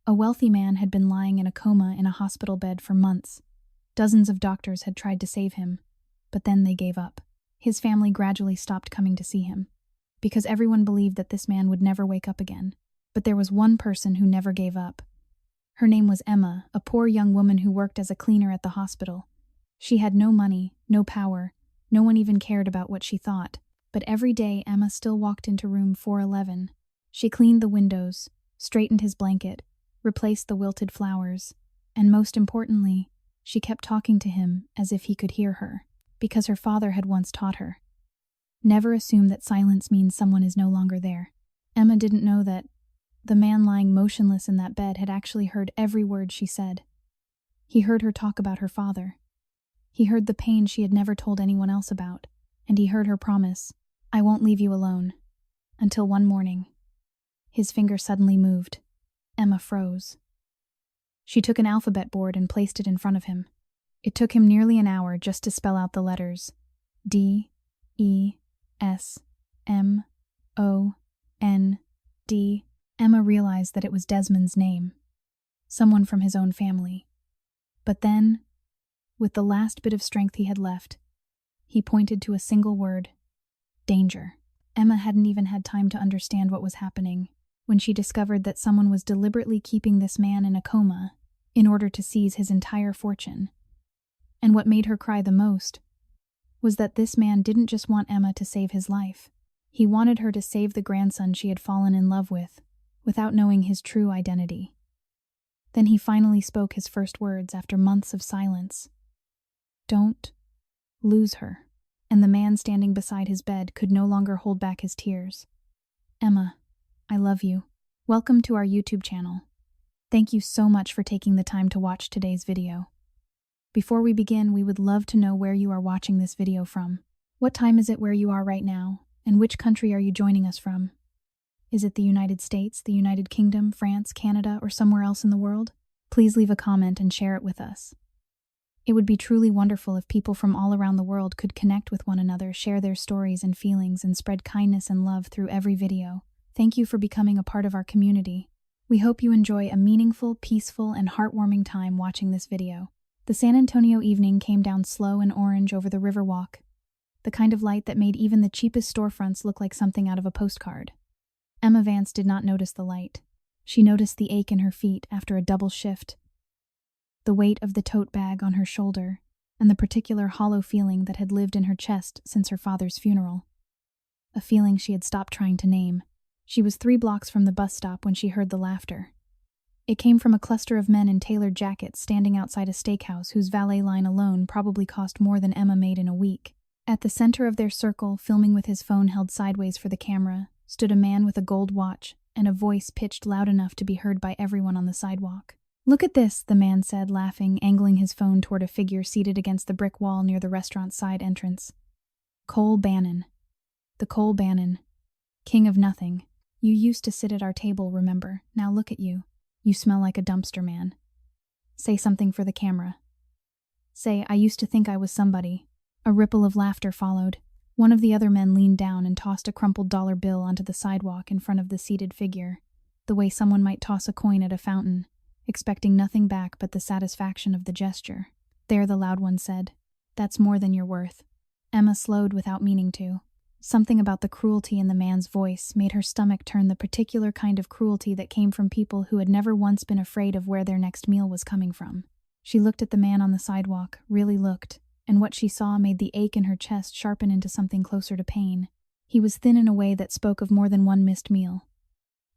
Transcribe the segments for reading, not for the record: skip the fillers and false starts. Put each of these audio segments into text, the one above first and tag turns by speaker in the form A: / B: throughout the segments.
A: A wealthy man had been lying in a coma in a hospital bed for months. Dozens of doctors had tried to save him, but then they gave up. His family gradually stopped coming to see him, because everyone believed that this man would never wake up again. But there was one person who never gave up. Her name was Emma, a poor young woman who worked as a cleaner at the hospital. She had no money, no power, no one even cared about what she thought. But every day Emma still walked into room 411. She cleaned the windows, straightened his blanket, replaced the wilted flowers, and most importantly, she kept talking to him as if he could hear her, because her father had once taught her. Never assume that silence means someone is no longer there. Emma didn't know that the man lying motionless in that bed had actually heard every word she said. He heard her talk about her father. He heard the pain she had never told anyone else about, and he heard her promise, "I won't leave you alone." Until one morning, his finger suddenly moved. Emma froze. She took an alphabet board and placed it in front of him. It took him nearly an hour just to spell out the letters D, E, S, M, O, N, D. Emma realized that it was Desmond's name, someone from his own family. But then, with the last bit of strength he had left, he pointed to a single word: danger. Emma hadn't even had time to understand what was happening when she discovered that someone was deliberately keeping this man in a coma in order to seize his entire fortune. And what made her cry the most was that this man didn't just want Emma to save his life. He wanted her to save the grandson she had fallen in love with, without knowing his true identity. Then he finally spoke his first words after months of silence. "Don't lose her." And the man standing beside his bed could no longer hold back his tears. "Emma, I love you. Welcome to our YouTube channel. Thank you so much for taking the time to watch today's video. Before we begin, we would love to know where you are watching this video from. What time is it where you are right now, and which country are you joining us from? Is it the United States, the United Kingdom, France, Canada, or somewhere else in the world? Please leave a comment and share it with us. It would be truly wonderful if people from all around the world could connect with one another, share their stories and feelings, and spread kindness and love through every video. Thank you for becoming a part of our community. We hope you enjoy a meaningful, peaceful, and heartwarming time watching this video. The San Antonio evening came down slow and orange over the Riverwalk, the kind of light that made even the cheapest storefronts look like something out of a postcard. Emma Vance did not notice the light. She noticed the ache in her feet after a double shift, the weight of the tote bag on her shoulder, and the particular hollow feeling that had lived in her chest since her father's funeral. A feeling she had stopped trying to name. She was 3 blocks from the bus stop when she heard the laughter. It came from a cluster of men in tailored jackets standing outside a steakhouse whose valet line alone probably cost more than Emma made in a week. At the center of their circle, filming with his phone held sideways for the camera, stood a man with a gold watch and a voice pitched loud enough to be heard by everyone on the sidewalk. "Look at this," the man said, laughing, angling his phone toward a figure seated against the brick wall near the restaurant's side entrance. "Cole Bannon. The Cole Bannon. King of nothing. You used to sit at our table, remember? Now look at you. You smell like a dumpster, man. Say something for the camera. Say, I used to think I was somebody." A ripple of laughter followed. One of the other men leaned down and tossed a crumpled dollar bill onto the sidewalk in front of the seated figure, the way someone might toss a coin at a fountain, expecting nothing back but the satisfaction of the gesture. "There," the loud one said. "That's more than you're worth." Emma slowed without meaning to. Something about the cruelty in the man's voice made her stomach turn, the particular kind of cruelty that came from people who had never once been afraid of where their next meal was coming from. She looked at the man on the sidewalk, really looked, and what she saw made the ache in her chest sharpen into something closer to pain. He was thin in a way that spoke of more than one missed meal.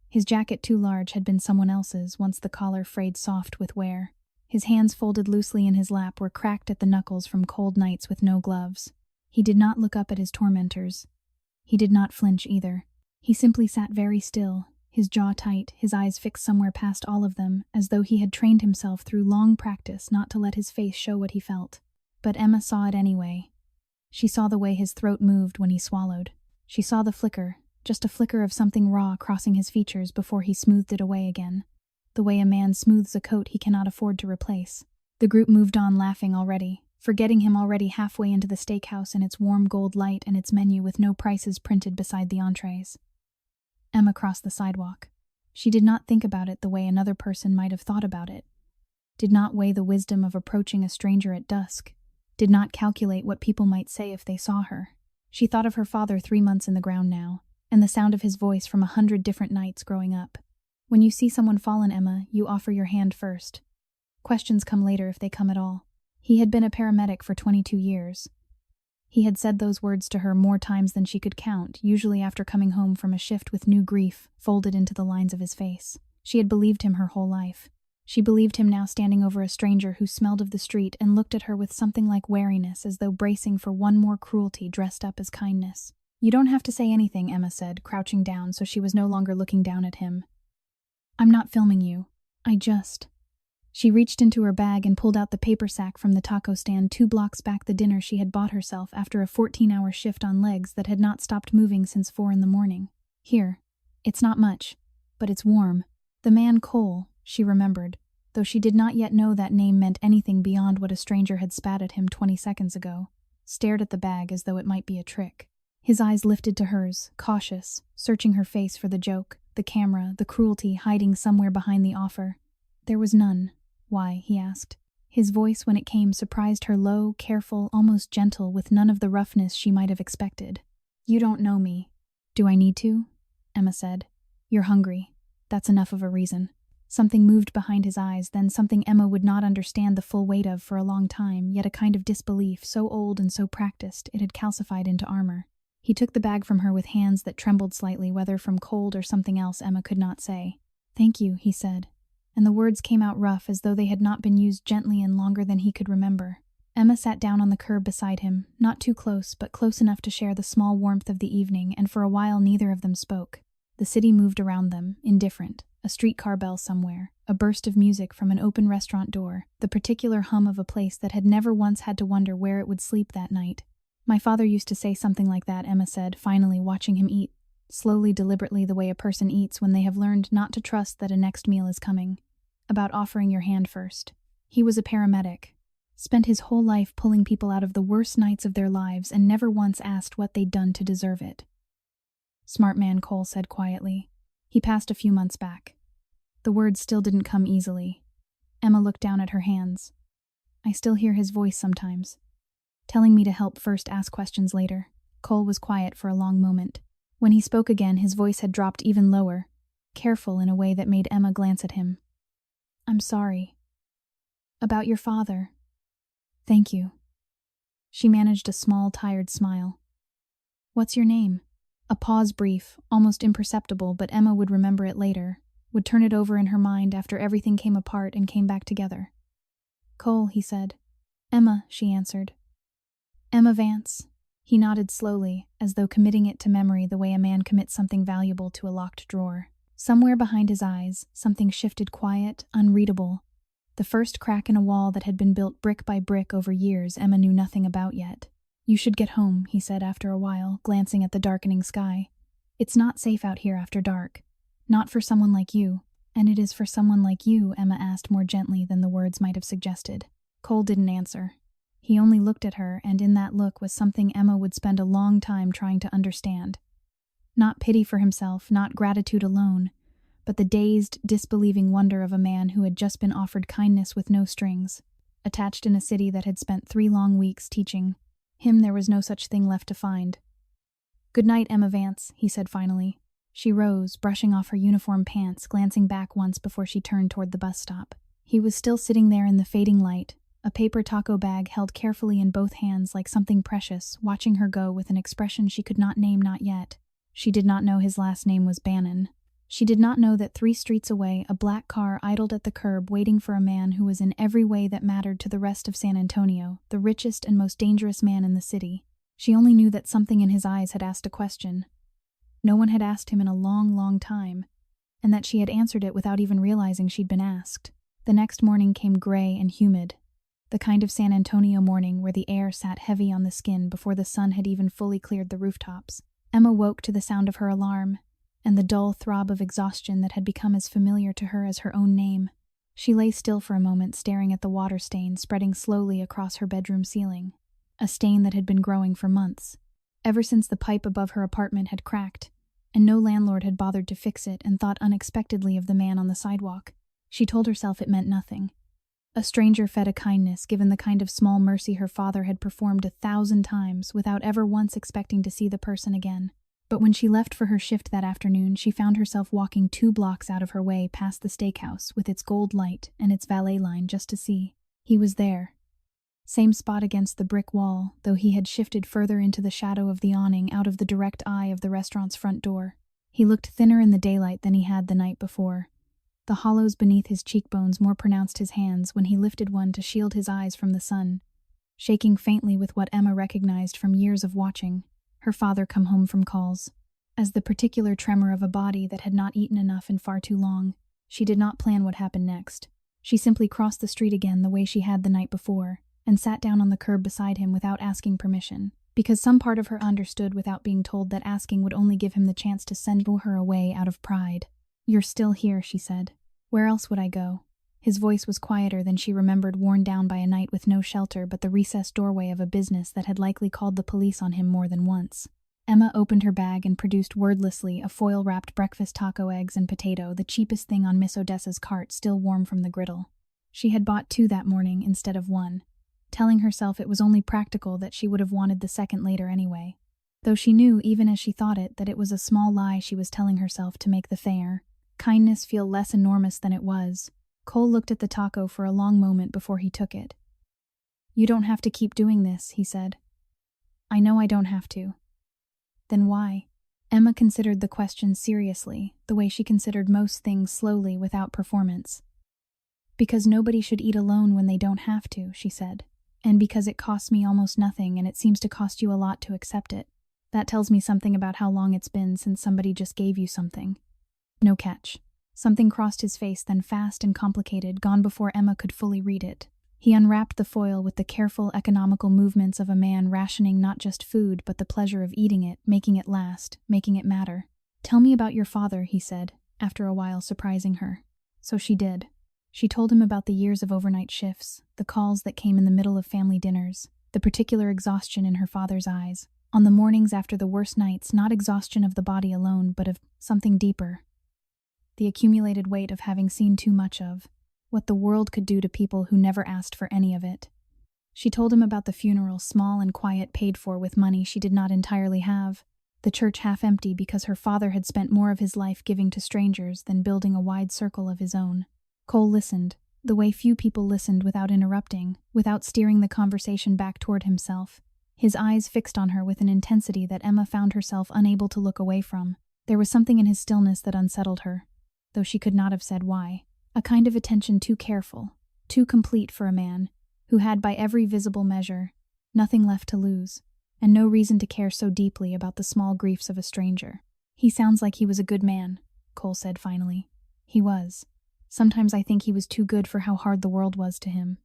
A: His jacket, too large, had been someone else's, once the collar frayed soft with wear. His hands folded loosely in his lap were cracked at the knuckles from cold nights with no gloves. He did not look up at his tormentors. He did not flinch either. He simply sat very still, his jaw tight, his eyes fixed somewhere past all of them, as though he had trained himself through long practice not to let his face show what he felt. But Emma saw it anyway. She saw the way his throat moved when he swallowed. She saw the flicker, just a flicker of something raw crossing his features before he smoothed it away again. The way a man smooths a coat he cannot afford to replace. The group moved on, laughing already, forgetting him already halfway into the steakhouse and its warm gold light and its menu with no prices printed beside the entrees. Emma crossed the sidewalk. She did not think about it the way another person might have thought about it, did not weigh the wisdom of approaching a stranger at dusk, did not calculate what people might say if they saw her. She thought of her father 3 months in the ground now, and the sound of his voice from 100 different nights growing up. When you see someone fallen, Emma, you offer your hand first. Questions come later if they come at all. He had been a paramedic for 22 years. He had said those words to her more times than she could count, usually after coming home from a shift with new grief folded into the lines of his face. She had believed him her whole life. She believed him now standing over a stranger who smelled of the street and looked at her with something like wariness, as though bracing for one more cruelty dressed up as kindness. "You don't have to say anything," Emma said, crouching down so she was no longer looking down at him. "I'm not filming you. I just..." She reached into her bag and pulled out the paper sack from the taco stand 2 blocks back, the dinner she had bought herself after a 14-hour shift on legs that had not stopped moving since 4 in the morning. "Here. It's not much, but it's warm." The man Cole, she remembered, though she did not yet know that name meant anything beyond what a stranger had spat at him 20 seconds ago, stared at the bag as though it might be a trick. His eyes lifted to hers, cautious, searching her face for the joke, the camera, the cruelty hiding somewhere behind the offer. There was none. "Why?" he asked. His voice, when it came, surprised her, low, careful, almost gentle, with none of the roughness she might have expected. "You don't know me." "Do I need to?" Emma said. "You're hungry. That's enough of a reason." Something moved behind his eyes, then something Emma would not understand the full weight of for a long time, yet a kind of disbelief, so old and so practiced it had calcified into armor. He took the bag from her with hands that trembled slightly, whether from cold or something else Emma could not say. "Thank you," he said, and the words came out rough, as though they had not been used gently in longer than he could remember. Emma sat down on the curb beside him, not too close, but close enough to share the small warmth of the evening, and for a while neither of them spoke. The city moved around them, indifferent. A streetcar bell somewhere, a burst of music from an open restaurant door, the particular hum of a place that had never once had to wonder where it would sleep that night. "My father used to say something like that," Emma said, finally watching him eat, slowly, deliberately, the way a person eats when they have learned not to trust that a next meal is coming. "About offering your hand first. He was a paramedic. Spent his whole life pulling people out of the worst nights of their lives and never once asked what they'd done to deserve it." "Smart man," Cole said quietly. "He passed a few months back." The words still didn't come easily. Emma looked down at her hands. "I still hear his voice sometimes, telling me to help first, ask questions later." Cole was quiet for a long moment. When he spoke again, his voice had dropped even lower, careful in a way that made Emma glance at him. "I'm sorry. About your father. Thank you." She managed a small, tired smile. "What's your name?" A pause, brief, almost imperceptible, but Emma would remember it later, would turn it over in her mind after everything came apart and came back together. "Cole," he said. "Emma," she answered. "Emma Vance." He nodded slowly, as though committing it to memory the way a man commits something valuable to a locked drawer. Somewhere behind his eyes, something shifted, quiet, unreadable. The first crack in a wall that had been built brick by brick over years Emma knew nothing about yet. "You should get home," he said after a while, glancing at the darkening sky. "It's not safe out here after dark. Not for someone like you." "And it is for someone like you?" Emma asked more gently than the words might have suggested. Cole didn't answer. He only looked at her, and in that look was something Emma would spend a long time trying to understand. Not pity for himself, not gratitude alone, but the dazed, disbelieving wonder of a man who had just been offered kindness with no strings, attached in a city that had spent 3 long weeks teaching him there was no such thing left to find. "Good night, Emma Vance," he said finally. She rose, brushing off her uniform pants, glancing back once before she turned toward the bus stop. He was still sitting there in the fading light, a paper taco bag held carefully in both hands like something precious, watching her go with an expression she could not name, not yet. She did not know his last name was Bannon. She did not know that 3 streets away, a black car idled at the curb waiting for a man who was in every way that mattered to the rest of San Antonio, the richest and most dangerous man in the city. She only knew that something in his eyes had asked a question. No one had asked him in a long, long time, and that she had answered it without even realizing she'd been asked. The next morning came gray and humid, the kind of San Antonio morning where the air sat heavy on the skin before the sun had even fully cleared the rooftops. Emma woke to the sound of her alarm, and the dull throb of exhaustion that had become as familiar to her as her own name. She lay still for a moment, staring at the water stain spreading slowly across her bedroom ceiling, a stain that had been growing for months, ever since the pipe above her apartment had cracked, and no landlord had bothered to fix it, and thought unexpectedly of the man on the sidewalk. She told herself it meant nothing. A stranger fed a kindness, given the kind of small mercy her father had performed 1,000 times without ever once expecting to see the person again. But when she left for her shift that afternoon, she found herself walking 2 blocks out of her way past the steakhouse with its gold light and its valet line just to see. He was there. Same spot against the brick wall, though he had shifted further into the shadow of the awning out of the direct eye of the restaurant's front door. He looked thinner in the daylight than he had the night before. The hollows beneath his cheekbones more pronounced his hands when he lifted one to shield his eyes from the sun, shaking faintly with what Emma recognized from years of watching her father come home from calls. As the particular tremor of a body that had not eaten enough in far too long, she did not plan what happened next. She simply crossed the street again the way she had the night before, and sat down on the curb beside him without asking permission, because some part of her understood without being told that asking would only give him the chance to send her away out of pride. "You're still here," she said. "Where else would I go?" His voice was quieter than she remembered, worn down by a night with no shelter but the recessed doorway of a business that had likely called the police on him more than once. Emma opened her bag and produced wordlessly a foil-wrapped breakfast taco, eggs and potato, the cheapest thing on Miss Odessa's cart, still warm from the griddle. She had bought 2 that morning instead of 1, telling herself it was only practical that she would have wanted the second later anyway, though she knew, even as she thought it, that it was a small lie she was telling herself to make the kindness feel less enormous than it was. Cole looked at the taco for a long moment before he took it. "You don't have to keep doing this," he said. "I know I don't have to." "Then why?" Emma considered the question seriously, the way she considered most things, slowly, without performance. "Because nobody should eat alone when they don't have to," she said. "And because it costs me almost nothing, and it seems to cost you a lot to accept it. That tells me something about how long it's been since somebody just gave you something." No catch. Something crossed his face, then fast and complicated, gone before Emma could fully read it. He unwrapped the foil with the careful, economical movements of a man rationing not just food but the pleasure of eating it, making it last, making it matter. "Tell me about your father," he said, after a while, surprising her. So she did. She told him about the years of overnight shifts, the calls that came in the middle of family dinners, the particular exhaustion in her father's eyes. On the mornings after the worst nights, not exhaustion of the body alone, but of something deeper. The accumulated weight of having seen too much of what the world could do to people who never asked for any of it. She told him about the funeral, small and quiet, paid for with money she did not entirely have, the church half empty because her father had spent more of his life giving to strangers than building a wide circle of his own. Cole listened, the way few people listened, without interrupting, without steering the conversation back toward himself, his eyes fixed on her with an intensity that Emma found herself unable to look away from. There was something in his stillness that unsettled her, though she could not have said why. A kind of attention too careful, too complete for a man who had, by every visible measure, nothing left to lose, and no reason to care so deeply about the small griefs of a stranger. "He sounds like he was a good man," Cole said finally. "He was. Sometimes I think he was too good for how hard the world was to him."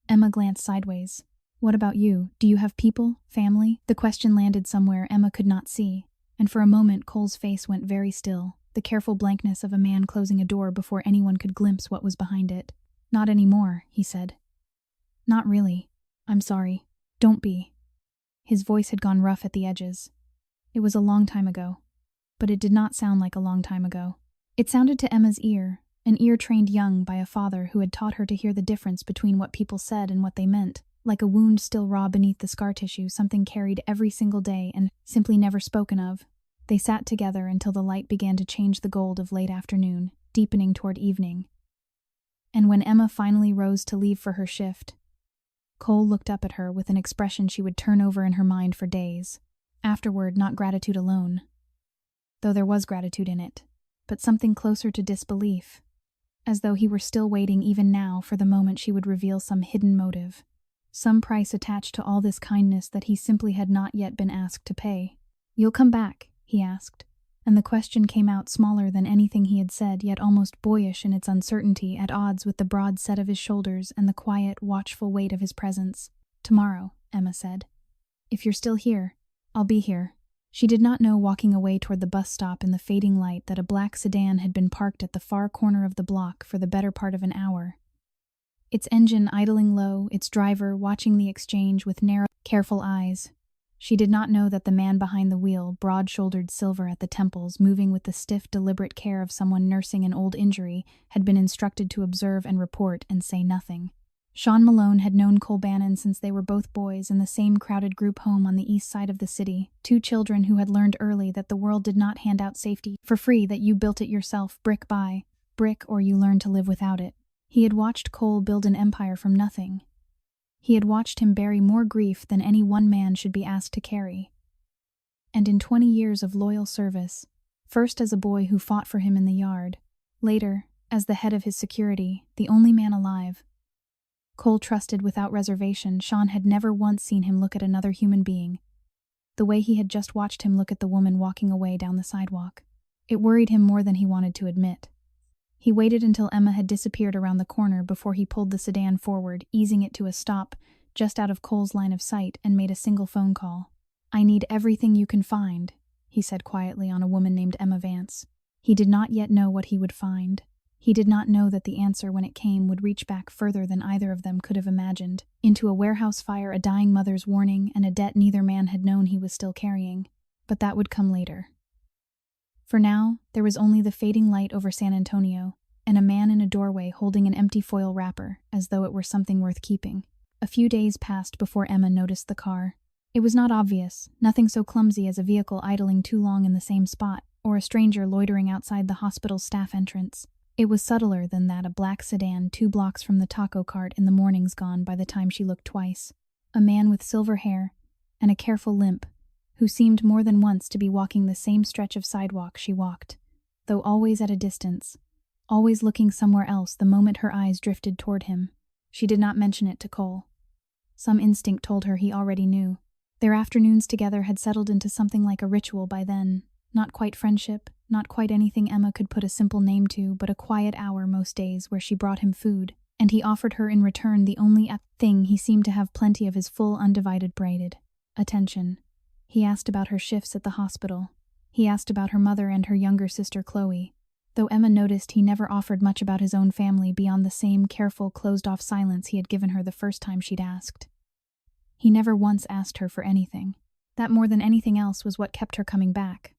A: Emma glanced sideways. "What about you? Do you have people? Family?" The question landed somewhere Emma could not see, and for a moment Cole's face went very still, the careful blankness of a man closing a door before anyone could glimpse what was behind it. "Not anymore," he said. "Not really. I'm sorry. Don't be." His voice had gone rough at the edges. It was a long time ago, but it did not sound like a long time ago. It sounded to Emma's ear, an ear trained young by a father who had taught her to hear the difference between what people said and what they meant, like a wound still raw beneath the scar tissue, something carried every single day and simply never spoken of. They sat together until the light began to change the gold of late afternoon, deepening toward evening. And when Emma finally rose to leave for her shift, Cole looked up at her with an expression she would turn over in her mind for days. Afterward, not gratitude alone, though there was gratitude in it, but something closer to disbelief, as though he were still waiting even now for the moment she would reveal some hidden motive, some price attached to all this kindness that he simply had not yet been asked to pay. "You'll come back?" he asked, and the question came out smaller than anything he had said, yet almost boyish in its uncertainty, at odds with the broad set of his shoulders and the quiet, watchful weight of his presence. "Tomorrow," Emma said. "If you're still here, I'll be here." She did not know, walking away toward the bus stop in the fading light, that a black sedan had been parked at the far corner of the block for the better part of an hour, its engine idling low, its driver watching the exchange with narrow, careful eyes. She did not know that the man behind the wheel, broad-shouldered, silver at the temples, moving with the stiff, deliberate care of someone nursing an old injury, had been instructed to observe and report and say nothing. Sean Malone had known Cole Bannon since they were both boys in the same crowded group home on the east side of the city, two children who had learned early that the world did not hand out safety for free, that you built it yourself, brick by brick, or you learned to live without it. He had watched Cole build an empire from nothing. He had watched him bury more grief than any one man should be asked to carry. And in 20 years of loyal service, first as a boy who fought for him in the yard, later as the head of his security, the only man alive, Cole trusted without reservation. Sean had never once seen him look at another human being, the way he had just watched him look at the woman walking away down the sidewalk. It worried him more than he wanted to admit. He waited until Emma had disappeared around the corner before he pulled the sedan forward, easing it to a stop just out of Cole's line of sight, and made a single phone call. "I need everything you can find," he said quietly, on a woman named Emma Vance. He did not yet know what he would find. He did not know that the answer, when it came, would reach back further than either of them could have imagined, into a warehouse fire, a dying mother's warning, and a debt neither man had known he was still carrying. But that would come later. For now, there was only the fading light over San Antonio, and a man in a doorway holding an empty foil wrapper, as though it were something worth keeping. A few days passed before Emma noticed the car. It was not obvious, nothing so clumsy as a vehicle idling too long in the same spot, or a stranger loitering outside the hospital's staff entrance. It was subtler than that, a black sedan 2 blocks from the taco cart in the mornings gone by the time she looked twice. A man with silver hair and a careful limp, who seemed more than once to be walking the same stretch of sidewalk she walked, though always at a distance, always looking somewhere else the moment her eyes drifted toward him. She did not mention it to Cole. Some instinct told her he already knew. Their afternoons together had settled into something like a ritual by then. Not quite friendship, not quite anything Emma could put a simple name to, but a quiet hour most days where she brought him food, and he offered her in return the only thing he seemed to have plenty of: his full, undivided, braided attention. He asked about her shifts at the hospital. He asked about her mother and her younger sister Chloe, though Emma noticed he never offered much about his own family beyond the same careful, closed-off silence he had given her the first time she'd asked. He never once asked her for anything. That, more than anything else, was what kept her coming back.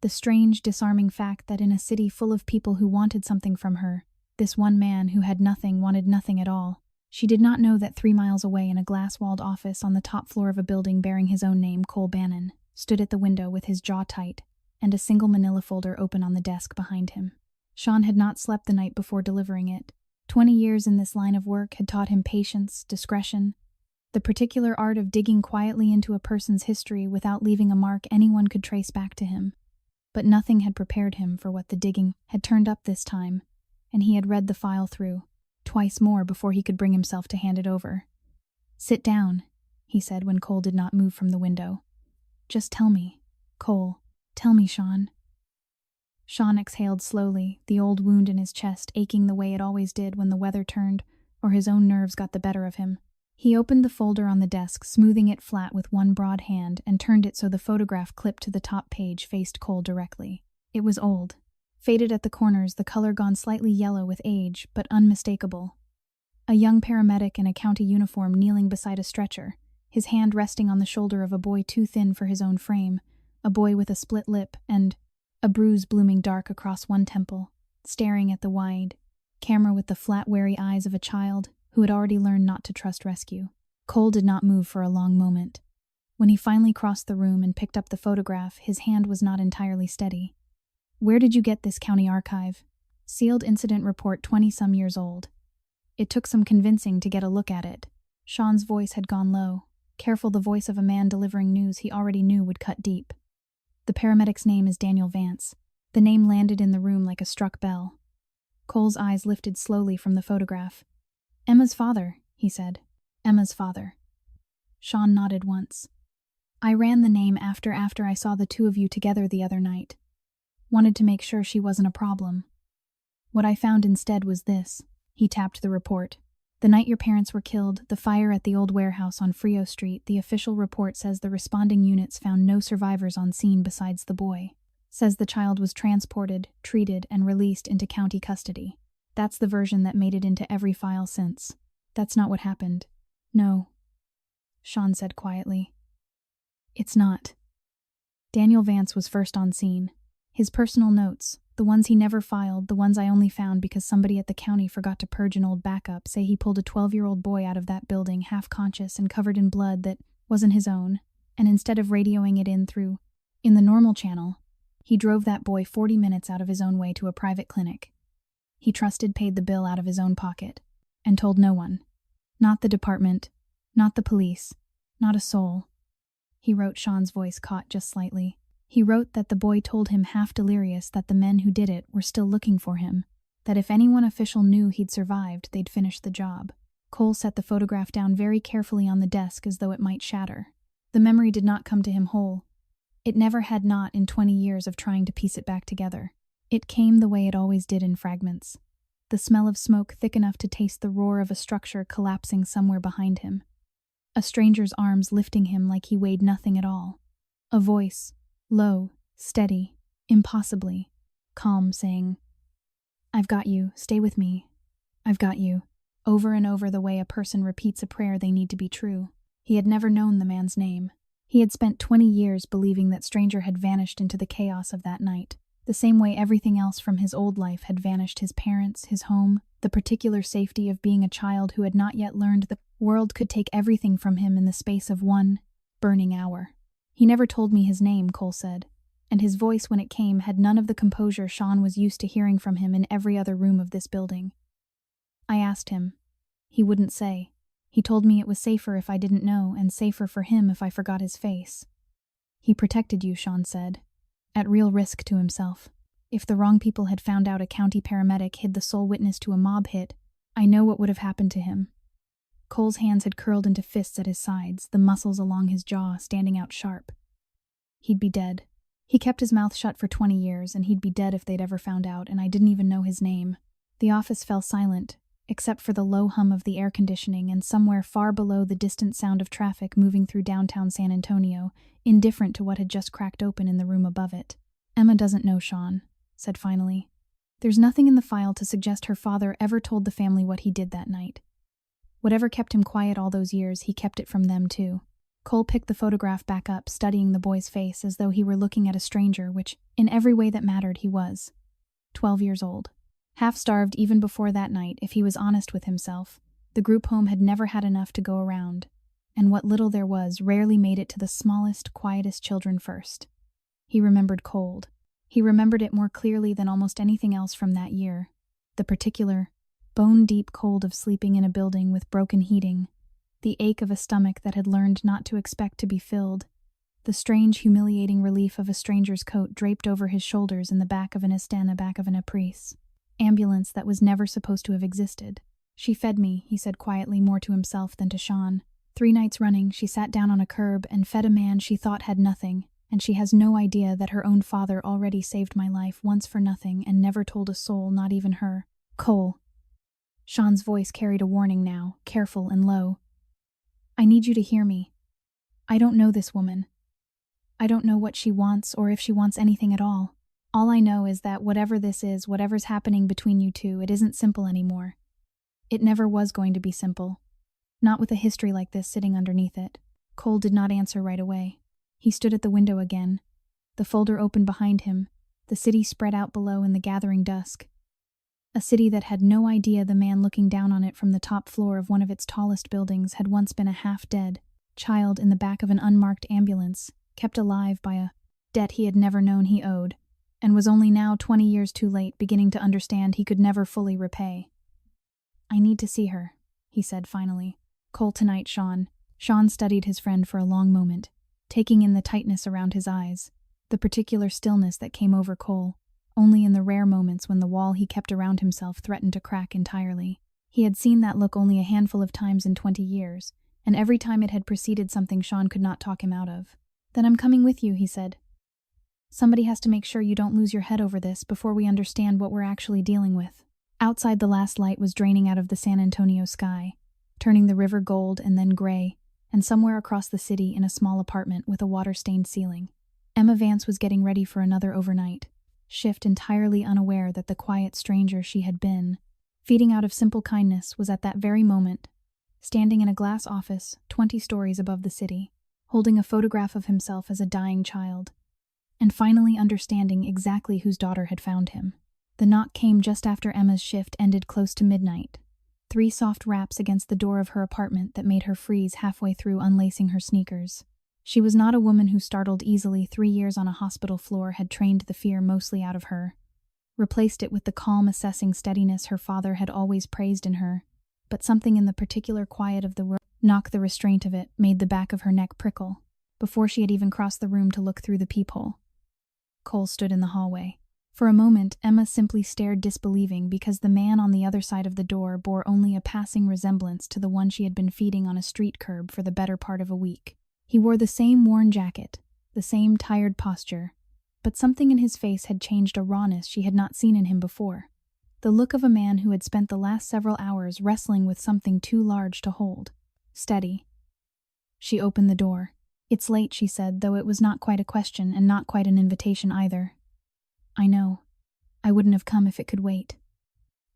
A: The strange, disarming fact that in a city full of people who wanted something from her, this one man who had nothing wanted nothing at all. She did not know that 3 miles away, in a glass-walled office on the top floor of a building bearing his own name, Cole Bannon stood at the window with his jaw tight and a single manila folder open on the desk behind him. Sean had not slept the night before delivering it. 20 years in this line of work had taught him patience, discretion, the particular art of digging quietly into a person's history without leaving a mark anyone could trace back to him. But nothing had prepared him for what the digging had turned up this time, and he had read the file through twice more before he could bring himself to hand it over. "Sit down," he said when Cole did not move from the window. "Just tell me, Cole. Tell me, Sean." Sean exhaled slowly, the old wound in his chest aching the way it always did when the weather turned or his own nerves got the better of him. He opened the folder on the desk, smoothing it flat with one broad hand, and turned it so the photograph clipped to the top page faced Cole directly. It was old, faded at the corners, the color gone slightly yellow with age, but unmistakable. A young paramedic in a county uniform kneeling beside a stretcher, his hand resting on the shoulder of a boy too thin for his own frame, a boy with a split lip and a bruise blooming dark across one temple, staring at the wide camera with the flat, wary eyes of a child who had already learned not to trust rescue. Cole did not move for a long moment. When he finally crossed the room and picked up the photograph, his hand was not entirely steady. "Where did you get this, county archive?" "Sealed incident report, 20-some years old." It took some convincing to get a look at it. Sean's voice had gone low, careful, the voice of a man delivering news he already knew would cut deep. "The paramedic's name is Daniel Vance." The name landed in the room like a struck bell. Cole's eyes lifted slowly from the photograph. "Emma's father," he said. "Emma's father." Sean nodded once. "I ran the name after I saw the two of you together the other night. Wanted to make sure she wasn't a problem. What I found instead was this." He tapped the report. "The night your parents were killed, the fire at the old warehouse on Frio Street, the official report says the responding units found no survivors on scene besides the boy. Says the child was transported, treated, and released into county custody. That's the version that made it into every file since. That's not what happened." "No," Sean said quietly. It's not. Daniel Vance was first on scene. His personal notes, the ones he never filed, the ones I only found because somebody at the county forgot to purge an old backup, say he pulled a 12-year-old boy out of that building half conscious and covered in blood that wasn't his own, and instead of radioing it in the normal channel, he drove that boy 40 minutes out of his own way to a private clinic. He trusted, paid the bill out of his own pocket, and told no one. Not the department, not the police, not a soul. He wrote, Sean's voice caught just slightly. He wrote that the boy told him, half delirious, that the men who did it were still looking for him, that if anyone official knew he'd survived, they'd finish the job. Cole set the photograph down very carefully on the desk as though it might shatter. The memory did not come to him whole. It never had, not in 20 years of trying to piece it back together. It came the way it always did, in fragments. The smell of smoke thick enough to taste the roar of a structure collapsing somewhere behind him. A stranger's arms lifting him like he weighed nothing at all. A voice, low, steady, impossibly calm, saying, "I've got you, stay with me. I've got you," over and over, the way a person repeats a prayer they need to be true. He had never known the man's name. He had spent 20 years believing that stranger had vanished into the chaos of that night, the same way everything else from his old life had vanished: his parents, his home, the particular safety of being a child who had not yet learned the world could take everything from him in the space of one burning hour. "He never told me his name," Cole said, and his voice, when it came, had none of the composure Sean was used to hearing from him in every other room of this building. "I asked him. He wouldn't say. He told me it was safer if I didn't know, and safer for him if I forgot his face." "He protected you," Sean said, at real risk to himself. "If the wrong people had found out a county paramedic hid the sole witness to a mob hit, I know what would have happened to him." Cole's hands had curled into fists at his sides, the muscles along his jaw standing out sharp. "He'd be dead. He kept his mouth shut for 20 years, and he'd be dead if they'd ever found out, and I didn't even know his name." The office fell silent, except for the low hum of the air conditioning and somewhere far below the distant sound of traffic moving through downtown San Antonio, indifferent to what had just cracked open in the room above it. "Emma doesn't know," Sean said finally. "There's nothing in the file to suggest her father ever told the family what he did that night. Whatever kept him quiet all those years, he kept it from them too." Cole picked the photograph back up, studying the boy's face as though he were looking at a stranger, which, in every way that mattered, he was. 12 years old. Half-starved even before that night, if he was honest with himself. The group home had never had enough to go around, and what little there was rarely made it to the smallest, quietest children first. He remembered cold. He remembered it more clearly than almost anything else from that year. The particular, bone-deep cold of sleeping in a building with broken heating, the ache of a stomach that had learned not to expect to be filled, the strange, humiliating relief of a stranger's coat draped over his shoulders in the back of an Estana, back of an Apris. Ambulance that was never supposed to have existed. "She fed me," he said quietly, more to himself than to Sean. 3 nights running, she sat down on a curb and fed a man she thought had nothing, and she has no idea that her own father already saved my life once for nothing and never told a soul, not even her." "Cole." Sean's voice carried a warning now, careful and low. "I need you to hear me. I don't know this woman. I don't know what she wants or if she wants anything at all. All I know is that whatever this is, whatever's happening between you two, it isn't simple anymore. It never was going to be simple. Not with a history like this sitting underneath it." Cole did not answer right away. He stood at the window again. The folder opened behind him, the city spread out below in the gathering dusk. A city that had no idea the man looking down on it from the top floor of one of its tallest buildings had once been a half-dead child in the back of an unmarked ambulance, kept alive by a debt he had never known he owed, and was only now, 20 years too late, beginning to understand he could never fully repay. "I need to see her," he said finally. "Cole, tonight, Sean." Sean studied his friend for a long moment, taking in the tightness around his eyes, the particular stillness that came over Cole, only in the rare moments when the wall he kept around himself threatened to crack entirely. He had seen that look only a handful of times in 20 years, and every time it had preceded something Sean could not talk him out of. "Then I'm coming with you," he said. "Somebody has to make sure you don't lose your head over this before we understand what we're actually dealing with." Outside, the last light was draining out of the San Antonio sky, turning the river gold and then gray, and somewhere across the city, in a small apartment with a water-stained ceiling, Emma Vance was getting ready for another overnight shift, entirely unaware that the quiet stranger she had been, feeding out of simple kindness, was at that very moment standing in a glass office 20 stories above the city. holding a photograph of himself as a dying child, and finally understanding exactly whose daughter had found him. The knock came just after Emma's shift ended close to midnight. 3 soft raps against the door of her apartment that made her freeze halfway through unlacing her sneakers. She was not a woman who startled easily. 3 years on a hospital floor had trained the fear mostly out of her, replaced it with the calm, assessing steadiness her father had always praised in her, but something in the particular quiet of the room knocked the restraint of it, made the back of her neck prickle. Before she had even crossed the room to look through the peephole, Cole stood in the hallway. For a moment, Emma simply stared disbelieving because the man on the other side of the door bore only a passing resemblance to the one she had been feeding on a street curb for the better part of a week. He wore the same worn jacket, the same tired posture, but something in his face had changed, a rawness she had not seen in him before. The look of a man who had spent the last several hours wrestling with something too large to hold. Steady. She opened the door. "It's late," she said, though it was not quite a question and not quite an invitation either. "I know. I wouldn't have come if it could wait."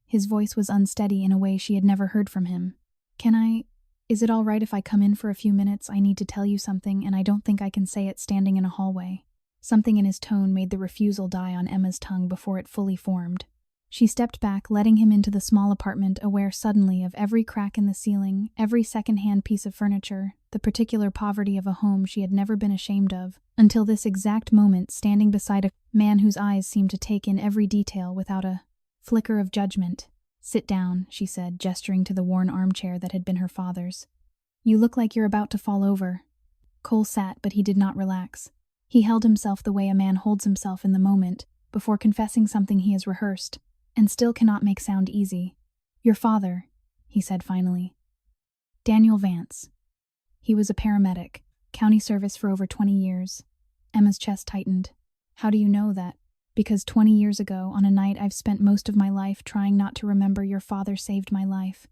A: His voice was unsteady in a way she had never heard from him. Is it all right if I come in for a few minutes? I need to tell you something, and I don't think I can say it standing in a hallway." Something in his tone made the refusal die on Emma's tongue before it fully formed. She stepped back, letting him into the small apartment, aware suddenly of every crack in the ceiling, every second-hand piece of furniture, the particular poverty of a home she had never been ashamed of, until this exact moment, standing beside a man whose eyes seemed to take in every detail without a flicker of judgment. "Sit down," she said, gesturing to the worn armchair that had been her father's. "You look like you're about to fall over." Cole sat, but he did not relax. He held himself the way a man holds himself in the moment, before confessing something he has rehearsed, and still cannot make sound easy. "Your father," he said finally. "Daniel Vance. He was a paramedic, county service for over 20 years. Emma's chest tightened. "How do you know that?" "Because 20 years ago, on a night I've spent most of my life trying not to remember, your father saved my life."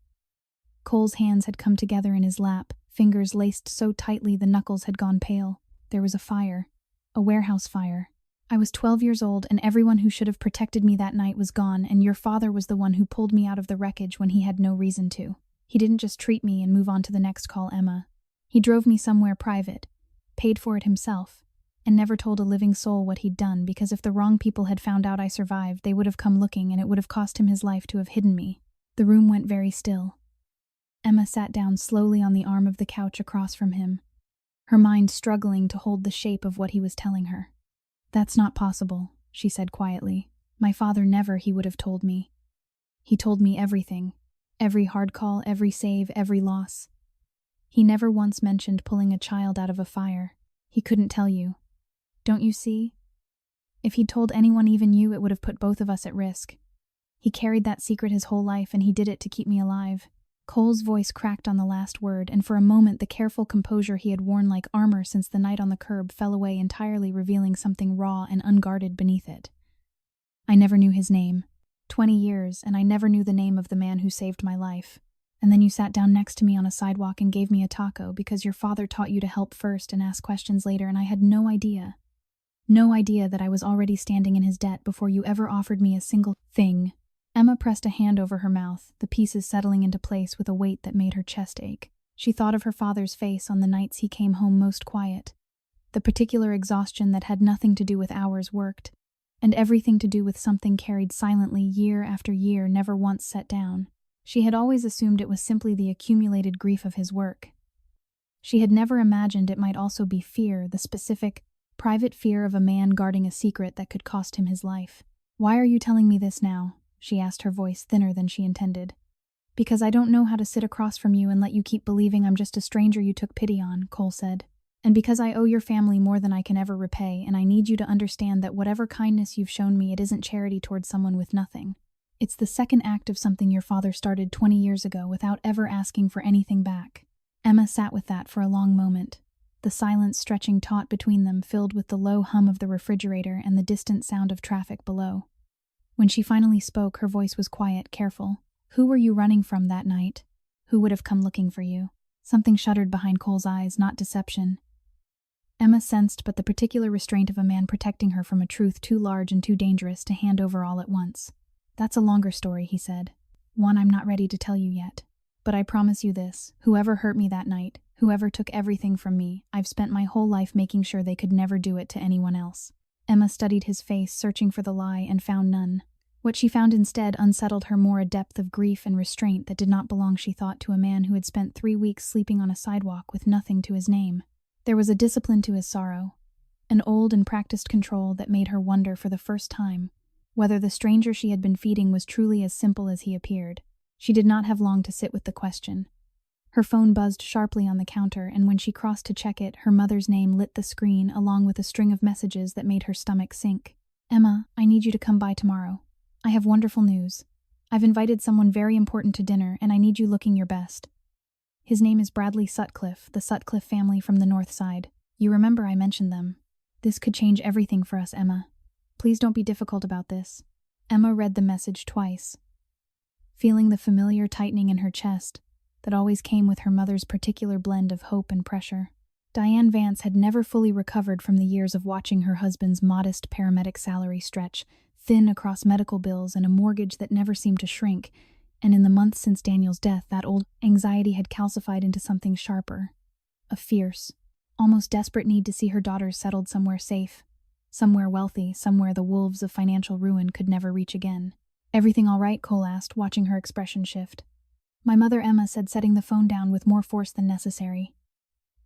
A: Cole's hands had come together in his lap, fingers laced so tightly the knuckles had gone pale. "There was a fire. A warehouse fire. I was 12 years old, and everyone who should have protected me that night was gone, and your father was the one who pulled me out of the wreckage when he had no reason to. He didn't just treat me and move on to the next call, Emma. He drove me somewhere private, paid for it himself, and never told a living soul what he'd done, because if the wrong people had found out I survived, they would have come looking, and it would have cost him his life to have hidden me." The room went very still. Emma sat down slowly on the arm of the couch across from him, her mind struggling to hold the shape of what he was telling her. "That's not possible," she said quietly. "My father never, he would have told me. He told me everything. Every hard call, every save, every loss. He never once mentioned pulling a child out of a fire. He couldn't tell you. Don't you see? If he'd told anyone, even you, it would have put both of us at risk. He carried that secret his whole life, and he did it to keep me alive." Cole's voice cracked on the last word, and for a moment the careful composure he had worn like armor since the night on the curb fell away entirely, revealing something raw and unguarded beneath it. "I never knew his name. 20 years, and I never knew the name of the man who saved my life. And then you sat down next to me on a sidewalk and gave me a taco because your father taught you to help first and ask questions later, and I had no idea. No idea that I was already standing in his debt before you ever offered me a single thing." Emma pressed a hand over her mouth, the pieces settling into place with a weight that made her chest ache. She thought of her father's face on the nights he came home most quiet, the particular exhaustion that had nothing to do with hours worked, and everything to do with something carried silently year after year, never once set down. She had always assumed it was simply the accumulated grief of his work. She had never imagined it might also be fear, the specific, private fear of a man guarding a secret that could cost him his life. "Why are you telling me this now?" she asked, her voice thinner than she intended. "Because I don't know how to sit across from you and let you keep believing I'm just a stranger you took pity on," Cole said. "And because I owe your family more than I can ever repay, and I need you to understand that whatever kindness you've shown me, it isn't charity towards someone with nothing. It's the second act of something your father started 20 years ago without ever asking for anything back." Emma sat with that for a long moment, the silence stretching taut between them, filled with the low hum of the refrigerator and the distant sound of traffic below. When she finally spoke, her voice was quiet, careful. "Who were you running from that night? Who would have come looking for you?" Something shuddered behind Cole's eyes, not deception. Emma sensed but the particular restraint of a man protecting her from a truth too large and too dangerous to hand over all at once. "That's a longer story," he said. "One I'm not ready to tell you yet. But I promise you this, whoever hurt me that night, Whoever took everything from me, I've spent my whole life making sure they could never do it to anyone else. Emma studied his face, searching for the lie, and found none. What she found instead unsettled her more, a depth of grief and restraint that did not belong, she thought, to a man who had spent 3 weeks sleeping on a sidewalk with nothing to his name. There was a discipline to his sorrow, an old and practiced control that made her wonder for the first time whether the stranger she had been feeding was truly as simple as he appeared. She did not have long to sit with the question. Her phone buzzed sharply on the counter, and when she crossed to check it, her mother's name lit the screen along with a string of messages that made her stomach sink. "Emma, I need you to come by tomorrow. I have wonderful news. I've invited someone very important to dinner, and I need you looking your best. His name is Bradley Sutcliffe, the Sutcliffe family from the North Side. You remember I mentioned them. This could change everything for us, Emma. Please don't be difficult about this." Emma read the message twice, feeling the familiar tightening in her chest that always came with her mother's particular blend of hope and pressure. Diane Vance had never fully recovered from the years of watching her husband's modest paramedic salary stretch thin across medical bills and a mortgage that never seemed to shrink, and in the months since Daniel's death, that old anxiety had calcified into something sharper, a fierce, almost desperate need to see her daughters settled somewhere safe, somewhere wealthy, somewhere the wolves of financial ruin could never reach again. "Everything all right?" Cole asked, watching her expression shift. "My mother," Emma said, setting the phone down with more force than necessary.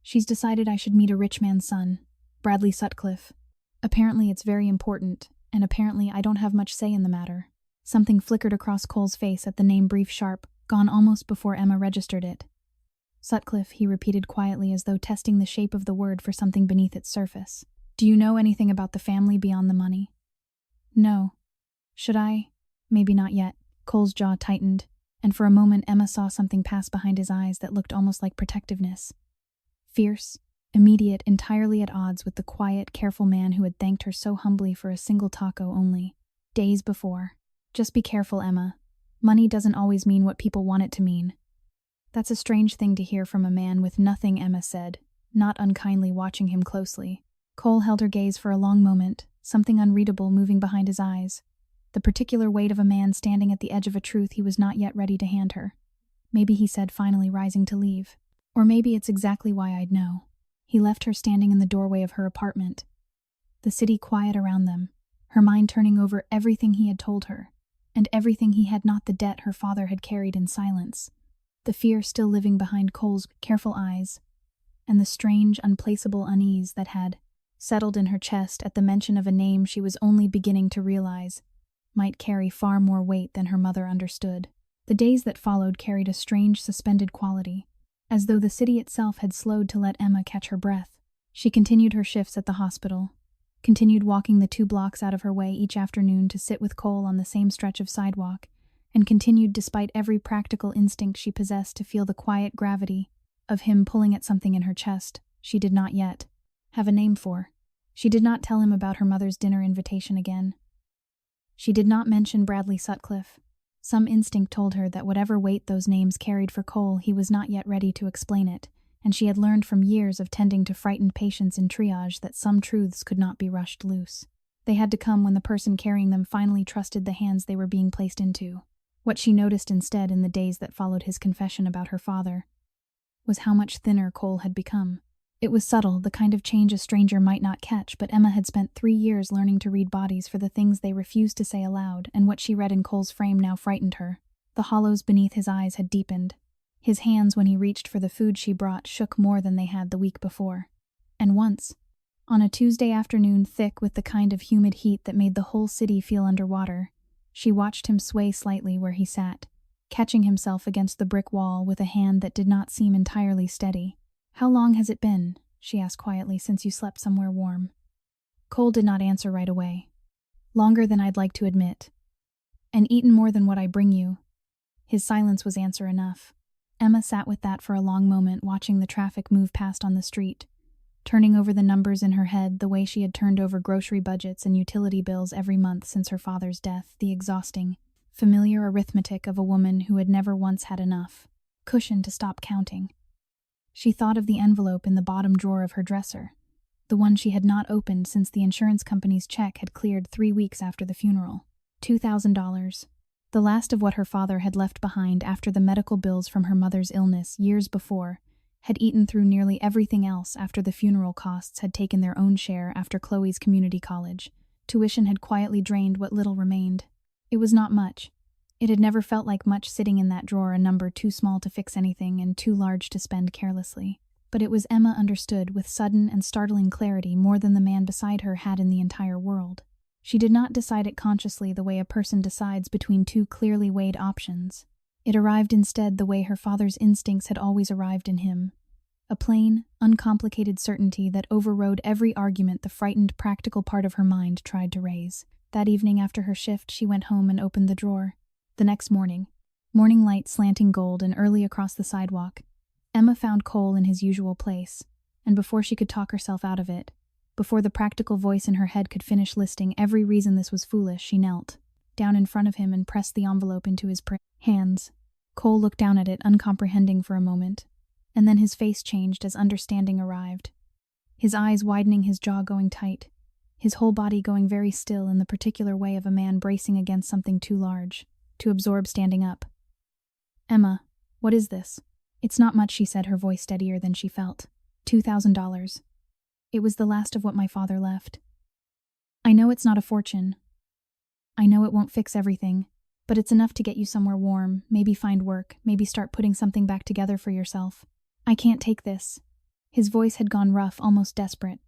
A: "She's decided I should meet a rich man's son, Bradley Sutcliffe. Apparently it's very important, and apparently I don't have much say in the matter." Something flickered across Cole's face at the name, brief, sharp, gone almost before Emma registered it. "Sutcliffe," he repeated quietly, as though testing the shape of the word for something beneath its surface. "Do you know anything about the family beyond the money?" "No. Should I?" "Maybe not yet." Cole's jaw tightened, and for a moment Emma saw something pass behind his eyes that looked almost like protectiveness. Fierce, immediate, entirely at odds with the quiet, careful man who had thanked her so humbly for a single taco only, days before. "Just be careful, Emma. Money doesn't always mean what people want it to mean." "That's a strange thing to hear from a man with nothing," Emma said, not unkindly watching him closely. Cole held her gaze for a long moment, something unreadable moving behind his eyes, the particular weight of a man standing at the edge of a truth he was not yet ready to hand her. "Maybe," he said, finally rising to leave. "Or maybe it's exactly why I'd know." He left her standing in the doorway of her apartment, the city quiet around them, her mind turning over everything he had told her, and everything he had not, the debt her father had carried in silence, the fear still living behind Cole's careful eyes, and the strange, unplaceable unease that had settled in her chest at the mention of a name she was only beginning to realize might carry far more weight than her mother understood. The days that followed carried a strange, suspended quality, as though the city itself had slowed to let Emma catch her breath. She continued her shifts at the hospital, continued walking the 2 blocks out of her way each afternoon to sit with Cole on the same stretch of sidewalk, and continued, despite every practical instinct she possessed, to feel the quiet gravity of him pulling at something in her chest she did not yet have a name for. She did not tell him about her mother's dinner invitation again. She did not mention Bradley Sutcliffe. Some instinct told her that whatever weight those names carried for Cole, he was not yet ready to explain it, and she had learned from years of tending to frightened patients in triage that some truths could not be rushed loose. They had to come when the person carrying them finally trusted the hands they were being placed into. What she noticed instead in the days that followed his confession about her father was how much thinner Cole had become. It was subtle, the kind of change a stranger might not catch, but Emma had spent 3 years learning to read bodies for the things they refused to say aloud, and what she read in Cole's frame now frightened her. The hollows beneath his eyes had deepened. His hands, when he reached for the food she brought, shook more than they had the week before. And once, on a Tuesday afternoon thick with the kind of humid heat that made the whole city feel underwater, she watched him sway slightly where he sat, catching himself against the brick wall with a hand that did not seem entirely steady. "How long has it been," she asked quietly, "since you slept somewhere warm?" Cole did not answer right away. "Longer than I'd like to admit. And eaten more than what I bring you." His silence was answer enough. Emma sat with that for a long moment, watching the traffic move past on the street, turning over the numbers in her head the way she had turned over grocery budgets and utility bills every month since her father's death, the exhausting, familiar arithmetic of a woman who had never once had enough cushion to stop counting. She thought of the envelope in the bottom drawer of her dresser, the one she had not opened since the insurance company's check had cleared 3 weeks after the funeral. $2,000. The last of what her father had left behind after the medical bills from her mother's illness years before had eaten through nearly everything else after the funeral costs had taken their own share after Chloe's community college. Tuition had quietly drained what little remained. It was not much. It had never felt like much sitting in that drawer, a number too small to fix anything and too large to spend carelessly. But it was Emma understood with sudden and startling clarity more than the man beside her had in the entire world. She did not decide it consciously the way a person decides between two clearly weighed options. It arrived instead the way her father's instincts had always arrived in him. A plain, uncomplicated certainty that overrode every argument the frightened, practical part of her mind tried to raise. That evening after her shift, she went home and opened the drawer. The next morning, morning light slanting gold and early across the sidewalk, Emma found Cole in his usual place, and before she could talk herself out of it, before the practical voice in her head could finish listing every reason this was foolish, she knelt down in front of him and pressed the envelope into his hands. Cole looked down at it, uncomprehending for a moment, and then his face changed as understanding arrived. His eyes widening, his jaw going tight, his whole body going very still in the particular way of a man bracing against something too large to absorb standing up. "Emma, what is this?" "It's not much," she said, her voice steadier than she felt. $2,000. It was the last of what my father left. I know it's not a fortune. I know it won't fix everything, but it's enough to get you somewhere warm, maybe find work, maybe start putting something back together for yourself. I can't take this." His voice had gone rough, almost desperate.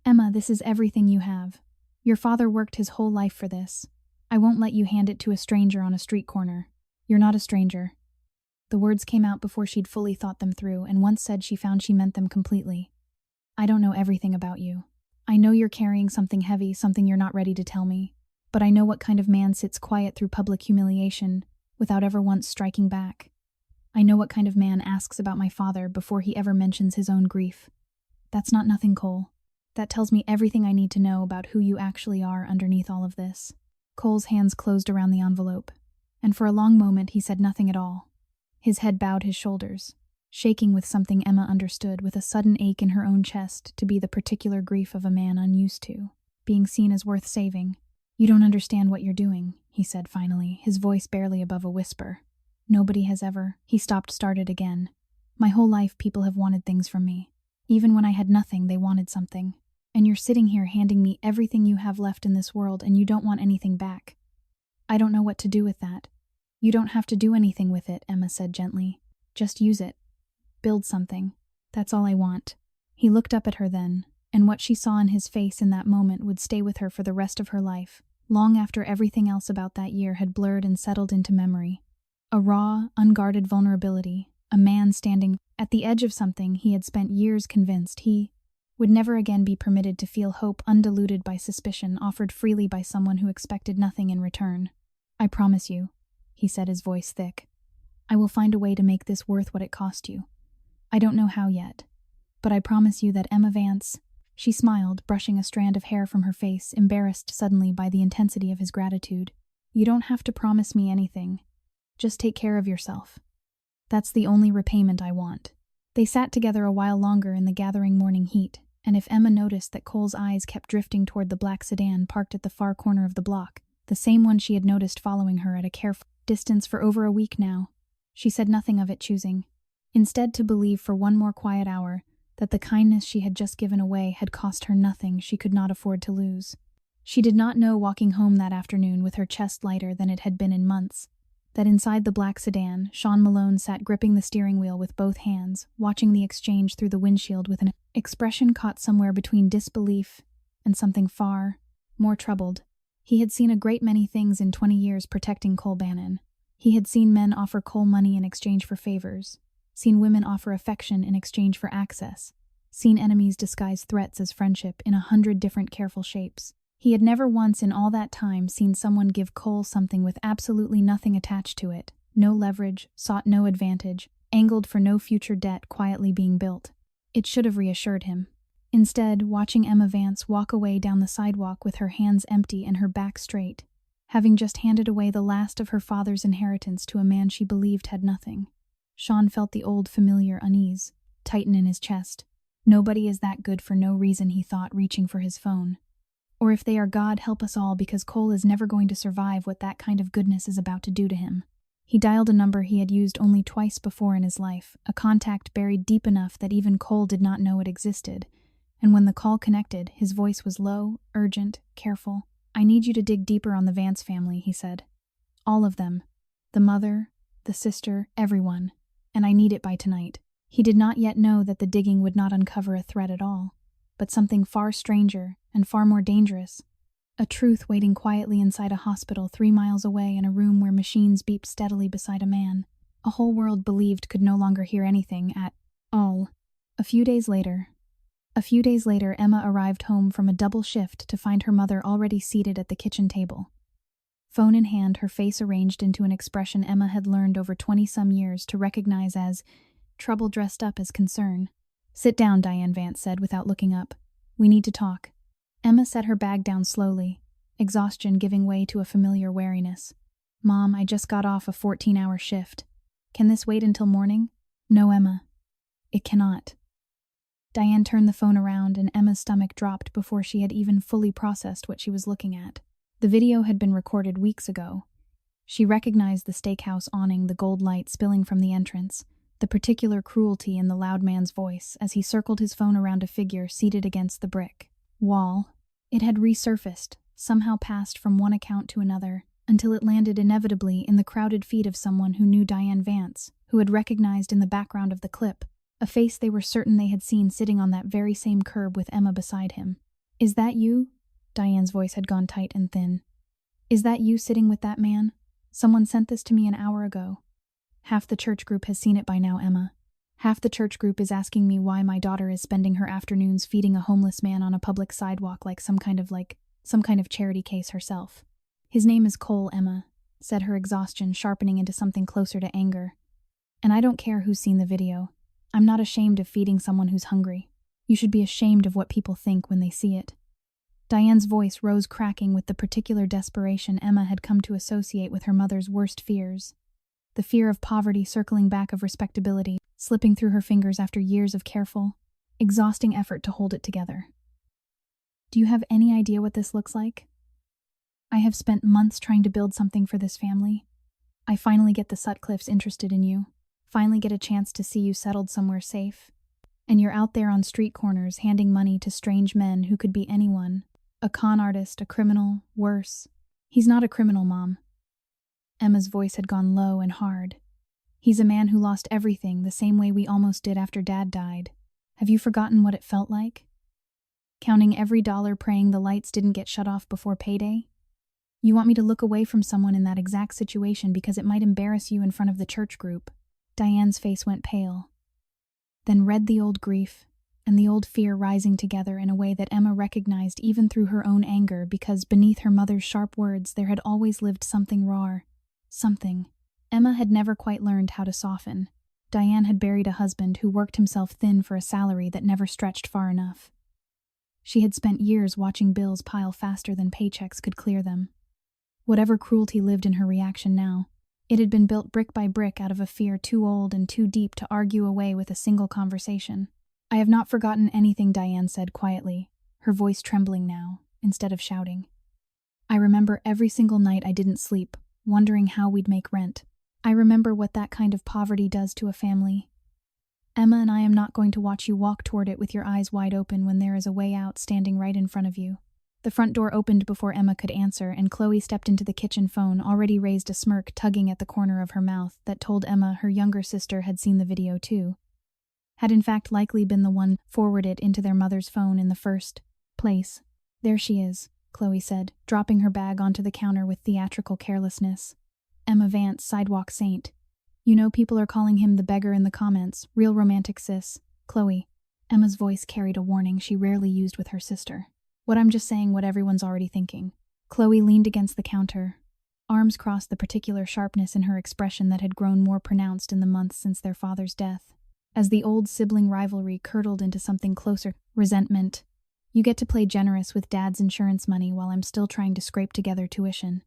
A: "Emma, this is everything you have. Your father worked his whole life for this. I won't let you hand it to a stranger on a street corner. You're not a stranger." The words came out before she'd fully thought them through, and once said she found she meant them completely. "I don't know everything about you. I know you're carrying something heavy, something you're not ready to tell me. But I know what kind of man sits quiet through public humiliation without ever once striking back. I know what kind of man asks about my father before he ever mentions his own grief. That's not nothing, Cole. That tells me everything I need to know about who you actually are underneath all of this." Cole's hands closed around the envelope, and for a long moment he said nothing at all. His head bowed his shoulders, shaking with something Emma understood, with a sudden ache in her own chest to be the particular grief of a man unused to being seen as worth saving. "You don't understand what you're doing," he said finally, his voice barely above a whisper. "Nobody has ever—" He started again. "My whole life people have wanted things from me. Even when I had nothing, they wanted something. And you're sitting here handing me everything you have left in this world, and you don't want anything back. I don't know what to do with that." "You don't have to do anything with it," Emma said gently. "Just use it. Build something. That's all I want." He looked up at her then, and what she saw in his face in that moment would stay with her for the rest of her life, long after everything else about that year had blurred and settled into memory. A raw, unguarded vulnerability, a man standing at the edge of something he had spent years convinced he would never again be permitted to feel, hope undiluted by suspicion, offered freely by someone who expected nothing in return. "I promise you," he said, his voice thick, "I will find a way to make this worth what it cost you. I don't know how yet, but I promise you that Emma Vance—" She smiled, brushing a strand of hair from her face, embarrassed suddenly by the intensity of his gratitude. "You don't have to promise me anything. Just take care of yourself. That's the only repayment I want." They sat together a while longer in the gathering morning heat, and if Emma noticed that Cole's eyes kept drifting toward the black sedan parked at the far corner of the block, the same one she had noticed following her at a careful distance for over a week now, she said nothing of it, choosing instead to believe for one more quiet hour that the kindness she had just given away had cost her nothing she could not afford to lose. She did not know, walking home that afternoon with her chest lighter than it had been in months, that inside the black sedan, Sean Malone sat gripping the steering wheel with both hands, watching the exchange through the windshield with an expression caught somewhere between disbelief and something far more troubled. He had seen a great many things in 20 years protecting Cole Bannon. He had seen men offer Cole money in exchange for favors, seen women offer affection in exchange for access, seen enemies disguise threats as friendship in 100 different careful shapes. He had never once in all that time seen someone give Cole something with absolutely nothing attached to it, no leverage, sought no advantage, angled for no future debt quietly being built. It should have reassured him. Instead, watching Emma Vance walk away down the sidewalk with her hands empty and her back straight, having just handed away the last of her father's inheritance to a man she believed had nothing, Sean felt the old familiar unease tighten in his chest. Nobody is that good for no reason, he thought, reaching for his phone. Or if they are, God help us all, because Cole is never going to survive what that kind of goodness is about to do to him. He dialed a number he had used only twice before in his life, a contact buried deep enough that even Cole did not know it existed. And when the call connected, his voice was low, urgent, careful. "I need you to dig deeper on the Vance family," he said. "All of them. The mother, the sister, everyone. And I need it by tonight." He did not yet know that the digging would not uncover a threat at all, but something far stranger and far more dangerous. A truth waiting quietly inside a hospital 3 miles away in a room where machines beeped steadily beside a man. A whole world believed could no longer hear anything at all. A few days later, Emma arrived home from a double shift to find her mother already seated at the kitchen table. Phone in hand, her face arranged into an expression Emma had learned over 20-some years to recognize as trouble dressed up as concern. "Sit down," Diane Vance said without looking up. "We need to talk." Emma set her bag down slowly, exhaustion giving way to a familiar wariness. "Mom, I just got off a 14-hour shift. Can this wait until morning?" "No, Emma. It cannot." Diane turned the phone around and Emma's stomach dropped before she had even fully processed what she was looking at. The video had been recorded weeks ago. She recognized the steakhouse awning, the gold light spilling from the entrance, the particular cruelty in the loud man's voice as he circled his phone around a figure seated against the brick wall. It had resurfaced, somehow passed from one account to another, until it landed inevitably in the crowded feed of someone who knew Diane Vance, who had recognized in the background of the clip a face they were certain they had seen sitting on that very same curb with Emma beside him. "Is that you?" Diane's voice had gone tight and thin. "Is that you sitting with that man? Someone sent this to me an hour ago. Half the church group has seen it by now, Emma. Half the church group is asking me why my daughter is spending her afternoons feeding a homeless man on a public sidewalk like some kind of charity case herself." "His name is Cole, Emma," said her exhaustion sharpening into something closer to anger. "And I don't care who's seen the video. I'm not ashamed of feeding someone who's hungry. You should be ashamed of what people think when they see it." Diane's voice rose cracking with the particular desperation Emma had come to associate with her mother's worst fears. The fear of poverty circling back of respectability, slipping through her fingers after years of careful, exhausting effort to hold it together. "Do you have any idea what this looks like? I have spent months trying to build something for this family. I finally get the Sutcliffes interested in you, finally get a chance to see you settled somewhere safe. And you're out there on street corners handing money to strange men who could be anyone. A con artist, a criminal, worse." "He's not a criminal, Mom." Emma's voice had gone low and hard. "He's a man who lost everything the same way we almost did after Dad died. Have you forgotten what it felt like? Counting every dollar, praying the lights didn't get shut off before payday? You want me to look away from someone in that exact situation because it might embarrass you in front of the church group?" Diane's face went pale. Then read the old grief and the old fear rising together in a way that Emma recognized even through her own anger, because beneath her mother's sharp words there had always lived something raw. Something. Emma had never quite learned how to soften. Diane had buried a husband who worked himself thin for a salary that never stretched far enough. She had spent years watching bills pile faster than paychecks could clear them. Whatever cruelty lived in her reaction now, it had been built brick by brick out of a fear too old and too deep to argue away with a single conversation. "I have not forgotten anything," Diane said quietly, her voice trembling now, instead of shouting. "I remember every single night I didn't sleep, wondering how we'd make rent. I remember what that kind of poverty does to a family. Emma, and I am not going to watch you walk toward it with your eyes wide open when there is a way out standing right in front of you." The front door opened before Emma could answer, and Chloe stepped into the kitchen. Phone already raised a smirk tugging at the corner of her mouth that told Emma her younger sister had seen the video too. Had in fact likely been the one forwarded into their mother's phone in the first place. "There she is," Chloe said, dropping her bag onto the counter with theatrical carelessness. "Emma Vance, sidewalk saint. You know people are calling him the beggar in the comments. Real romantic, sis." "Chloe." Emma's voice carried a warning she rarely used with her sister. "What I'm just saying what everyone's already thinking." Chloe leaned against the counter, arms crossed, the particular sharpness in her expression that had grown more pronounced in the months since their father's death, as the old sibling rivalry curdled into something closer, resentment. "You get to play generous with Dad's insurance money while I'm still trying to scrape together tuition.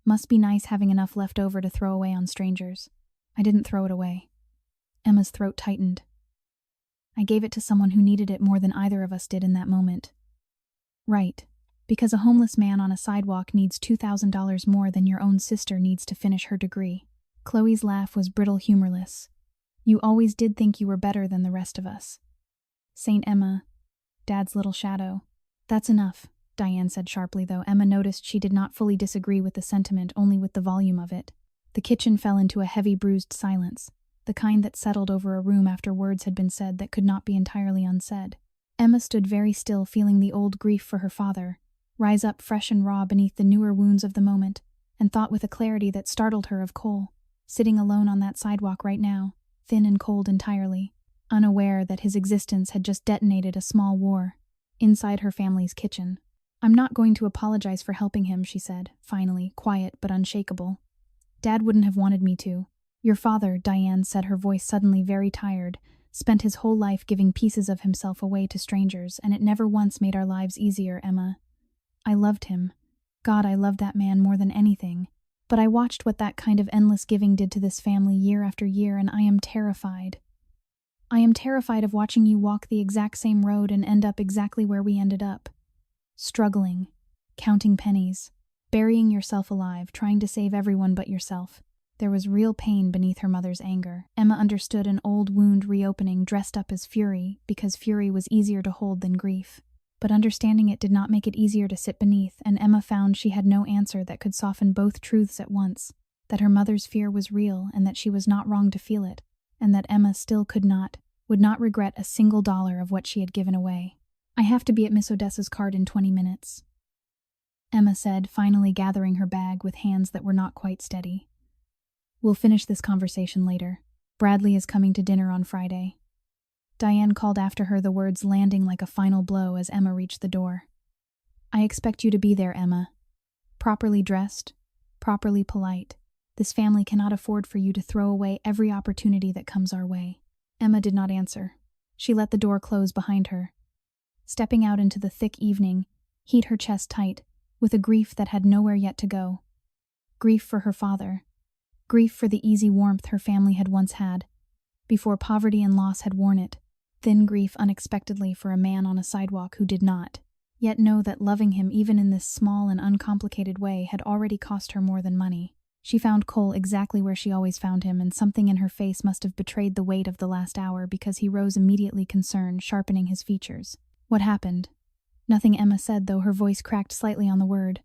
A: Must be nice having enough left over to throw away on strangers." "I didn't throw it away." Emma's throat tightened. "I gave it to someone who needed it more than either of us did in that moment." "Right. Because a homeless man on a sidewalk needs $2,000 more than your own sister needs to finish her degree." Chloe's laugh was brittle, humorless. You always did think you were better than the rest of us. Saint Emma, Dad's little shadow. That's enough, Diane said sharply, though Emma noticed she did not fully disagree with the sentiment, only with the volume of it. The kitchen fell into a heavy, bruised silence, the kind that settled over a room after words had been said that could not be entirely unsaid. Emma stood very still, feeling the old grief for her father rise up fresh and raw beneath the newer wounds of the moment, and thought with a clarity that startled her of Cole, sitting alone on that sidewalk right now, thin and cold entirely, unaware that his existence had just detonated a small war inside her family's kitchen. I'm not going to apologize for helping him, she said, finally, quiet but unshakable. Dad wouldn't have wanted me to. Your father, Diane said, her voice suddenly very tired, spent his whole life giving pieces of himself away to strangers, and it never once made our lives easier, Emma. I loved him. God, I loved that man more than anything. But I watched what that kind of endless giving did to this family year after year, and I am terrified. I am terrified of watching you walk the exact same road and end up exactly where we ended up. Struggling, counting pennies, burying yourself alive, trying to save everyone but yourself. There was real pain beneath her mother's anger. Emma understood an old wound reopening, dressed up as fury, because fury was easier to hold than grief. But understanding it did not make it easier to sit beneath, and Emma found she had no answer that could soften both truths at once, that her mother's fear was real and that she was not wrong to feel it, and that Emma still would not regret a single dollar of what she had given away. I have to be at Miss Odessa's card in 20 minutes, Emma said, finally gathering her bag with hands that were not quite steady. We'll finish this conversation later. Bradley is coming to dinner on Friday. Diane called after her, the words landing like a final blow as Emma reached the door. I expect you to be there, Emma. Properly dressed, properly polite. This family cannot afford for you to throw away every opportunity that comes our way. Emma did not answer. She let the door close behind her. Stepping out into the thick evening, heat her chest tight, with a grief that had nowhere yet to go. Grief for her father. Grief for the easy warmth her family had once had, before poverty and loss had worn it. Thin grief unexpectedly for a man on a sidewalk who did not yet know that loving him even in this small and uncomplicated way had already cost her more than money. She found Cole exactly where she always found him, and something in her face must have betrayed the weight of the last hour, because he rose immediately, concerned, sharpening his features. What happened? Nothing, Emma said, though her voice cracked slightly on the word.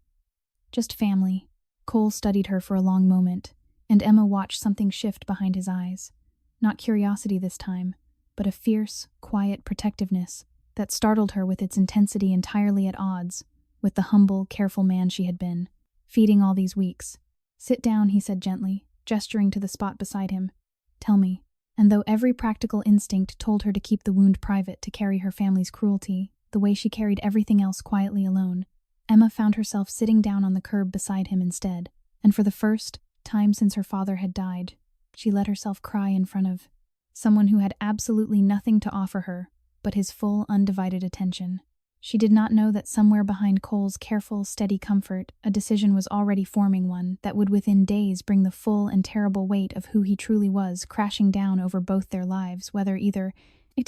A: Just family. Cole studied her for a long moment, and Emma watched something shift behind his eyes. Not curiosity this time, but a fierce, quiet protectiveness that startled her with its intensity entirely at odds with the humble, careful man she had been, feeding all these weeks. Sit down, he said gently, gesturing to the spot beside him. Tell me. And though every practical instinct told her to keep the wound private, to carry her family's cruelty, the way she carried everything else quietly alone, Emma found herself sitting down on the curb beside him instead, and for the first time since her father had died, she let herself cry in front of someone who had absolutely nothing to offer her but his full, undivided attention. She did not know that somewhere behind Cole's careful, steady comfort, a decision was already forming, one that would within days bring the full and terrible weight of who he truly was crashing down over both their lives, whether either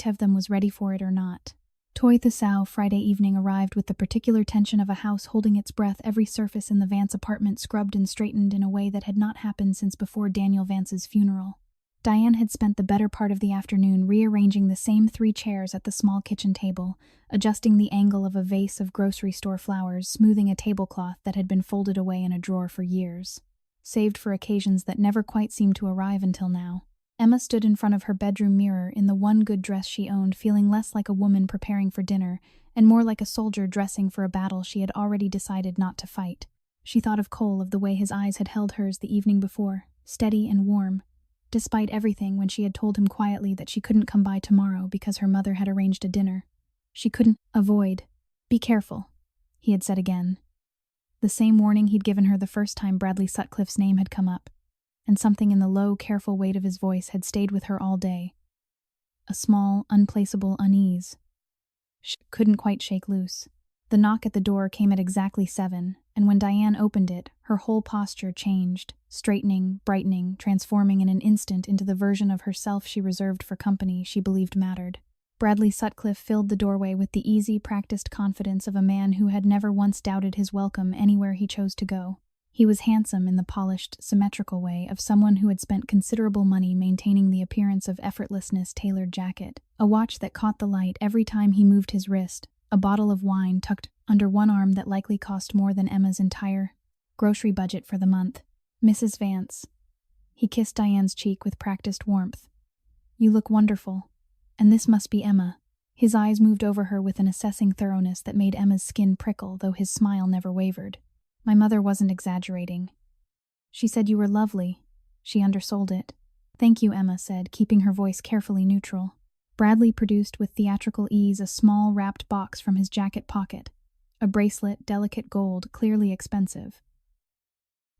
A: of them was ready for it or not. Toy Thesau Friday evening arrived with the particular tension of a house holding its breath, every surface in the Vance apartment scrubbed and straightened in a way that had not happened since before Daniel Vance's funeral. Diane had spent the better part of the afternoon rearranging the same 3 chairs at the small kitchen table, adjusting the angle of a vase of grocery store flowers, smoothing a tablecloth that had been folded away in a drawer for years, saved for occasions that never quite seemed to arrive until now. Emma stood in front of her bedroom mirror in the one good dress she owned, feeling less like a woman preparing for dinner and more like a soldier dressing for a battle she had already decided not to fight. She thought of Cole, of the way his eyes had held hers the evening before, steady and warm, despite everything, when she had told him quietly that she couldn't come by tomorrow because her mother had arranged a dinner. She couldn't avoid. Be careful, he had said again. The same warning he'd given her the first time Bradley Sutcliffe's name had come up, and something in the low, careful weight of his voice had stayed with her all day. A small, unplaceable unease. She couldn't quite shake loose. The knock at the door came at exactly 7, and when Diane opened it, her whole posture changed, straightening, brightening, transforming in an instant into the version of herself she reserved for company she believed mattered. Bradley Sutcliffe filled the doorway with the easy, practiced confidence of a man who had never once doubted his welcome anywhere he chose to go. He was handsome in the polished, symmetrical way of someone who had spent considerable money maintaining the appearance of effortlessness tailored jacket, a watch that caught the light every time he moved his wrist, a bottle of wine tucked under one arm that likely cost more than Emma's entire grocery budget for the month. Mrs. Vance. He kissed Diane's cheek with practiced warmth. You look wonderful. And this must be Emma. His eyes moved over her with an assessing thoroughness that made Emma's skin prickle, though his smile never wavered. My mother wasn't exaggerating. She said you were lovely. She undersold it. Thank you, Emma said, keeping her voice carefully neutral. Bradley produced with theatrical ease a small wrapped box from his jacket pocket. A bracelet, delicate gold, clearly expensive.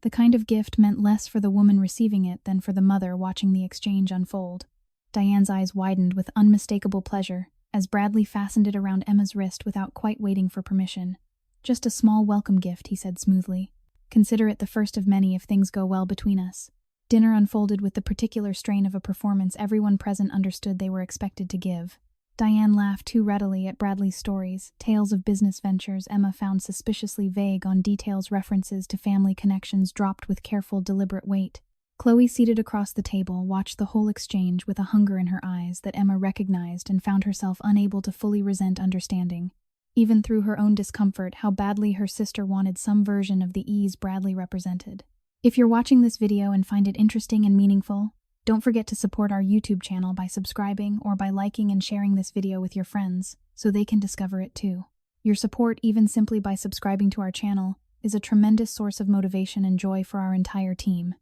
A: The kind of gift meant less for the woman receiving it than for the mother watching the exchange unfold. Diane's eyes widened with unmistakable pleasure as Bradley fastened it around Emma's wrist without quite waiting for permission. Just a small welcome gift, he said smoothly. Consider it the first of many if things go well between us. Dinner unfolded with the particular strain of a performance everyone present understood they were expected to give. Diane laughed too readily at Bradley's stories, tales of business ventures Emma found suspiciously vague on details references to family connections dropped with careful, deliberate weight. Chloe, seated across the table, watched the whole exchange with a hunger in her eyes that Emma recognized and found herself unable to fully resent understanding. Even through her own discomfort, how badly her sister wanted some version of the ease Bradley represented. If you're watching this video and find it interesting and meaningful, don't forget to support our YouTube channel by subscribing or by liking and sharing this video with your friends so they can discover it too. Your support, even simply by subscribing to our channel, is a tremendous source of motivation and joy for our entire team.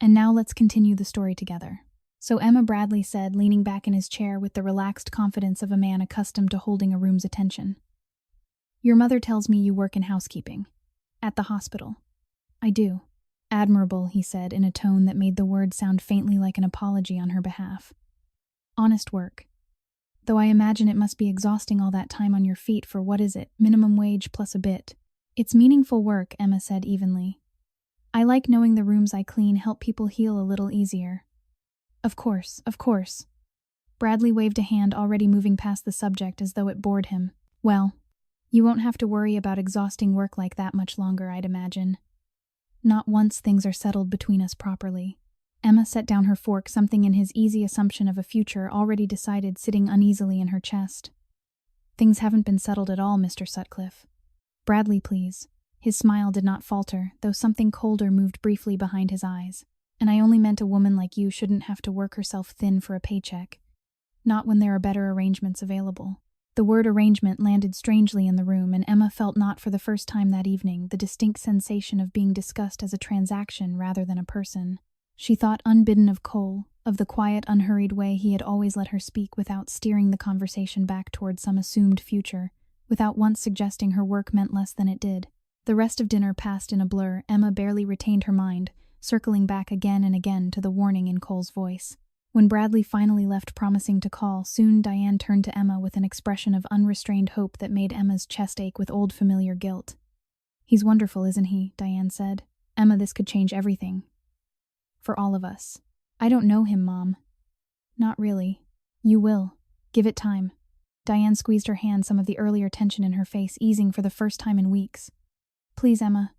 A: And now let's continue the story together. So Emma, Bradley said, leaning back in his chair with the relaxed confidence of a man accustomed to holding a room's attention. Your mother tells me you work in housekeeping. At the hospital. I do. Admirable, he said in a tone that made the words sound faintly like an apology on her behalf. Honest work. Though I imagine it must be exhausting all that time on your feet for what is it, minimum wage plus a bit. It's meaningful work, Emma said evenly. I like knowing the rooms I clean help people heal a little easier. Of course, of course. Bradley waved a hand, already moving past the subject as though it bored him. Well, you won't have to worry about exhausting work like that much longer, I'd imagine. Not once things are settled between us properly. Emma set down her fork, something in his easy assumption of a future already decided sitting uneasily in her chest. Things haven't been settled at all, Mr. Sutcliffe. Bradley, please. His smile did not falter, though something colder moved briefly behind his eyes. And I only meant a woman like you shouldn't have to work herself thin for a paycheck. Not when there are better arrangements available. The word arrangement landed strangely in the room, and Emma felt not for the first time that evening the distinct sensation of being discussed as a transaction rather than a person. She thought unbidden of Cole, of the quiet, unhurried way he had always let her speak without steering the conversation back toward some assumed future, without once suggesting her work meant less than it did. The rest of dinner passed in a blur. Emma barely retained her mind, circling back again and again to the warning in Cole's voice. When Bradley finally left promising to call, soon Diane turned to Emma with an expression of unrestrained hope that made Emma's chest ache with old familiar guilt. He's wonderful, isn't he? Diane said. Emma, this could change everything. For all of us. I don't know him, Mom. Not really. You will. Give it time. Diane squeezed her hand, some of the earlier tension in her face easing for the first time in weeks. Please, Emma.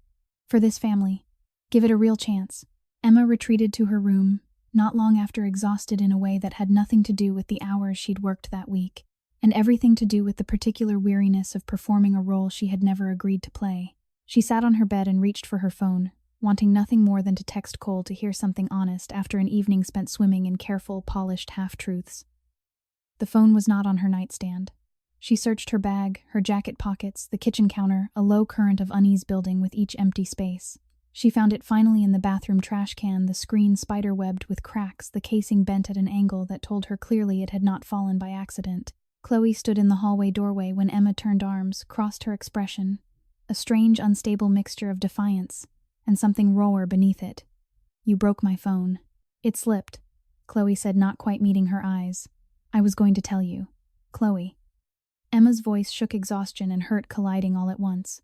A: For this family. Give it a real chance. Emma retreated to her room, not long after, exhausted in a way that had nothing to do with the hours she'd worked that week, and everything to do with the particular weariness of performing a role she had never agreed to play. She sat on her bed and reached for her phone, wanting nothing more than to text Cole to hear something honest after an evening spent swimming in careful, polished half-truths. The phone was not on her nightstand. She searched her bag, her jacket pockets, the kitchen counter, a low current of unease building with each empty space. She found it finally in the bathroom trash can, the screen spider-webbed with cracks, the casing bent at an angle that told her clearly it had not fallen by accident. Chloe stood in the hallway doorway when Emma turned arms, crossed her expression, a strange, unstable mixture of defiance, and something rawer beneath it. You broke my phone. It slipped, Chloe said, not quite meeting her eyes. I was going to tell you. Chloe. Emma's voice shook exhaustion and hurt colliding all at once.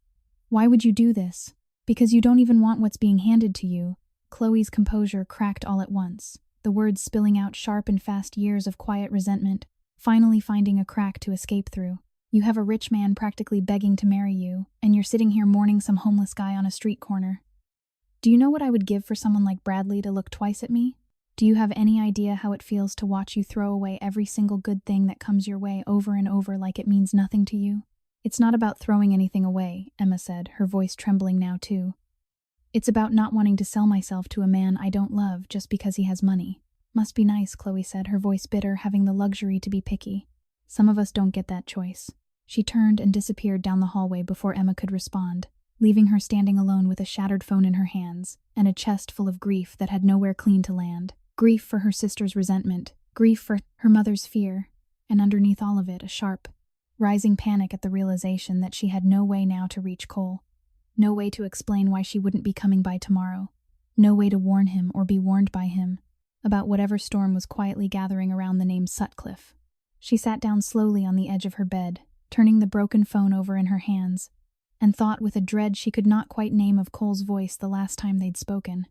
A: Why would you do this? Because you don't even want what's being handed to you. Chloe's composure cracked all at once, the words spilling out sharp and fast, years of quiet resentment, finally finding a crack to escape through. You have a rich man practically begging to marry you, and you're sitting here mourning some homeless guy on a street corner. Do you know what I would give for someone like Bradley to look twice at me? Do you have any idea how it feels to watch you throw away every single good thing that comes your way over and over like it means nothing to you? It's not about throwing anything away, Emma said, her voice trembling now too. It's about not wanting to sell myself to a man I don't love just because he has money. Must be nice, Chloe said, her voice bitter, having the luxury to be picky. Some of us don't get that choice. She turned and disappeared down the hallway before Emma could respond, leaving her standing alone with a shattered phone in her hands and a chest full of grief that had nowhere clean to land. Grief for her sister's resentment, grief for her mother's fear, and underneath all of it, a sharp, rising panic at the realization that she had no way now to reach Cole. No way to explain why she wouldn't be coming by tomorrow. No way to warn him or be warned by him about whatever storm was quietly gathering around the name Sutcliffe. She sat down slowly on the edge of her bed, turning the broken phone over in her hands, and thought with a dread she could not quite name of Cole's voice the last time they'd spoken.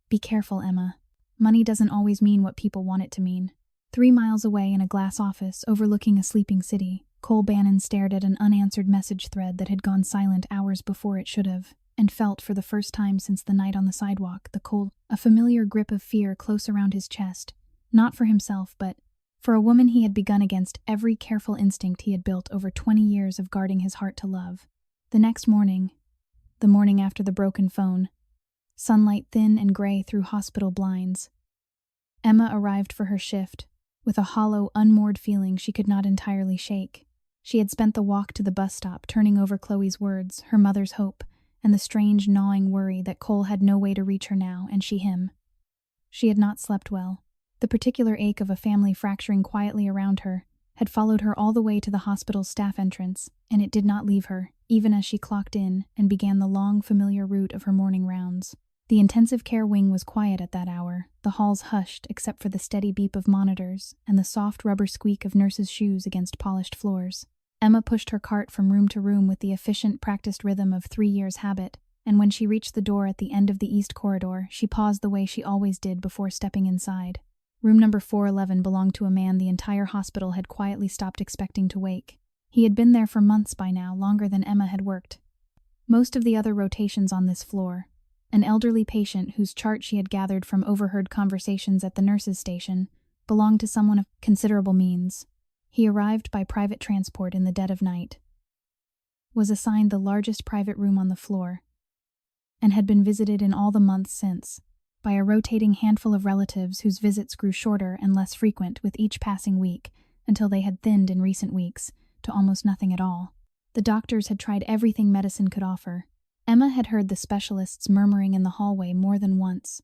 A: Be careful, Emma. Money doesn't always mean what people want it to mean. 3 miles away in a glass office overlooking a sleeping city, Cole Bannon stared at an unanswered message thread that had gone silent hours before it should have, and felt for the first time since the night on the sidewalk a familiar grip of fear close around his chest, not for himself but for a woman he had begun against every careful instinct he had built over 20 years of guarding his heart to love. The next morning, the morning after the broken phone, sunlight thin and gray through hospital blinds. Emma arrived for her shift, with a hollow, unmoored feeling she could not entirely shake. She had spent the walk to the bus stop turning over Chloe's words, her mother's hope, and the strange, gnawing worry that Cole had no way to reach her now, and she him. She had not slept well. The particular ache of a family fracturing quietly around her had followed her all the way to the hospital's staff entrance, and it did not leave her, even as she clocked in and began the long, familiar route of her morning rounds. The intensive care wing was quiet at that hour, the halls hushed except for the steady beep of monitors and the soft rubber squeak of nurses' shoes against polished floors. Emma pushed her cart from room to room with the efficient, practiced rhythm of 3 years' habit, and when she reached the door at the end of the east corridor, she paused the way she always did before stepping inside. Room number 411 belonged to a man the entire hospital had quietly stopped expecting to wake. He had been there for months by now, longer than Emma had worked. Most of the other rotations on this floor, an elderly patient whose chart she had gathered from overheard conversations at the nurses' station, belonged to someone of considerable means. He arrived by private transport in the dead of night, was assigned the largest private room on the floor, and had been visited in all the months since by a rotating handful of relatives whose visits grew shorter and less frequent with each passing week until they had thinned in recent weeks to almost nothing at all. The doctors had tried everything medicine could offer. Emma had heard the specialists murmuring in the hallway more than once.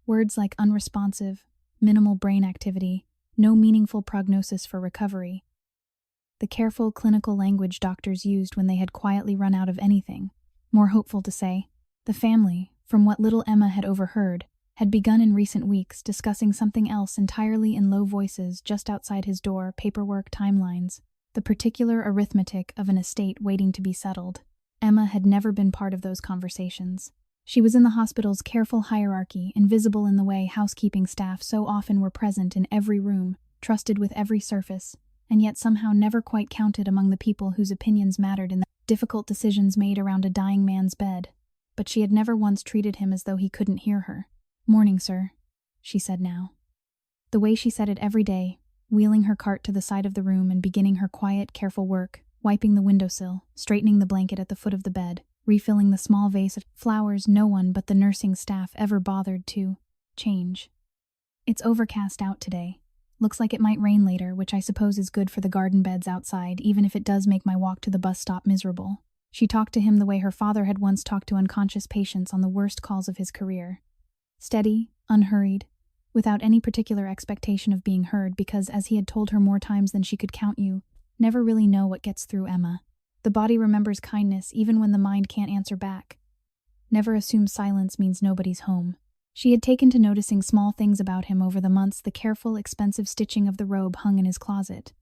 A: Words like unresponsive, minimal brain activity, no meaningful prognosis for recovery. The careful clinical language doctors used when they had quietly run out of anything, more hopeful to say. The family, from what little Emma had overheard, had begun in recent weeks discussing something else entirely in low voices just outside his door, paperwork, timelines, the particular arithmetic of an estate waiting to be settled. Emma had never been part of those conversations. She was in the hospital's careful hierarchy, invisible in the way housekeeping staff so often were present in every room, trusted with every surface, and yet somehow never quite counted among the people whose opinions mattered in the difficult decisions made around a dying man's bed. But she had never once treated him as though he couldn't hear her. "Morning, sir," she said now. The way she said it every day, wheeling her cart to the side of the room and beginning her quiet, careful work, wiping the windowsill, straightening the blanket at the foot of the bed, refilling the small vase of flowers no one but the nursing staff ever bothered to change. "It's overcast out today. Looks like it might rain later, which I suppose is good for the garden beds outside, even if it does make my walk to the bus stop miserable." She talked to him the way her father had once talked to unconscious patients on the worst calls of his career. Steady, unhurried, without any particular expectation of being heard because, as he had told her more times than she could count, you never really know what gets through Emma. The body remembers kindness even when the mind can't answer back. Never assume silence means nobody's home. She had taken to noticing small things about him over the months, the careful, expensive stitching of the robe hung in his closet.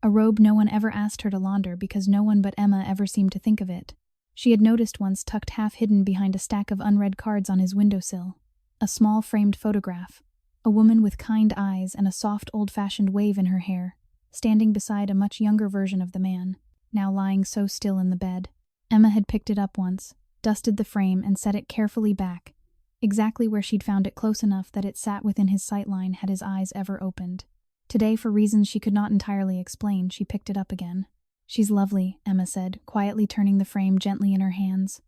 A: A robe no one ever asked her to launder because no one but Emma ever seemed to think of it. She had noticed once tucked half hidden behind a stack of unread cards on his windowsill. A small framed photograph. A woman with kind eyes and a soft old-fashioned wave in her hair, standing beside a much younger version of the man, now lying so still in the bed. Emma had picked it up once, dusted the frame, and set it carefully back, exactly where she'd found it, close enough that it sat within his sightline had his eyes ever opened. Today, for reasons she could not entirely explain, she picked it up again. "She's lovely," Emma said, quietly turning the frame gently in her hands.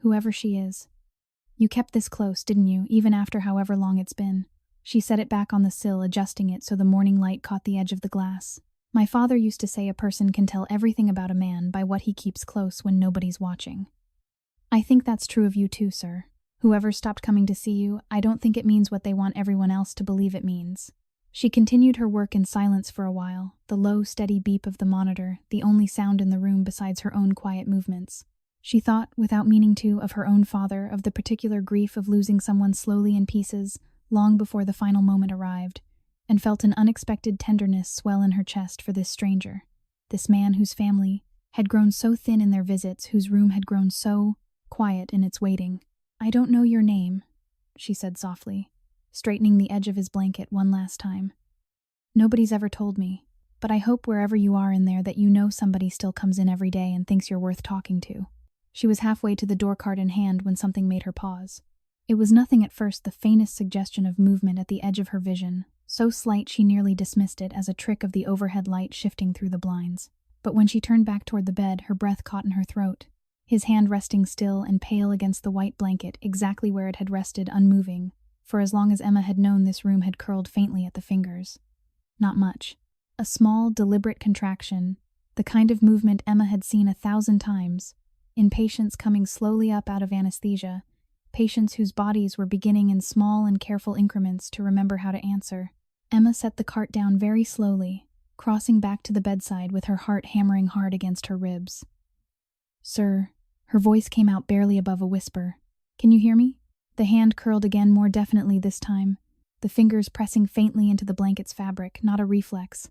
A: "Whoever she is. You kept this close, didn't you, even after however long it's been?" She set it back on the sill, adjusting it so the morning light caught the edge of the glass. "My father used to say a person can tell everything about a man by what he keeps close when nobody's watching. I think that's true of you too, sir. Whoever stopped coming to see you, I don't think it means what they want everyone else to believe it means." She continued her work in silence for a while, the low, steady beep of the monitor, the only sound in the room besides her own quiet movements. She thought, without meaning to, of her own father, of the particular grief of losing someone slowly in pieces, long before the final moment arrived, and felt an unexpected tenderness swell in her chest for this stranger, this man whose family had grown so thin in their visits, whose room had grown so quiet in its waiting. "I don't know your name," she said softly, straightening the edge of his blanket one last time. "Nobody's ever told me, but I hope wherever you are in there that you know somebody still comes in every day and thinks you're worth talking to." She was halfway to the door card in hand when something made her pause. It was nothing at first, the faintest suggestion of movement at the edge of her vision, so slight she nearly dismissed it as a trick of the overhead light shifting through the blinds. But when she turned back toward the bed, her breath caught in her throat, his hand resting still and pale against the white blanket, exactly where it had rested, unmoving. For as long as Emma had known, this room had curled faintly at the fingers. Not much. A small, deliberate contraction, the kind of movement Emma had seen 1,000 times, in patients coming slowly up out of anesthesia, patients whose bodies were beginning in small and careful increments to remember how to answer. Emma set the cart down very slowly, crossing back to the bedside with her heart hammering hard against her ribs. "Sir," her voice came out barely above a whisper. "Can you hear me?" The hand curled again, more definitely this time, the fingers pressing faintly into the blanket's fabric, not a reflex.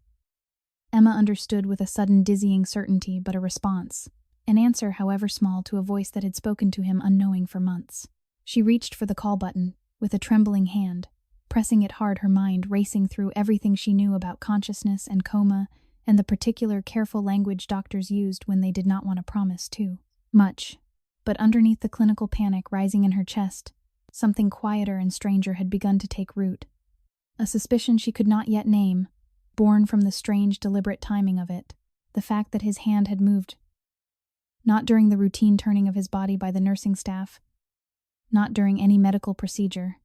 A: Emma understood with a sudden dizzying certainty, but a response, an answer however small to a voice that had spoken to him unknowing for months. She reached for the call button, with a trembling hand, pressing it hard, her mind racing through everything she knew about consciousness and coma and the particular careful language doctors used when they did not want to promise too much. But underneath the clinical panic rising in her chest, something quieter and stranger had begun to take root. A suspicion she could not yet name, born from the strange, deliberate timing of it, the fact that his hand had moved. Not during the routine turning of his body by the nursing staff, not during any medical procedure,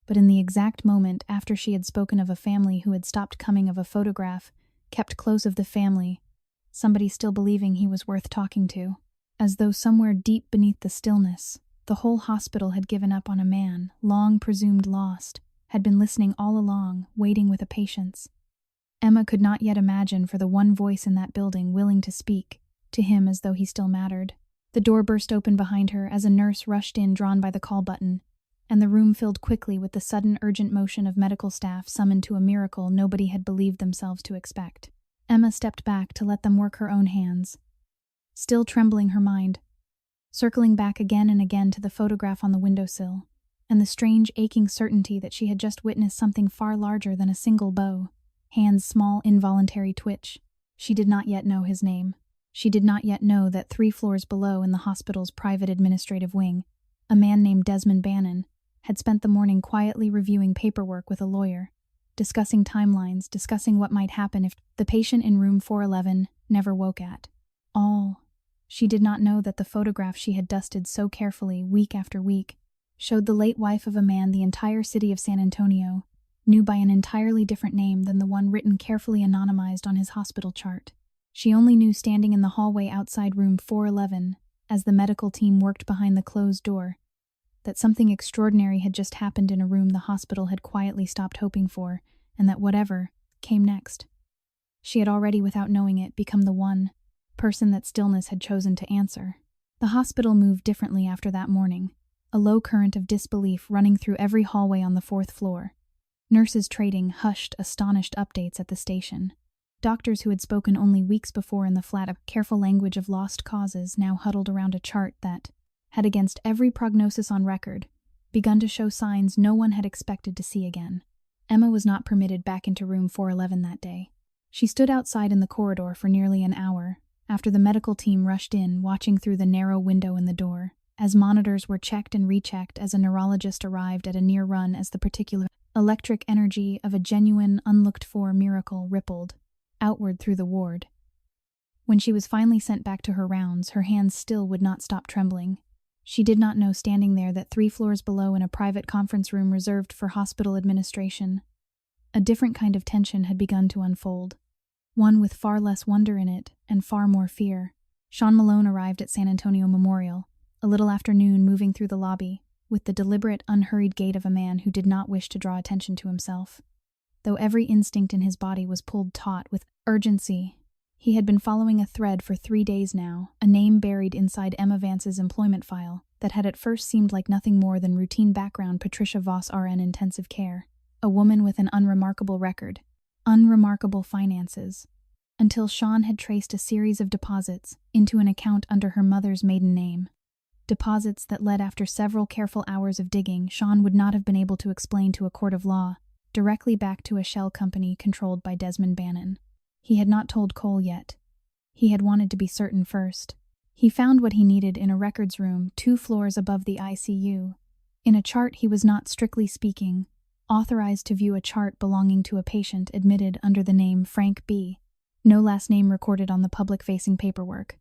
A: but in the exact moment after she had spoken of a family who had stopped coming, of a photograph kept close of the family, somebody still believing he was worth talking to. As though somewhere deep beneath the stillness, the whole hospital had given up on a man, long presumed lost, had been listening all along, waiting with a patience Emma could not yet imagine, for the one voice in that building willing to speak to him as though he still mattered. The door burst open behind her as a nurse rushed in, drawn by the call button, and the room filled quickly with the sudden urgent motion of medical staff summoned to a miracle nobody had believed themselves to expect. Emma stepped back to let them work her own hands, still trembling, her mind circling back again and again to the photograph on the windowsill, and the strange aching certainty that she had just witnessed something far larger than a single bow. Hands' small, involuntary twitch. She did not yet know his name. She did not yet know that 3 floors below, in the hospital's private administrative wing, a man named Desmond Bannon had spent the morning quietly reviewing paperwork with a lawyer, discussing timelines, discussing what might happen if the patient in room 411 never woke at all. She did not know that the photograph she had dusted so carefully week after week showed the late wife of a man the entire city of San Antonio knew by an entirely different name than the one written carefully anonymized on his hospital chart. She only knew, standing in the hallway outside room 411, as the medical team worked behind the closed door, that something extraordinary had just happened in a room the hospital had quietly stopped hoping for, and that whatever came next, she had already, without knowing it, become the one person that stillness had chosen to answer. The hospital moved differently after that morning, a low current of disbelief running through every hallway on the 4th floor. Nurses trading hushed, astonished updates at the station. Doctors who had spoken only weeks before in the flat of careful language of lost causes now huddled around a chart that had, against every prognosis on record, begun to show signs no one had expected to see again. Emma was not permitted back into room 411 that day. She stood outside in the corridor for nearly an hour, after the medical team rushed in, watching through the narrow window in the door. as monitors were checked and rechecked as a neurologist arrived at a near run as the particular electric energy of a genuine, unlooked-for miracle rippled outward through the ward. When she was finally sent back to her rounds, her hands still would not stop trembling. She did not know standing there that 3 floors below in a private conference room reserved for hospital administration, a different kind of tension had begun to unfold, one with far less wonder in it and far more fear. Sean Malone arrived at San Antonio Memorial, a little after noon, moving through the lobby, with the deliberate, unhurried gait of a man who did not wish to draw attention to himself. Though every instinct in his body was pulled taut with urgency, he had been following a thread for 3 days now, a name buried inside Emma Vance's employment file that had at first seemed like nothing more than routine background Patricia Voss RN intensive care, a woman with an unremarkable record, unremarkable finances, until Sean had traced a series of deposits into an account under her mother's maiden name. Deposits that led, after several careful hours of digging Sean would not have been able to explain to a court of law, directly back to a shell company controlled by Desmond Bannon. He had not told Cole yet. He had wanted to be certain first. He found what he needed in a records room 2 floors above the ICU. In a chart he was not, strictly speaking, authorized to view, a chart belonging to a patient admitted under the name Frank B. No last name recorded on the public-facing paperwork,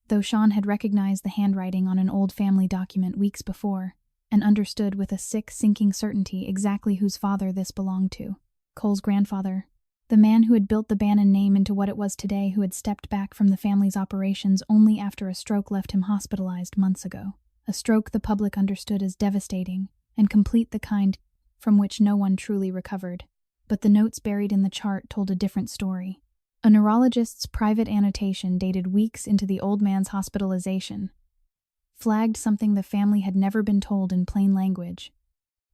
A: though Sean had recognized the handwriting on an old family document weeks before, and understood with a sick, sinking certainty exactly whose father this belonged to. Cole's grandfather, the man who had built the Bannon name into what it was today, who had stepped back from the family's operations only after a stroke left him hospitalized months ago. A stroke the public understood as devastating, and complete, the kind from which no one truly recovered. But the notes buried in the chart told a different story. A neurologist's private annotation dated weeks into the old man's hospitalization flagged something the family had never been told in plain language: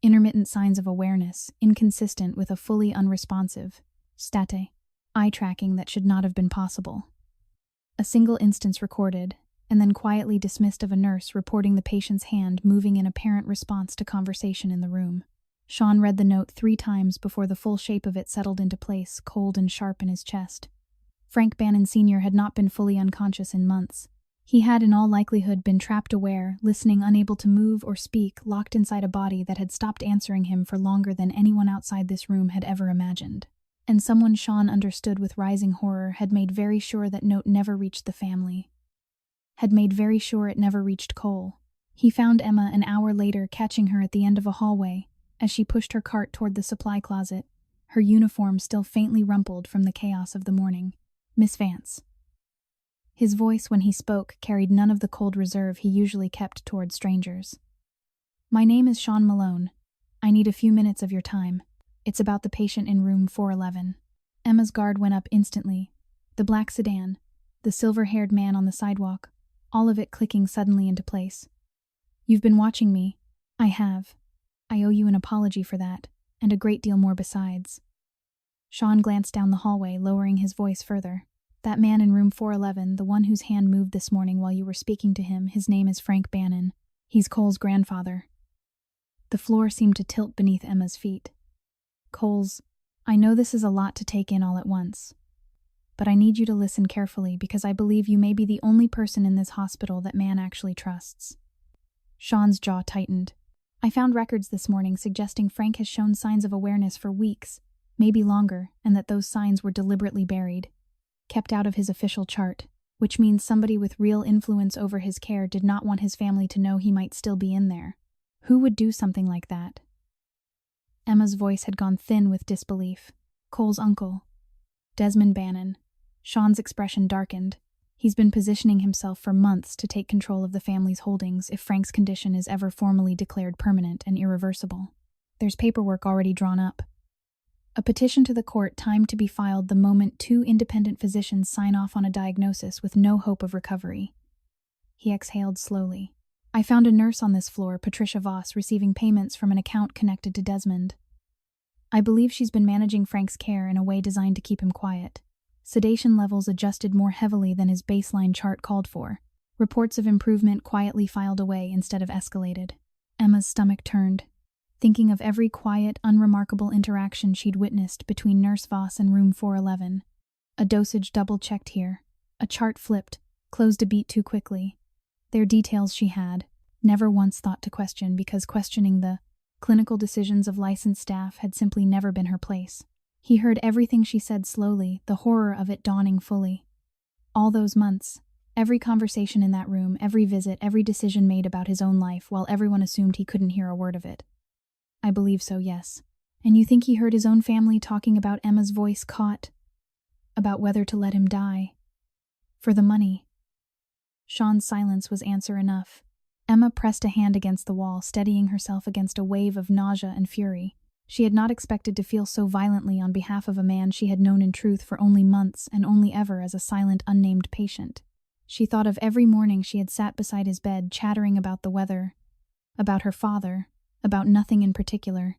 A: intermittent signs of awareness, inconsistent with a fully unresponsive state eye tracking that should not have been possible. A single instance recorded, and then quietly dismissed, of a nurse reporting the patient's hand moving in apparent response to conversation in the room. Sean read the note 3 times before the full shape of it settled into place, cold and sharp in his chest. Frank Bannon Sr. had not been fully unconscious in months. He had in all likelihood been trapped aware, listening, unable to move or speak, locked inside a body that had stopped answering him for longer than anyone outside this room had ever imagined. And someone, Sean understood with rising horror, had made very sure that note never reached the family. Had made very sure it never reached Cole. He found Emma an hour later, catching her at the end of a hallway as she pushed her cart toward the supply closet, her uniform still faintly rumpled from the chaos of the morning. "Miss Vance." His voice, when he spoke, carried none of the cold reserve he usually kept toward strangers. "My name is Sean Malone. I need a few minutes of your time. It's about the patient in room 411. Emma's guard went up instantly. The black sedan, the silver-haired man on the sidewalk, all of it clicking suddenly into place. "You've been watching me." "I have. I owe you an apology for that, and a great deal more besides." Sean glanced down the hallway, lowering his voice further. "That man in room 411, the one whose hand moved this morning while you were speaking to him, his name is Frank Bannon. He's Cole's grandfather." The floor seemed to tilt beneath Emma's feet. "Cole's... I know this is a lot to take in all at once, but I need you to listen carefully, because I believe you may be the only person in this hospital that man actually trusts." Sean's jaw tightened. "I found records this morning suggesting Frank has shown signs of awareness for weeks, maybe longer, and that those signs were deliberately buried, kept out of his official chart, which means somebody with real influence over his care did not want his family to know he might still be in there. Who would do something like that?" Emma's voice had gone thin with disbelief. "Cole's uncle, Desmond Bannon." Sean's expression darkened. "He's been positioning himself for months to take control of the family's holdings if Frank's condition is ever formally declared permanent and irreversible. There's paperwork already drawn up. A petition to the court timed to be filed the moment 2 independent physicians sign off on a diagnosis with no hope of recovery." He exhaled slowly. "I found a nurse on this floor, Patricia Voss, receiving payments from an account connected to Desmond. I believe she's been managing Frank's care in a way designed to keep him quiet. Sedation levels adjusted more heavily than his baseline chart called for. Reports of improvement quietly filed away instead of escalated." Emma's stomach turned, thinking of every quiet, unremarkable interaction she'd witnessed between Nurse Voss and room 411. A dosage double-checked here. A chart flipped, closed a beat too quickly. Their details she had. never once thought to question because questioning the clinical decisions of licensed staff had simply never been her place. He heard everything she said slowly, the horror of it dawning fully. All those months, every conversation in that room, every visit, every decision made about his own life, while everyone assumed he couldn't hear a word of it. I believe so, yes. And you think he heard his own family talking about Emma's voice caught? About whether to let him die? For the money. Sean's silence was answer enough. Emma pressed a hand against the wall, steadying herself against a wave of nausea and fury. She had not expected to feel so violently on behalf of a man she had known in truth for only months and only ever as a silent, unnamed patient. She thought of every morning she had sat beside his bed, chattering about the weather, about her father, about nothing in particular,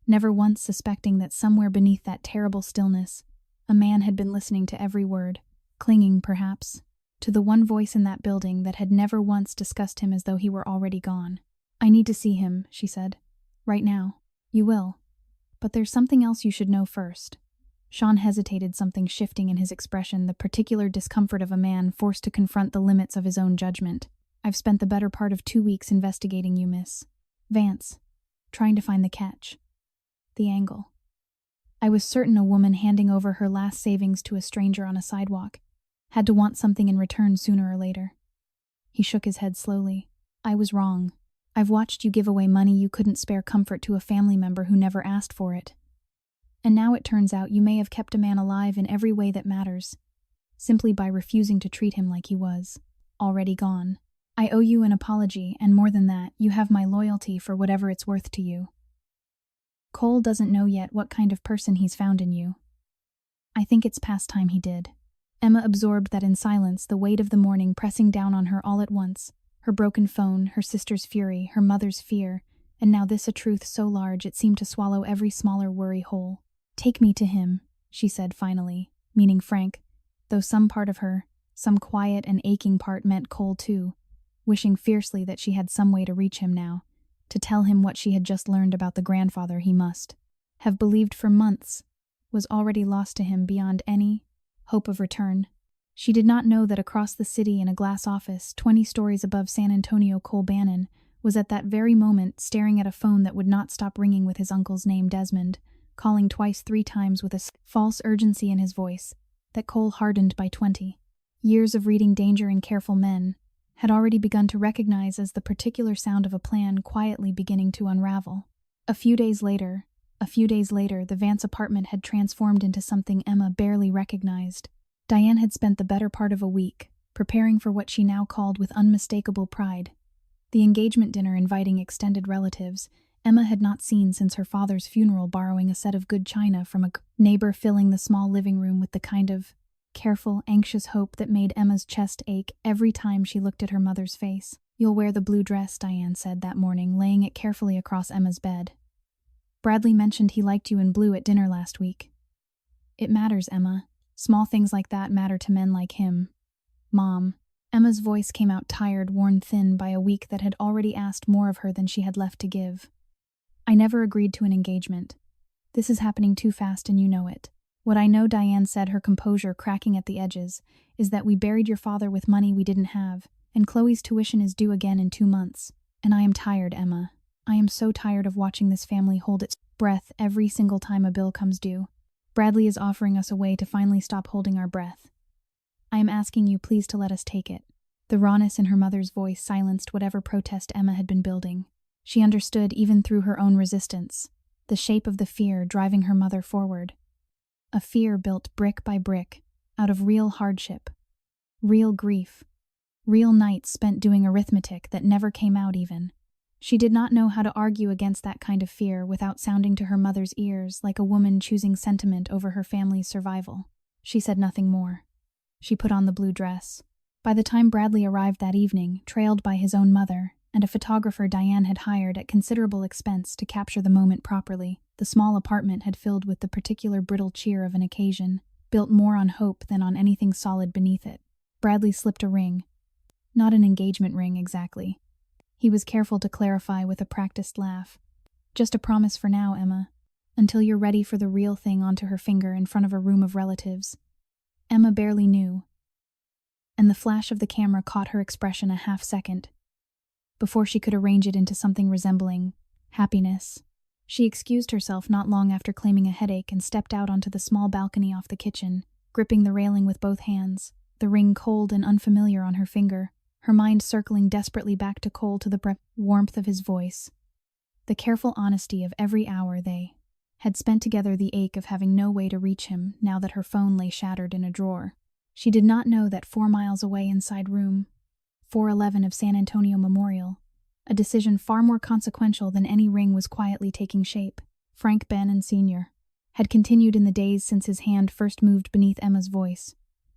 A: never once suspecting that somewhere beneath that terrible stillness, a man had been listening to every word, clinging, perhaps, to the one voice in that building that had never once discussed him as though he were already gone. "I need to see him," she said. "Right now." "You will. But there's something else you should know first." Sean hesitated, something shifting in his expression, the particular discomfort of a man forced to confront the limits of his own judgment. "I've spent the better part of 2 weeks investigating you, Miss Vance, trying to find the catch. The angle. I was certain a woman handing over her last savings to a stranger on a sidewalk had to want something in return sooner or later." He shook his head slowly. "I was wrong. I've watched you give away money you couldn't spare comfort to a family member who never asked for it. And now it turns out you may have kept a man alive in every way that matters, simply by refusing to treat him like he was already gone. I owe you an apology, and more than that, you have my loyalty for whatever it's worth to you. Cole doesn't know yet what kind of person he's found in you. I think it's past time he did." Emma absorbed that in silence, the weight of the morning pressing down on her all at once, her broken phone, her sister's fury, her mother's fear, and now this a truth so large it seemed to swallow every smaller worry whole. "Take me to him," she said finally, meaning Frank, though some part of her, some quiet and aching part, meant Cole too, wishing fiercely that she had some way to reach him now, to tell him what she had just learned about the grandfather he must have believed for months was already lost to him beyond any hope of return. She did not know that across the city in a glass office 20 stories above San Antonio, Cole Bannon was at that very moment staring at a phone that would not stop ringing with his uncle's name, Desmond, calling twice, 3 times with a false urgency in his voice that Cole, hardened by 20 years of reading Danger in Careful Men, had already begun to recognize as the particular sound of a plan quietly beginning to unravel. A few days later, the Vance apartment had transformed into something Emma barely recognized. Diane had spent the better part of a week preparing for what she now called with unmistakable pride the engagement dinner, inviting extended relatives Emma had not seen since her father's funeral, borrowing a set of good china from a neighbor, filling the small living room with the kind of careful, anxious hope that made Emma's chest ache every time she looked at her mother's face. "You'll wear the blue dress," Diane said that morning, laying it carefully across Emma's bed. "Bradley mentioned he liked you in blue at dinner last week." "It matters, Emma. Small things like that matter to men like him. Mom." Emma's voice came out tired, worn thin by a week that had already asked more of her than she had left to give. "I never agreed to an engagement. This is happening too fast and you know it. What I know," Diane said, her composure cracking at the edges, "is that we buried your father with money we didn't have, and Chloe's tuition is due again in 2 months. And I am tired, Emma. I am so tired of watching this family hold its breath every single time a bill comes due. Bradley is offering us a way to finally stop holding our breath. I am asking you please to let us take it." The rawness in her mother's voice silenced whatever protest Emma had been building. She understood, even through her own resistance, the shape of the fear driving her mother forward. A fear built brick by brick, out of real hardship, real grief, real nights spent doing arithmetic that never came out even. She did not know how to argue against that kind of fear without sounding to her mother's ears like a woman choosing sentiment over her family's survival. She said nothing more. She put on the blue dress. By the time Bradley arrived that evening, trailed by his own mother and a photographer Diane had hired at considerable expense to capture the moment properly, the small apartment had filled with the particular brittle cheer of an occasion, built more on hope than on anything solid beneath it. Bradley slipped a ring. Not an engagement ring, exactly. He was careful to clarify with a practiced laugh. "Just a promise for now, Emma, until you're ready for the real thing," onto her finger in front of a room of relatives. Emma barely knew, and the flash of the camera caught her expression a half second. before she could arrange it into something resembling happiness. She excused herself not long after claiming a headache and stepped out onto the small balcony off the kitchen, gripping the railing with both hands, the ring cold and unfamiliar on her finger, her mind circling desperately back to Cole, to the warmth of his voice. The careful honesty of every hour they had spent together, the ache of having no way to reach him now that her phone lay shattered in a drawer. She did not know that 4 miles away, inside room 411 of San Antonio Memorial, a decision far more consequential than any ring was quietly taking shape. Frank Bannon Sr. had continued in the days since his hand first moved beneath Emma's voice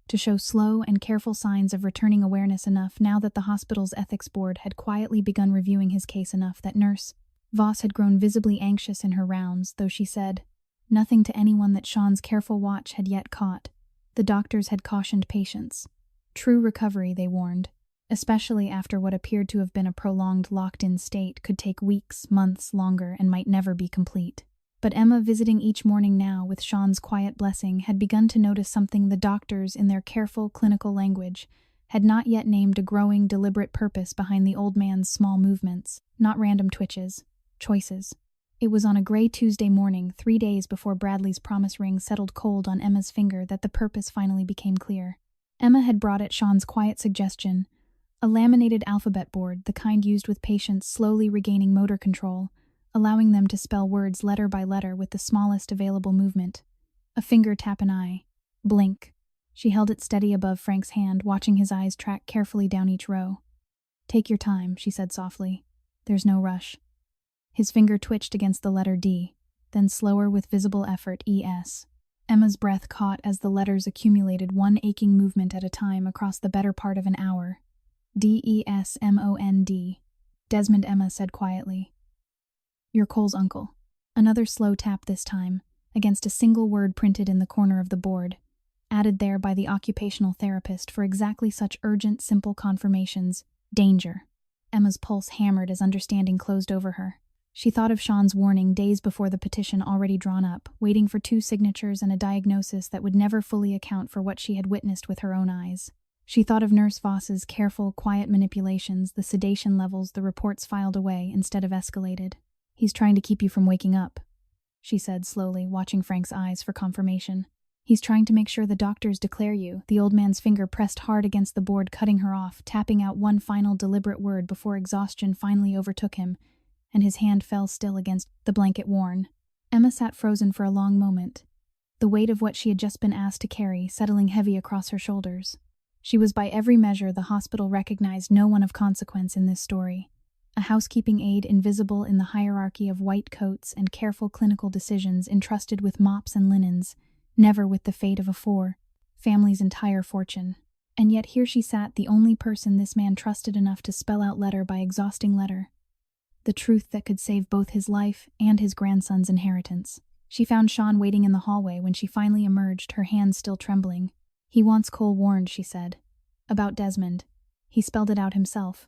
A: to show slow and careful signs of returning awareness enough now that the hospital's ethics board had quietly begun reviewing his case enough that Nurse Voss had grown visibly anxious in her rounds, though she said nothing to anyone that Sean's careful watch had yet caught. The doctors had cautioned patience. True recovery, they warned, especially after what appeared to have been a prolonged locked-in state, could take weeks, months longer, and might never be complete. But Emma, visiting each morning now with Sean's quiet blessing, had begun to notice something the doctors, in their careful clinical language, had not yet named: a growing, deliberate purpose behind the old man's small movements, not random twitches, choices. It was on a gray Tuesday morning, 3 days before Bradley's promise ring settled cold on Emma's finger, that the purpose finally became clear. Emma had brought at Sean's quiet suggestion a laminated alphabet board, the kind used with patients slowly regaining motor control, allowing them to spell words letter by letter with the smallest available movement. A finger tap, an eye blink. She held it steady above Frank's hand, watching his eyes track carefully down each row. "Take your time," she said softly. "There's no rush." His finger twitched against the letter D, then slower with visible effort, ES. Emma's breath caught as the letters accumulated, one aching movement at a time, across the better part of an hour. DESMOND. Desmond, Emma said quietly. "You're Cole's uncle." Another slow tap, this time, against a single word printed in the corner of the board, added there by the occupational therapist for exactly such urgent, simple confirmations. Danger. Emma's pulse hammered as understanding closed over her. She thought of Sean's warning days before, the petition already drawn up, waiting for 2 signatures and a diagnosis that would never fully account for what she had witnessed with her own eyes. She thought of Nurse Voss's careful, quiet manipulations, the sedation levels, the reports filed away instead of escalated. "He's trying to keep you from waking up," she said slowly, watching Frank's eyes for confirmation. "He's trying to make sure the doctors declare you." The old man's finger pressed hard against the board, cutting her off, tapping out one final deliberate word before exhaustion finally overtook him, and his hand fell still against the blanket worn. Emma sat frozen for a long moment, the weight of what she had just been asked to carry settling heavy across her shoulders. She was, by every measure the hospital recognized, no one of consequence in this story. A housekeeping aide invisible in the hierarchy of white coats and careful clinical decisions, entrusted with mops and linens, never with the fate of a family's entire fortune. And yet here she sat, the only person this man trusted enough to spell out letter by exhausting letter the truth that could save both his life and his grandson's inheritance. She found Sean waiting in the hallway when she finally emerged, her hands still trembling. "He wants Cole warned," she said. "About Desmond." He spelled it out himself.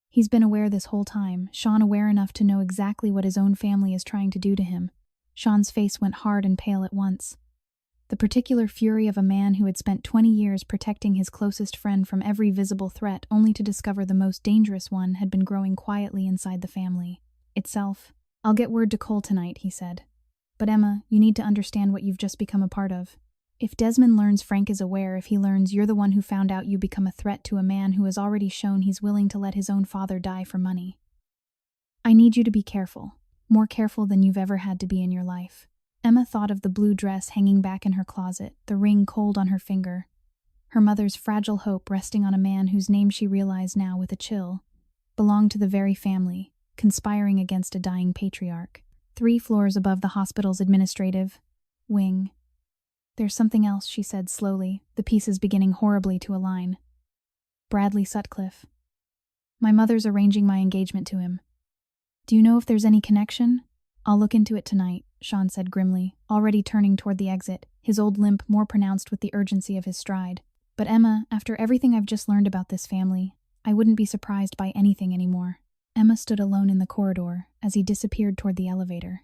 A: "He's been aware this whole time, Sean, aware enough to know exactly what his own family is trying to do to him." Sean's face went hard and pale at once. The particular fury of a man who had spent 20 years protecting his closest friend from every visible threat, only to discover the most dangerous one had been growing quietly inside the family itself. "I'll get word to Cole tonight," he said. "But Emma, you need to understand what you've just become a part of. If Desmond learns Frank is aware, if he learns you're the one who found out, you become a threat to a man who has already shown he's willing to let his own father die for money. I need you to be careful, more careful than you've ever had to be in your life." Emma thought of the blue dress hanging back in her closet, the ring cold on her finger, her mother's fragile hope resting on a man whose name she realized now with a chill belonged to the very family, conspiring against a dying patriarch. 3 floors above the hospital's administrative wing. "There's something else," she said slowly, the pieces beginning horribly to align. "Bradley Sutcliffe. My mother's arranging my engagement to him. Do you know if there's any connection?" "I'll look into it tonight," Sean said grimly, already turning toward the exit, his old limp more pronounced with the urgency of his stride. "But Emma, after everything I've just learned about this family, I wouldn't be surprised by anything anymore." Emma stood alone in the corridor as he disappeared toward the elevator.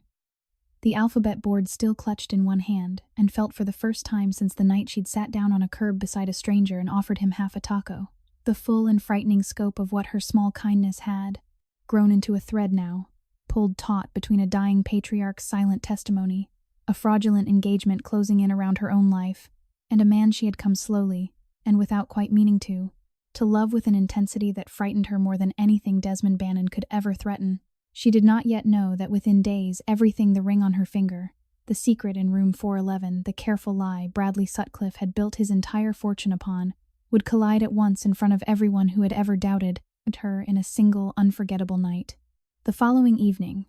A: The alphabet board still clutched in one hand, and felt for the first time since the night she'd sat down on a curb beside a stranger and offered him half a taco. the full and frightening scope of what her small kindness had grown into a thread now, pulled taut between a dying patriarch's silent testimony, a fraudulent engagement closing in around her own life, and a man she had come slowly, and without quite meaning to love with an intensity that frightened her more than anything Desmond Bannon could ever threaten. She did not yet know that within days everything, the ring on her finger, the secret in room 411, the careful lie Bradley Sutcliffe had built his entire fortune upon, would collide at once in front of everyone who had ever doubted her in a single, unforgettable night. The following evening,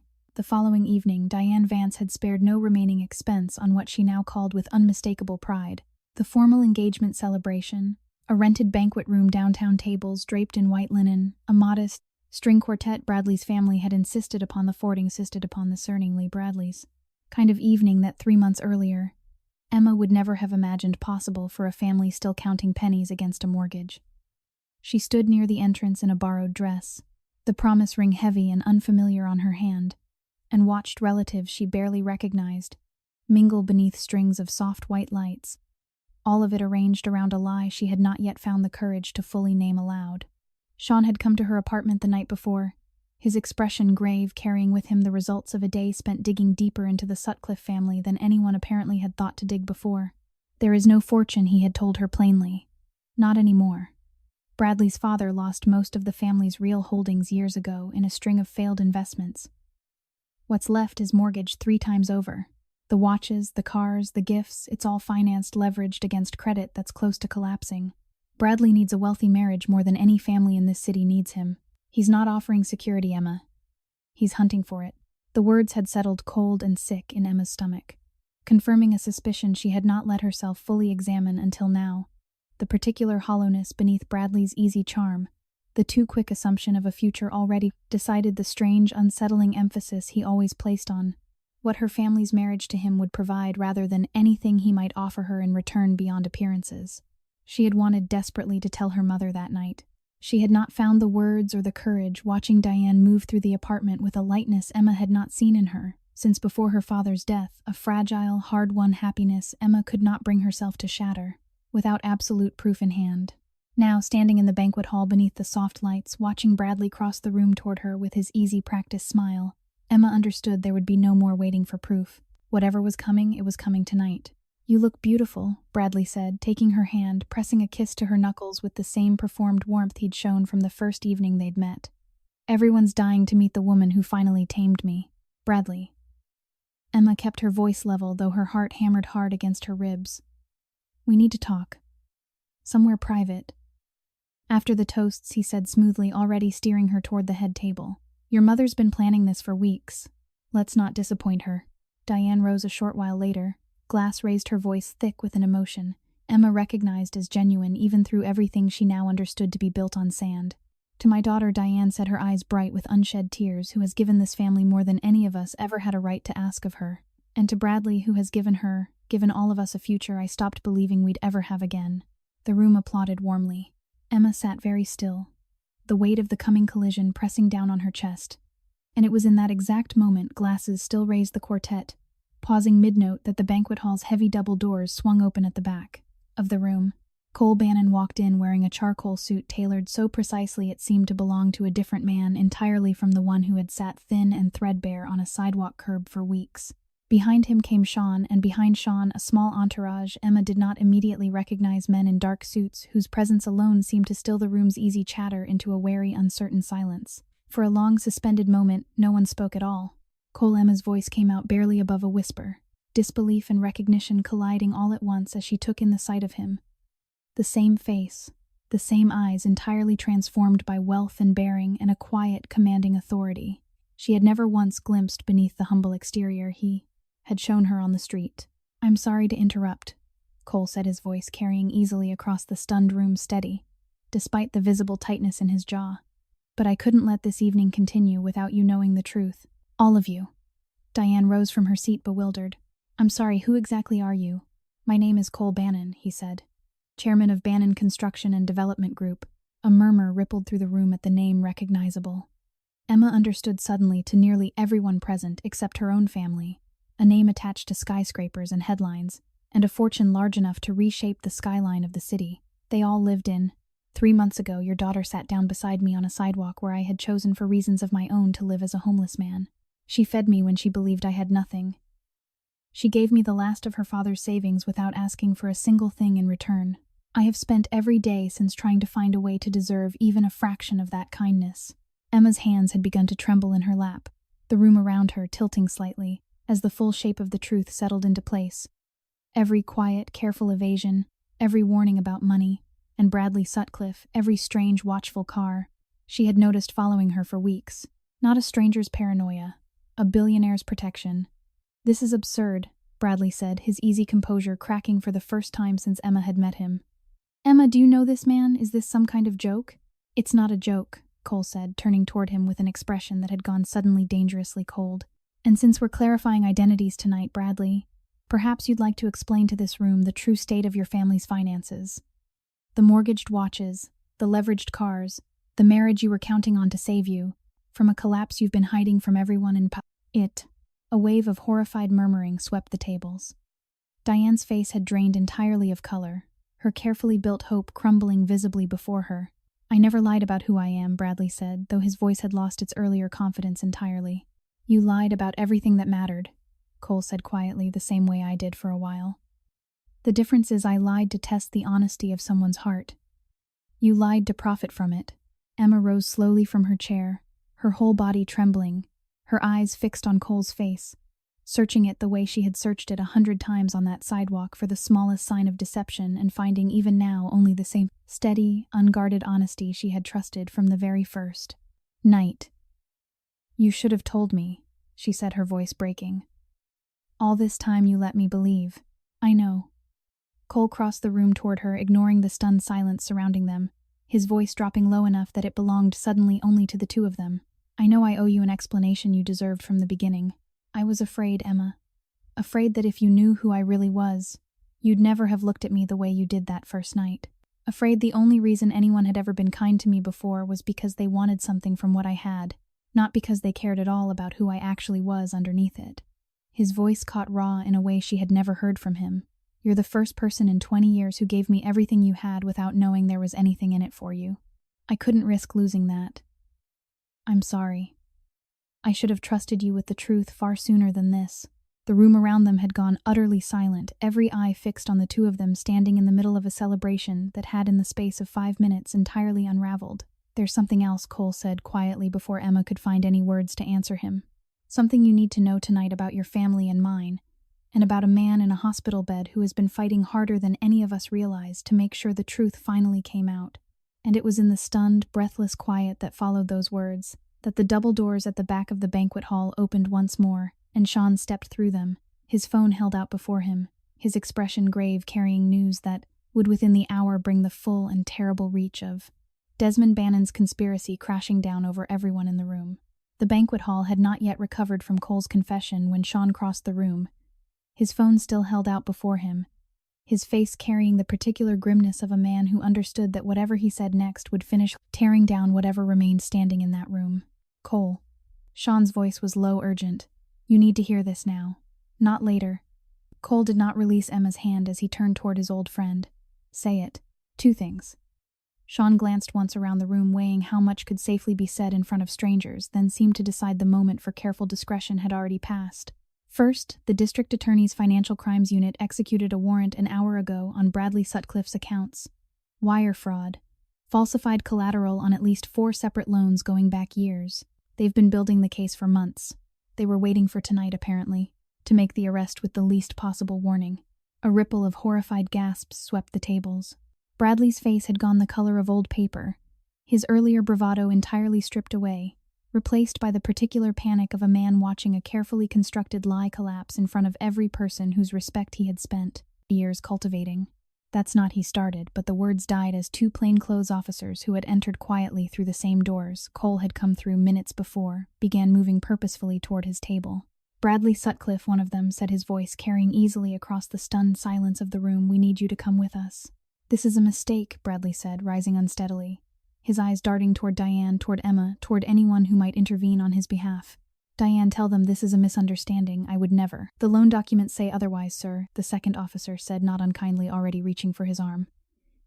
A: Diane Vance had spared no remaining expense on what she now called with unmistakable pride the formal engagement celebration. A rented banquet room, downtown tables draped in white linen, a modest string quartet Bradley's family had insisted upon the Cerningly Bradleys. Kind of evening that 3 months earlier, Emma would never have imagined possible for a family still counting pennies against a mortgage. She stood near the entrance in a borrowed dress, the promise ring heavy and unfamiliar on her hand, and watched relatives she barely recognized mingle beneath strings of soft white lights, all of it arranged around a lie she had not yet found the courage to fully name aloud. Sean had come to her apartment the night before, his expression grave, carrying with him the results of a day spent digging deeper into the Sutcliffe family than anyone apparently had thought to dig before. There is no fortune, he had told her plainly. Not anymore. Bradley's father lost most of the family's real holdings years ago in a string of failed investments. What's left is mortgaged 3 times over. The watches, the cars, the gifts, it's all financed, leveraged against credit that's close to collapsing. Bradley needs a wealthy marriage more than any family in this city needs him. He's not offering security, Emma. He's hunting for it. The words had settled cold and sick in Emma's stomach, confirming a suspicion she had not let herself fully examine until now. The particular hollowness beneath Bradley's easy charm, the too quick assumption of a future already decided, the strange, unsettling emphasis he always placed on what her family's marriage to him would provide rather than anything he might offer her in return beyond appearances. She had wanted desperately to tell her mother that night. She had not found the words or the courage, watching Diane move through the apartment with a lightness Emma had not seen in her since before her father's death, a fragile, hard-won happiness Emma could not bring herself to shatter, without absolute proof in hand. Now, standing in the banquet hall beneath the soft lights, watching Bradley cross the room toward her with his easy practiced smile, Emma understood there would be no more waiting for proof. Whatever was coming, it was coming tonight. "You look beautiful," Bradley said, taking her hand, pressing a kiss to her knuckles with the same performed warmth he'd shown from the first evening they'd met. "Everyone's dying to meet the woman who finally tamed me. Bradley." Emma kept her voice level, though her heart hammered hard against her ribs. "We need to talk. Somewhere private." After the toasts, he said smoothly, already steering her toward the head table. "Your mother's been planning this for weeks. Let's not disappoint her." Diane rose a short while later. Glass raised her voice thick with an emotion Emma recognized as genuine even through everything she now understood to be built on sand. "To my daughter," Diane said, her eyes bright with unshed tears, "who has given this family more than any of us ever had a right to ask of her. And to Bradley, who has given all of us a future I stopped believing we'd ever have again." The room applauded warmly. Emma sat very still, the weight of the coming collision pressing down on her chest. And it was in that exact moment Glasses still raised the quartet, pausing mid-note, that the banquet hall's heavy double doors swung open at the back of the room. Cole Bannon walked in wearing a charcoal suit tailored so precisely it seemed to belong to a different man entirely from the one who had sat thin and threadbare on a sidewalk curb for weeks. Behind him came Sean, and behind Sean a small entourage. Emma did not immediately recognize men in dark suits whose presence alone seemed to still the room's easy chatter into a wary, uncertain silence. For a long, suspended moment, no one spoke at all. Emma's voice came out barely above a whisper, disbelief and recognition colliding all at once as she took in the sight of him. The same face, the same eyes entirely transformed by wealth and bearing and a quiet, commanding authority she had never once glimpsed beneath the humble exterior he had shown her on the street. "I'm sorry to interrupt," Cole said, his voice carrying easily across the stunned room, steady, despite the visible tightness in his jaw. "But I couldn't let this evening continue without you knowing the truth. All of you." Diane rose from her seat, bewildered. "I'm sorry, who exactly are you?" "My name is Cole Bannon," he said, "chairman of Bannon Construction and Development Group." A murmur rippled through the room at the name recognizable. Emma understood suddenly to nearly everyone present except her own family, a name attached to skyscrapers and headlines, and a fortune large enough to reshape the skyline of the city they all lived in. 3 months ago, your daughter sat down beside me on a sidewalk where I had chosen for reasons of my own to live as a homeless man. She fed me when she believed I had nothing. She gave me the last of her father's savings without asking for a single thing in return. I have spent every day since trying to find a way to deserve even a fraction of that kindness." Emma's hands had begun to tremble in her lap, the room around her tilting slightly, as the full shape of the truth settled into place. Every quiet, careful evasion, every warning about money, and Bradley Sutcliffe, every strange, watchful car she had noticed following her for weeks. Not a stranger's paranoia, a billionaire's protection. "This is absurd," Bradley said, his easy composure cracking for the first time since Emma had met him. "Emma, do you know this man? Is this some kind of joke?" "It's not a joke," Cole said, turning toward him with an expression that had gone suddenly dangerously cold. "And since we're clarifying identities tonight, Bradley, perhaps you'd like to explain to this room the true state of your family's finances. The mortgaged watches, the leveraged cars, the marriage you were counting on to save you, from a collapse you've been hiding from everyone in it." A wave of horrified murmuring swept the tables. Diane's face had drained entirely of color, her carefully built hope crumbling visibly before her. "I never lied about who I am," Bradley said, though his voice had lost its earlier confidence entirely. "You lied about everything that mattered," Cole said quietly, "the same way I did for a while. The difference is I lied to test the honesty of someone's heart. You lied to profit from it." Emma rose slowly from her chair, her whole body trembling, her eyes fixed on Cole's face, searching it the way she had searched it 100 times on that sidewalk for the smallest sign of deception, and finding even now only the same steady, unguarded honesty she had trusted from the very first night. "You should have told me," she said, her voice breaking. "All this time you let me believe." "I know." Cole crossed the room toward her, ignoring the stunned silence surrounding them, his voice dropping low enough that it belonged suddenly only to the two of them. "I know I owe you an explanation you deserved from the beginning. I was afraid, Emma. Afraid that if you knew who I really was, you'd never have looked at me the way you did that first night. Afraid the only reason anyone had ever been kind to me before was because they wanted something from what I had, not because they cared at all about who I actually was underneath it." His voice caught raw in a way she had never heard from him. "You're the first person in 20 years who gave me everything you had without knowing there was anything in it for you. I couldn't risk losing that. I'm sorry. I should have trusted you with the truth far sooner than this." The room around them had gone utterly silent, every eye fixed on the two of them standing in the middle of a celebration that had in the space of 5 minutes entirely unraveled. "There's something else," Cole said quietly before Emma could find any words to answer him. "Something you need to know tonight about your family and mine, and about a man in a hospital bed who has been fighting harder than any of us realized to make sure the truth finally came out." And it was in the stunned, breathless quiet that followed those words that the double doors at the back of the banquet hall opened once more, and Sean stepped through them, his phone held out before him, his expression grave, carrying news that would within the hour bring the full and terrible reach of Desmond Bannon's conspiracy crashing down over everyone in the room. The banquet hall had not yet recovered from Cole's confession when Sean crossed the room, his phone still held out before him, his face carrying the particular grimness of a man who understood that whatever he said next would finish tearing down whatever remained standing in that room. "Cole." Sean's voice was low, urgent. "You need to hear this now. Not later." Cole did not release Emma's hand as he turned toward his old friend. "Say it. 2 things. Sean glanced once around the room, weighing how much could safely be said in front of strangers, then seemed to decide the moment for careful discretion had already passed. "First, the district attorney's financial crimes unit executed a warrant an hour ago on Bradley Sutcliffe's accounts. Wire fraud. Falsified collateral on at least 4 separate loans going back years. They've been building the case for months. They were waiting for tonight, apparently, to make the arrest with the least possible warning." A ripple of horrified gasps swept the tables. Bradley's face had gone the color of old paper, his earlier bravado entirely stripped away, replaced by the particular panic of a man watching a carefully constructed lie collapse in front of every person whose respect he had spent years cultivating. "That's not," he started, but the words died as 2 plainclothes officers who had entered quietly through the same doors Cole had come through minutes before began moving purposefully toward his table. "Bradley Sutcliffe," one of them said, his voice carrying easily across the stunned silence of the room, "we need you to come with us." "This is a mistake," Bradley said, rising unsteadily, his eyes darting toward Diane, toward Emma, toward anyone who might intervene on his behalf. "Diane, tell them this is a misunderstanding. I would never." "The loan documents say otherwise, sir," the second officer said, not unkindly, already reaching for his arm.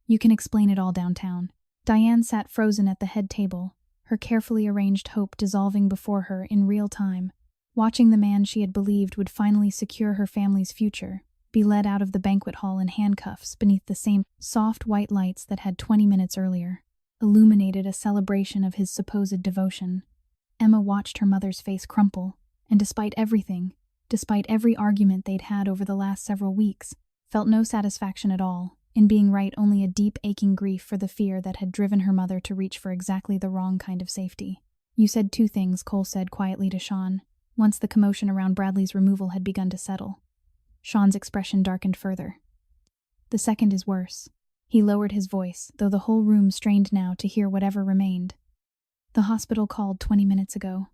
A: "You can explain it all downtown. Diane sat frozen at the head table, her carefully arranged hope dissolving before her in real time, watching the man she had believed would finally secure her family's future be led out of the banquet hall in handcuffs beneath the same soft white lights that had 20 minutes earlier illuminated a celebration of his supposed devotion. Emma watched her mother's face crumple, and despite everything, despite every argument they'd had over the last several weeks, felt no satisfaction at all, in being right, only a deep aching grief for the fear that had driven her mother to reach for exactly the wrong kind of safety. "You said two things," Cole said quietly to Sean, once the commotion around Bradley's removal had begun to settle. Sean's expression darkened further. "The second is worse." He lowered his voice, though the whole room strained now to hear whatever remained. "The hospital called 20 minutes ago.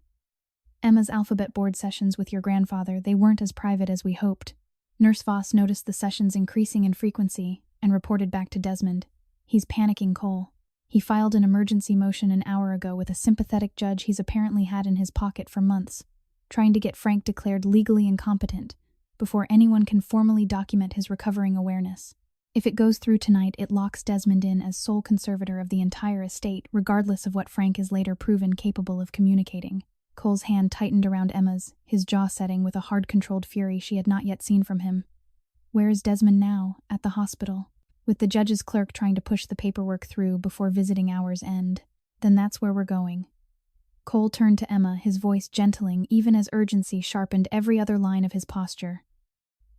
A: Emma's alphabet board sessions with your grandfather, they weren't as private as we hoped." Nurse Voss noticed the sessions increasing in frequency and reported back to Desmond. "He's panicking, Cole. He filed an emergency motion an hour ago with a sympathetic judge he's apparently had in his pocket for months, trying to get Frank declared legally incompetent before anyone can formally document his recovering awareness. If it goes through tonight, it locks Desmond in as sole conservator of the entire estate, regardless of what Frank is later proven capable of communicating." Cole's hand tightened around Emma's, his jaw setting with a hard-controlled fury she had not yet seen from him. "Where is Desmond now?" "At the hospital, with the judge's clerk trying to push the paperwork through before visiting hours end." "Then that's where we're going." Cole turned to Emma, his voice gentling even as urgency sharpened every other line of his posture.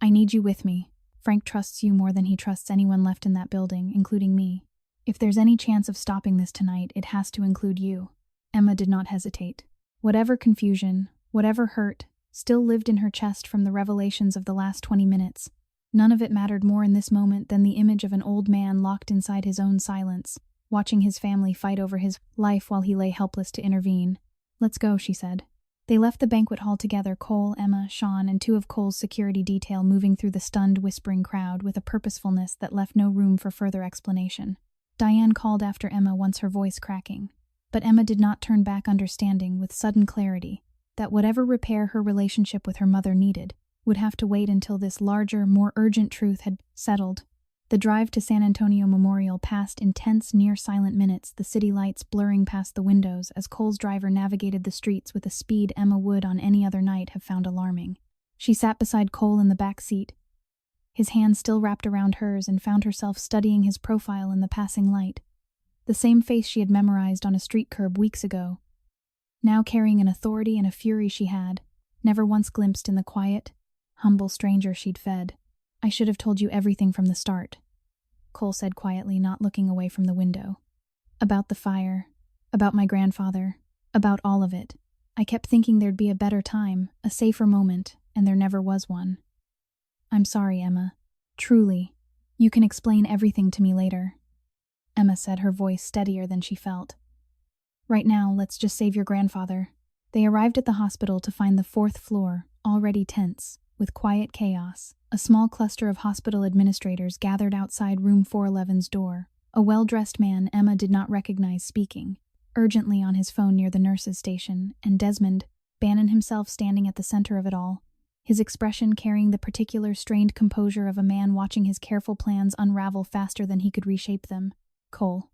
A: "I need you with me. Frank trusts you more than he trusts anyone left in that building, including me. If there's any chance of stopping this tonight, it has to include you." Emma did not hesitate. Whatever confusion, whatever hurt, still lived in her chest from the revelations of the last 20 minutes. None of it mattered more in this moment than the image of an old man locked inside his own silence, watching his family fight over his life while he lay helpless to intervene. "Let's go," she said. They left the banquet hall together, Cole, Emma, Sean, and two of Cole's security detail moving through the stunned, whispering crowd with a purposefulness that left no room for further explanation. Diane called after Emma, once her voice cracking. But Emma did not turn back, understanding with sudden clarity that whatever repair her relationship with her mother needed would have to wait until this larger, more urgent truth had settled. The drive to San Antonio Memorial passed in tense, near-silent minutes, the city lights blurring past the windows as Cole's driver navigated the streets with a speed Emma would on any other night have found alarming. She sat beside Cole in the back seat, his hand still wrapped around hers, and found herself studying his profile in the passing light. The same face she had memorized on a street curb weeks ago, now carrying an authority and a fury she had never once glimpsed in the quiet, humble stranger she'd fed. "I should have told you everything from the start," Cole said quietly, not looking away from the window. "About the fire, about my grandfather, about all of it. I kept thinking there'd be a better time, a safer moment, and there never was one. I'm sorry, Emma. Truly. You can explain everything to me later," Emma said, her voice steadier than she felt. "Right now, let's just save your grandfather." They arrived at the hospital to find the 4th floor already tense, with quiet chaos. A small cluster of hospital administrators gathered outside room 411's door. A well-dressed man Emma did not recognize speaking urgently on his phone near the nurse's station, and Desmond, Bannon himself, standing at the center of it all, his expression carrying the particular strained composure of a man watching his careful plans unravel faster than he could reshape them. "Cole."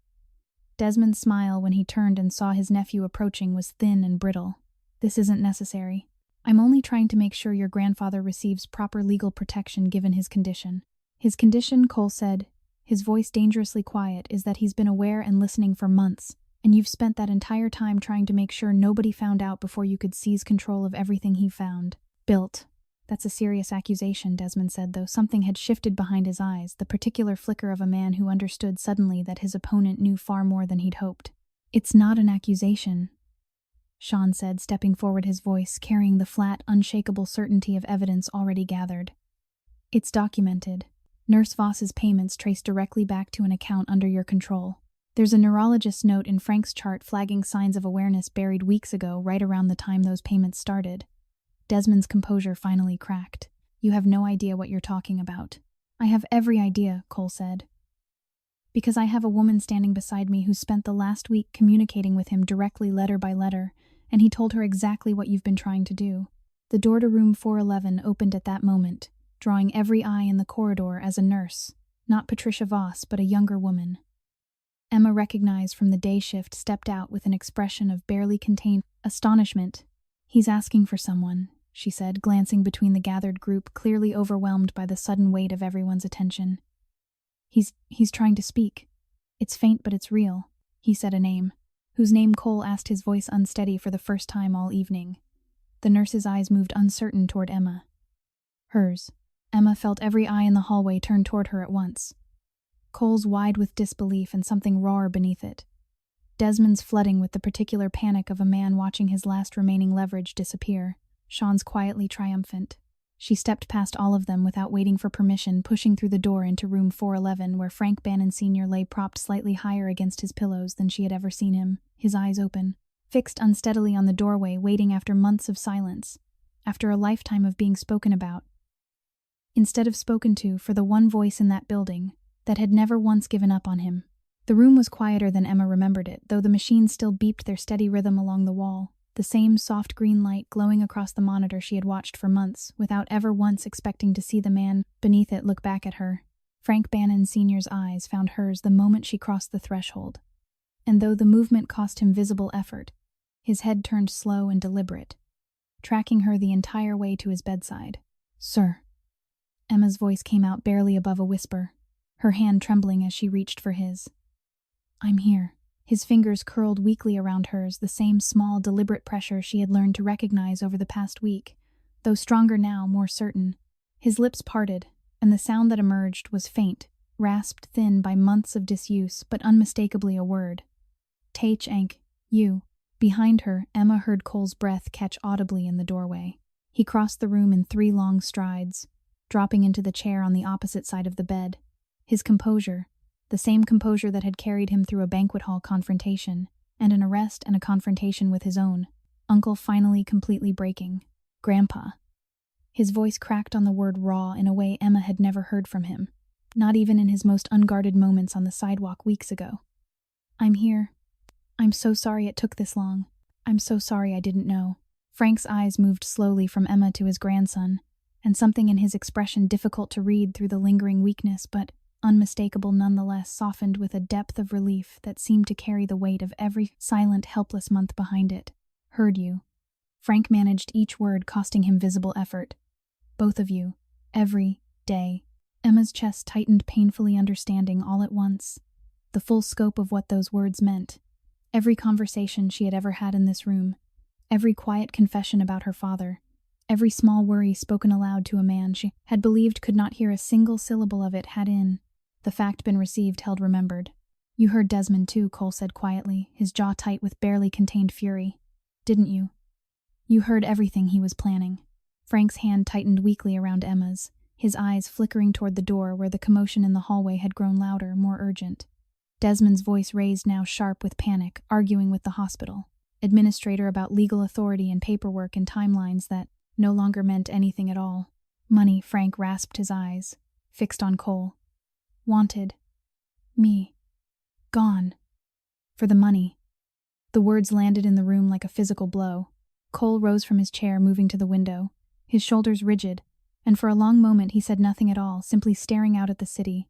A: Desmond's smile when he turned and saw his nephew approaching was thin and brittle. "This isn't necessary. I'm only trying to make sure your grandfather receives proper legal protection given his condition." "His condition," Cole said, his voice dangerously quiet, "is that he's been aware and listening for months, and you've spent that entire time trying to make sure nobody found out before you could seize control of everything he found. Built." "That's a serious accusation," Desmond said, though something had shifted behind his eyes, the particular flicker of a man who understood suddenly that his opponent knew far more than he'd hoped. "It's not an accusation," Sean said, stepping forward, his voice carrying the flat, unshakable certainty of evidence already gathered. "It's documented. Nurse Voss's payments trace directly back to an account under your control. There's a neurologist's note in Frank's chart flagging signs of awareness buried weeks ago, right around the time those payments started." Desmond's composure finally cracked. "You have no idea what you're talking about." "I have every idea," Cole said. "Because I have a woman standing beside me who spent the last week communicating with him directly, letter by letter, and he told her exactly what you've been trying to do." The door to room 411 opened at that moment, drawing every eye in the corridor as a nurse, not Patricia Voss, but a younger woman. Emma, recognized from the day shift, stepped out with an expression of barely contained astonishment. "He's asking for someone," she said, glancing between the gathered group, clearly overwhelmed by the sudden weight of everyone's attention. He's trying to speak. It's faint, but it's real." He said a name, whose name Cole asked, his voice unsteady for the first time all evening. The nurse's eyes moved uncertain toward Emma. Hers. Emma felt every eye in the hallway turn toward her at once. Cole's wide with disbelief and something rawer beneath it. Desmond's flooding with the particular panic of a man watching his last remaining leverage disappear. Sean's quietly triumphant. She stepped past all of them without waiting for permission, pushing through the door into room 411, where Frank Bannon Sr. lay propped slightly higher against his pillows than she had ever seen him, his eyes open, fixed unsteadily on the doorway, waiting after months of silence, after a lifetime of being spoken about, instead of spoken to, for the one voice in that building that had never once given up on him. The room was quieter than Emma remembered it, though the machines still beeped their steady rhythm along the wall, the same soft green light glowing across the monitor she had watched for months, without ever once expecting to see the man beneath it look back at her. Frank Bannon Sr.'s eyes found hers the moment she crossed the threshold, and though the movement cost him visible effort, his head turned slow and deliberate, tracking her the entire way to his bedside. "Sir." Emma's voice came out barely above a whisper, her hand trembling as she reached for his. "I'm here." His fingers curled weakly around hers, the same small, deliberate pressure she had learned to recognize over the past week, though stronger now, more certain. His lips parted, and the sound that emerged was faint, rasped thin by months of disuse, but unmistakably a word. "Taich Ank, you." Behind her, Emma heard Cole's breath catch audibly in the doorway. He crossed the room in 3 long strides, dropping into the chair on the opposite side of the bed. His composure, the same composure that had carried him through a banquet hall confrontation, and an arrest and a confrontation with his own uncle, finally completely breaking. "Grandpa." His voice cracked on the word raw in a way Emma had never heard from him, not even in his most unguarded moments on the sidewalk weeks ago. "I'm here. I'm so sorry it took this long. I'm so sorry I didn't know." Frank's eyes moved slowly from Emma to his grandson, and something in his expression, difficult to read through the lingering weakness, but unmistakable nonetheless, softened with a depth of relief that seemed to carry the weight of every silent, helpless month behind it. "Heard you." Frank managed each word, costing him visible effort. "Both of you. Every day." Emma's chest tightened painfully, understanding all at once the full scope of what those words meant. Every conversation she had ever had in this room, every quiet confession about her father, every small worry spoken aloud to a man she had believed could not hear a single syllable of it, had in the fact been received, held remembered. "You heard Desmond too," Cole said quietly, his jaw tight with barely contained fury. "Didn't you? You heard everything he was planning." Frank's hand tightened weakly around Emma's, his eyes flickering toward the door where the commotion in the hallway had grown louder, more urgent. Desmond's voice raised now, sharp with panic, arguing with the hospital administrator about legal authority and paperwork and timelines that no longer meant anything at all. "Money." Frank rasped, his eyes fixed on Cole. "Wanted. Me. Gone. For the money." The words landed in the room like a physical blow. Cole rose from his chair, moving to the window, his shoulders rigid, and for a long moment he said nothing at all, simply staring out at the city.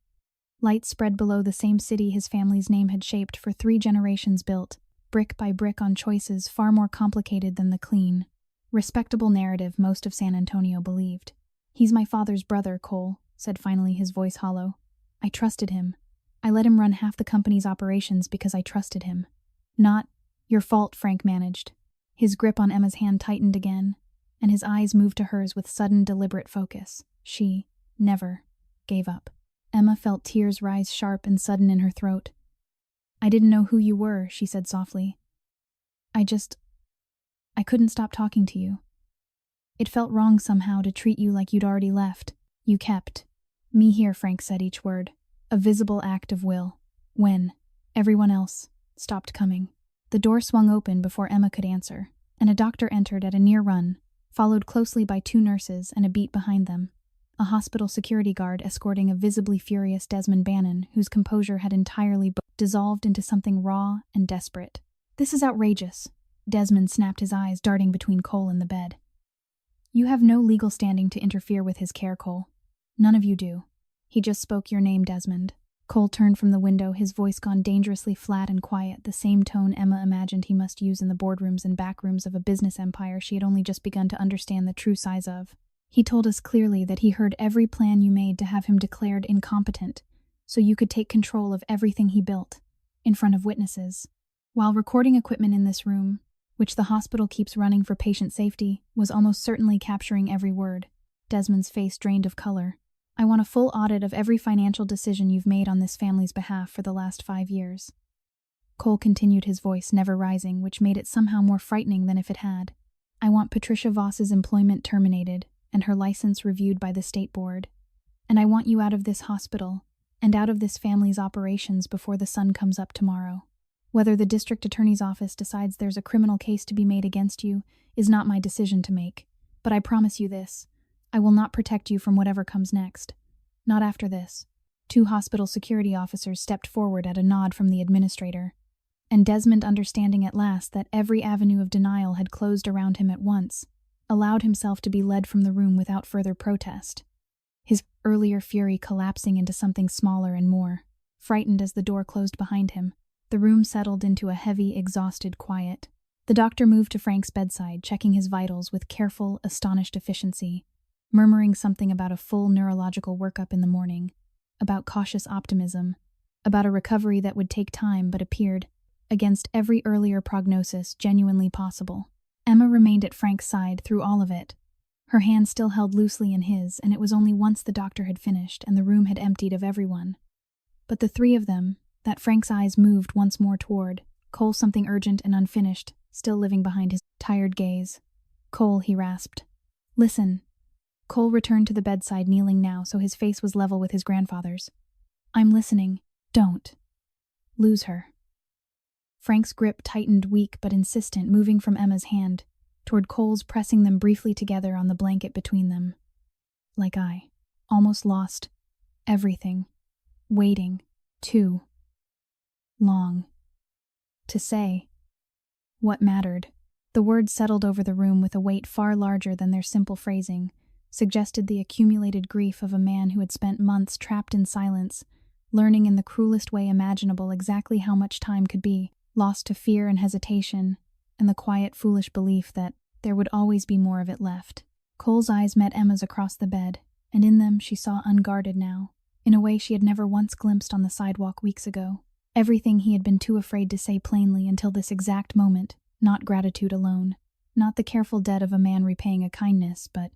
A: Light spread below, the same city his family's name had shaped for 3 generations, built, brick by brick, on choices far more complicated than the clean, respectable narrative most of San Antonio believed. "He's my father's brother," Cole said finally, his voice hollow. "I trusted him. I let him run half the company's operations because I trusted him." "Not your fault," Frank managed. His grip on Emma's hand tightened again, and his eyes moved to hers with sudden, deliberate focus. "She never gave up." Emma felt tears rise sharp and sudden in her throat. "I didn't know who you were," she said softly. I couldn't stop talking to you. It felt wrong somehow to treat you like you'd already left. You kept me here," Frank said each word, a visible act of will, "when everyone else stopped coming." The door swung open before Emma could answer, and a doctor entered at a near run, followed closely by 2 nurses and a beat behind them. A hospital security guard escorting a visibly furious Desmond Bannon, whose composure had entirely dissolved into something raw and desperate. "This is outrageous." Desmond snapped, his eyes darting between Cole and the bed. "You have no legal standing to interfere with his care, Cole. None of you do. He just spoke your name, Desmond." Cole turned from the window, his voice gone dangerously flat and quiet, the same tone Emma imagined he must use in the boardrooms and backrooms of a business empire she had only just begun to understand the true size of. He told us clearly that he heard every plan you made to have him declared incompetent, so you could take control of everything he built, in front of witnesses. While recording equipment in this room, which the hospital keeps running for patient safety, was almost certainly capturing every word. Desmond's face drained of color. I want a full audit of every financial decision you've made on this family's behalf for the last 5 years. Cole continued, his voice never rising, which made it somehow more frightening than if it had. I want Patricia Voss's employment terminated and her license reviewed by the state board. And I want you out of this hospital and out of this family's operations before the sun comes up tomorrow. Whether the district attorney's office decides there's a criminal case to be made against you is not my decision to make, but I promise you this. I will not protect you from whatever comes next. Not after this. 2 hospital security officers stepped forward at a nod from the administrator, and Desmond, understanding at last that every avenue of denial had closed around him at once, allowed himself to be led from the room without further protest, his earlier fury collapsing into something smaller and more. Frightened as the door closed behind him, the room settled into a heavy, exhausted quiet. The doctor moved to Frank's bedside, checking his vitals with careful, astonished efficiency, murmuring something about a full neurological workup in the morning, about cautious optimism, about a recovery that would take time but appeared, against every earlier prognosis, genuinely possible. Emma remained at Frank's side through all of it, her hand still held loosely in his, and it was only once the doctor had finished and the room had emptied of everyone. But the 3 of them, that Frank's eyes moved once more toward, Cole, something urgent and unfinished, still living behind his tired gaze. Cole, he rasped. Listen. Cole returned to the bedside, kneeling now, so his face was level with his grandfather's. I'm listening. Don't lose her. Frank's grip tightened, weak but insistent, moving from Emma's hand toward Cole's, pressing them briefly together on the blanket between them. Like I almost lost everything, waiting too long to say what mattered. The words settled over the room with a weight far larger than their simple phrasing, suggested the accumulated grief of a man who had spent months trapped in silence, learning in the cruelest way imaginable exactly how much time could be, lost to fear and hesitation, and the quiet, foolish belief that there would always be more of it left. Cole's eyes met Emma's across the bed, and in them she saw, unguarded now, in a way she had never once glimpsed on the sidewalk weeks ago, everything he had been too afraid to say plainly until this exact moment. Not gratitude alone, not the careful debt of a man repaying a kindness, but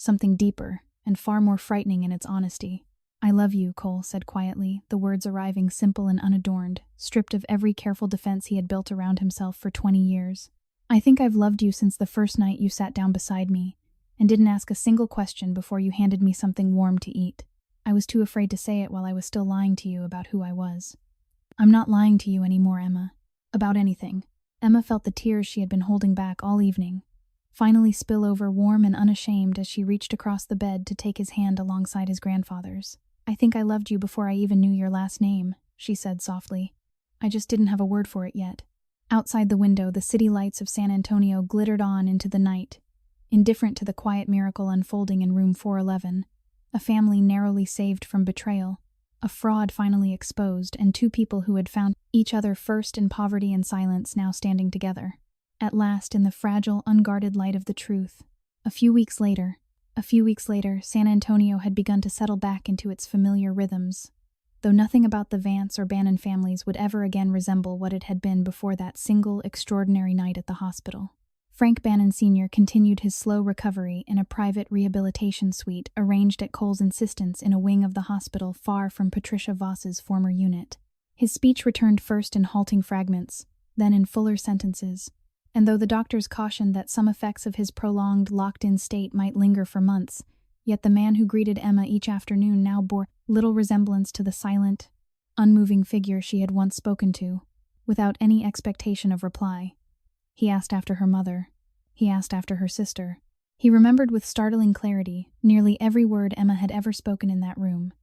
A: something deeper and far more frightening in its honesty. I love you, Cole said quietly, the words arriving simple and unadorned, stripped of every careful defense he had built around himself for 20 years. I think I've loved you since the first night you sat down beside me and didn't ask a single question before you handed me something warm to eat. I was too afraid to say it while I was still lying to you about who I was. I'm not lying to you anymore, Emma. About anything. Emma felt the tears she had been holding back all evening finally spill over, warm and unashamed, as she reached across the bed to take his hand alongside his grandfather's. I think I loved you before I even knew your last name, she said softly. I just didn't have a word for it yet. Outside the window, the city lights of San Antonio glittered on into the night, indifferent to the quiet miracle unfolding in room 411, a family narrowly saved from betrayal, a fraud finally exposed, and 2 people who had found each other first in poverty and silence now standing together. At last, in the fragile, unguarded light of the truth. A few weeks later, San Antonio had begun to settle back into its familiar rhythms, though nothing about the Vance or Bannon families would ever again resemble what it had been before that single, extraordinary night at the hospital. Frank Bannon Sr. continued his slow recovery in a private rehabilitation suite arranged at Cole's insistence in a wing of the hospital far from Patricia Voss's former unit. His speech returned first in halting fragments, then in fuller sentences, and though the doctors cautioned that some effects of his prolonged, locked-in state might linger for months, yet the man who greeted Emma each afternoon now bore little resemblance to the silent, unmoving figure she had once spoken to, without any expectation of reply. He asked after her mother. He asked after her sister. He remembered with startling clarity nearly every word Emma had ever spoken in that room.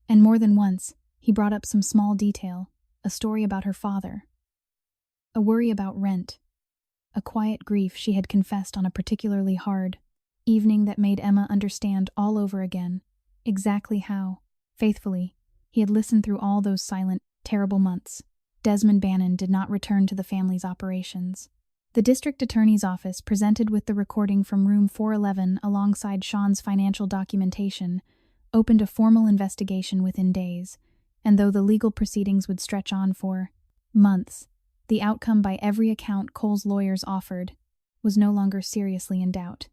A: And more than once, he brought up some small detail, a story about her father, a worry about rent, a quiet grief she had confessed on a particularly hard evening that made Emma understand all over again exactly how, faithfully, He had listened through all those silent, terrible months. Desmond Bannon did not return to the family's operations. The district attorney's office, presented with the recording from room 411 alongside Sean's financial documentation, opened a formal investigation within days, and though the legal proceedings would stretch on for months, the outcome by every account Cole's lawyers offered was no longer seriously in doubt.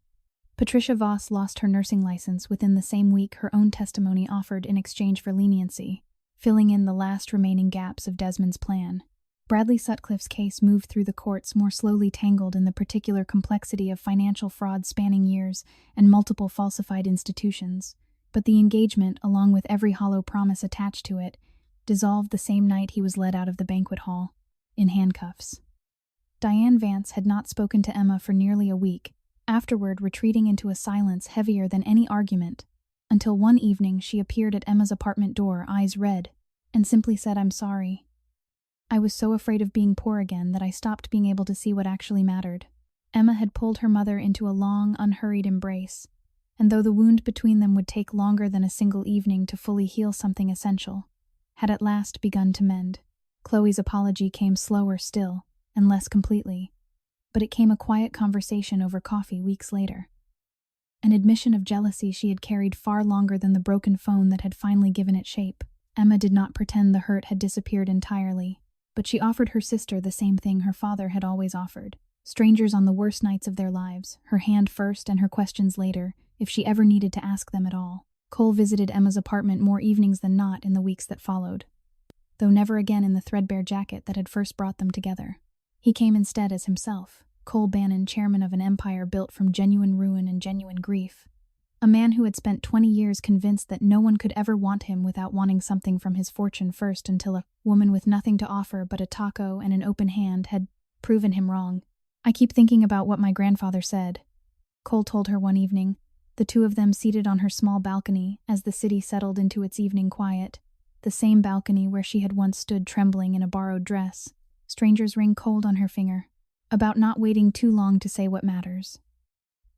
A: Patricia Voss lost her nursing license within the same week her own testimony offered in exchange for leniency, filling in the last remaining gaps of Desmond's plan. Bradley Sutcliffe's case moved through the courts more slowly, tangled in the particular complexity of financial fraud spanning years and multiple falsified institutions, but the engagement, along with every hollow promise attached to it, dissolved the same night he was led out of the banquet hall, in handcuffs. Diane Vance had not spoken to Emma for nearly a week, afterward retreating into a silence heavier than any argument, until one evening she appeared at Emma's apartment door, eyes red, and simply said, "I'm sorry. I was so afraid of being poor again that I stopped being able to see what actually mattered." Emma had pulled her mother into a long, unhurried embrace, and though the wound between them would take longer than a single evening to fully heal, something essential had at last begun to mend. Chloe's apology came slower still, and less completely, but it came a quiet conversation over coffee weeks later. An admission of jealousy she had carried far longer than the broken phone that had finally given it shape. Emma did not pretend the hurt had disappeared entirely, but she offered her sister the same thing her father had always offered. Strangers on the worst nights of their lives, her hand first and her questions later, if she ever needed to ask them at all. Cole visited Emma's apartment more evenings than not in the weeks that followed, though never again in the threadbare jacket that had first brought them together. He came instead as himself, Cole Bannon, chairman of an empire built from genuine ruin and genuine grief. A man who had spent 20 years convinced that no one could ever want him without wanting something from his fortune first, until a woman with nothing to offer but a taco and an open hand had proven him wrong. "I keep thinking about what my grandfather said," Cole told her one evening, the two of them seated on her small balcony as the city settled into its evening quiet, the same balcony where she had once stood trembling in a borrowed dress, stranger's ring cold on her finger. "About not waiting too long to say what matters."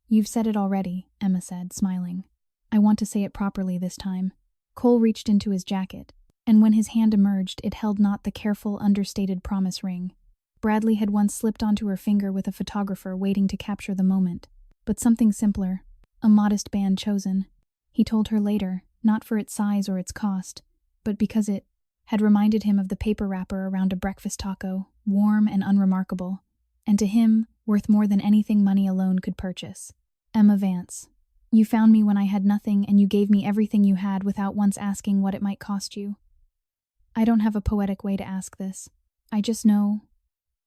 A: "You've said it already," Emma said, smiling. "I want to say it properly this time." Cole reached into his jacket, and when his hand emerged, it held not the careful, understated promise ring Bradley had once slipped onto her finger with a photographer waiting to capture the moment, but something simpler, a modest band chosen. He told her later, not for its size or its cost, but because it had reminded him of the paper wrapper around a breakfast taco, warm and unremarkable, and to him, worth more than anything money alone could purchase. "Emma Vance, you found me when I had nothing, and you gave me everything you had without once asking what it might cost you. I don't have a poetic way to ask this. I just know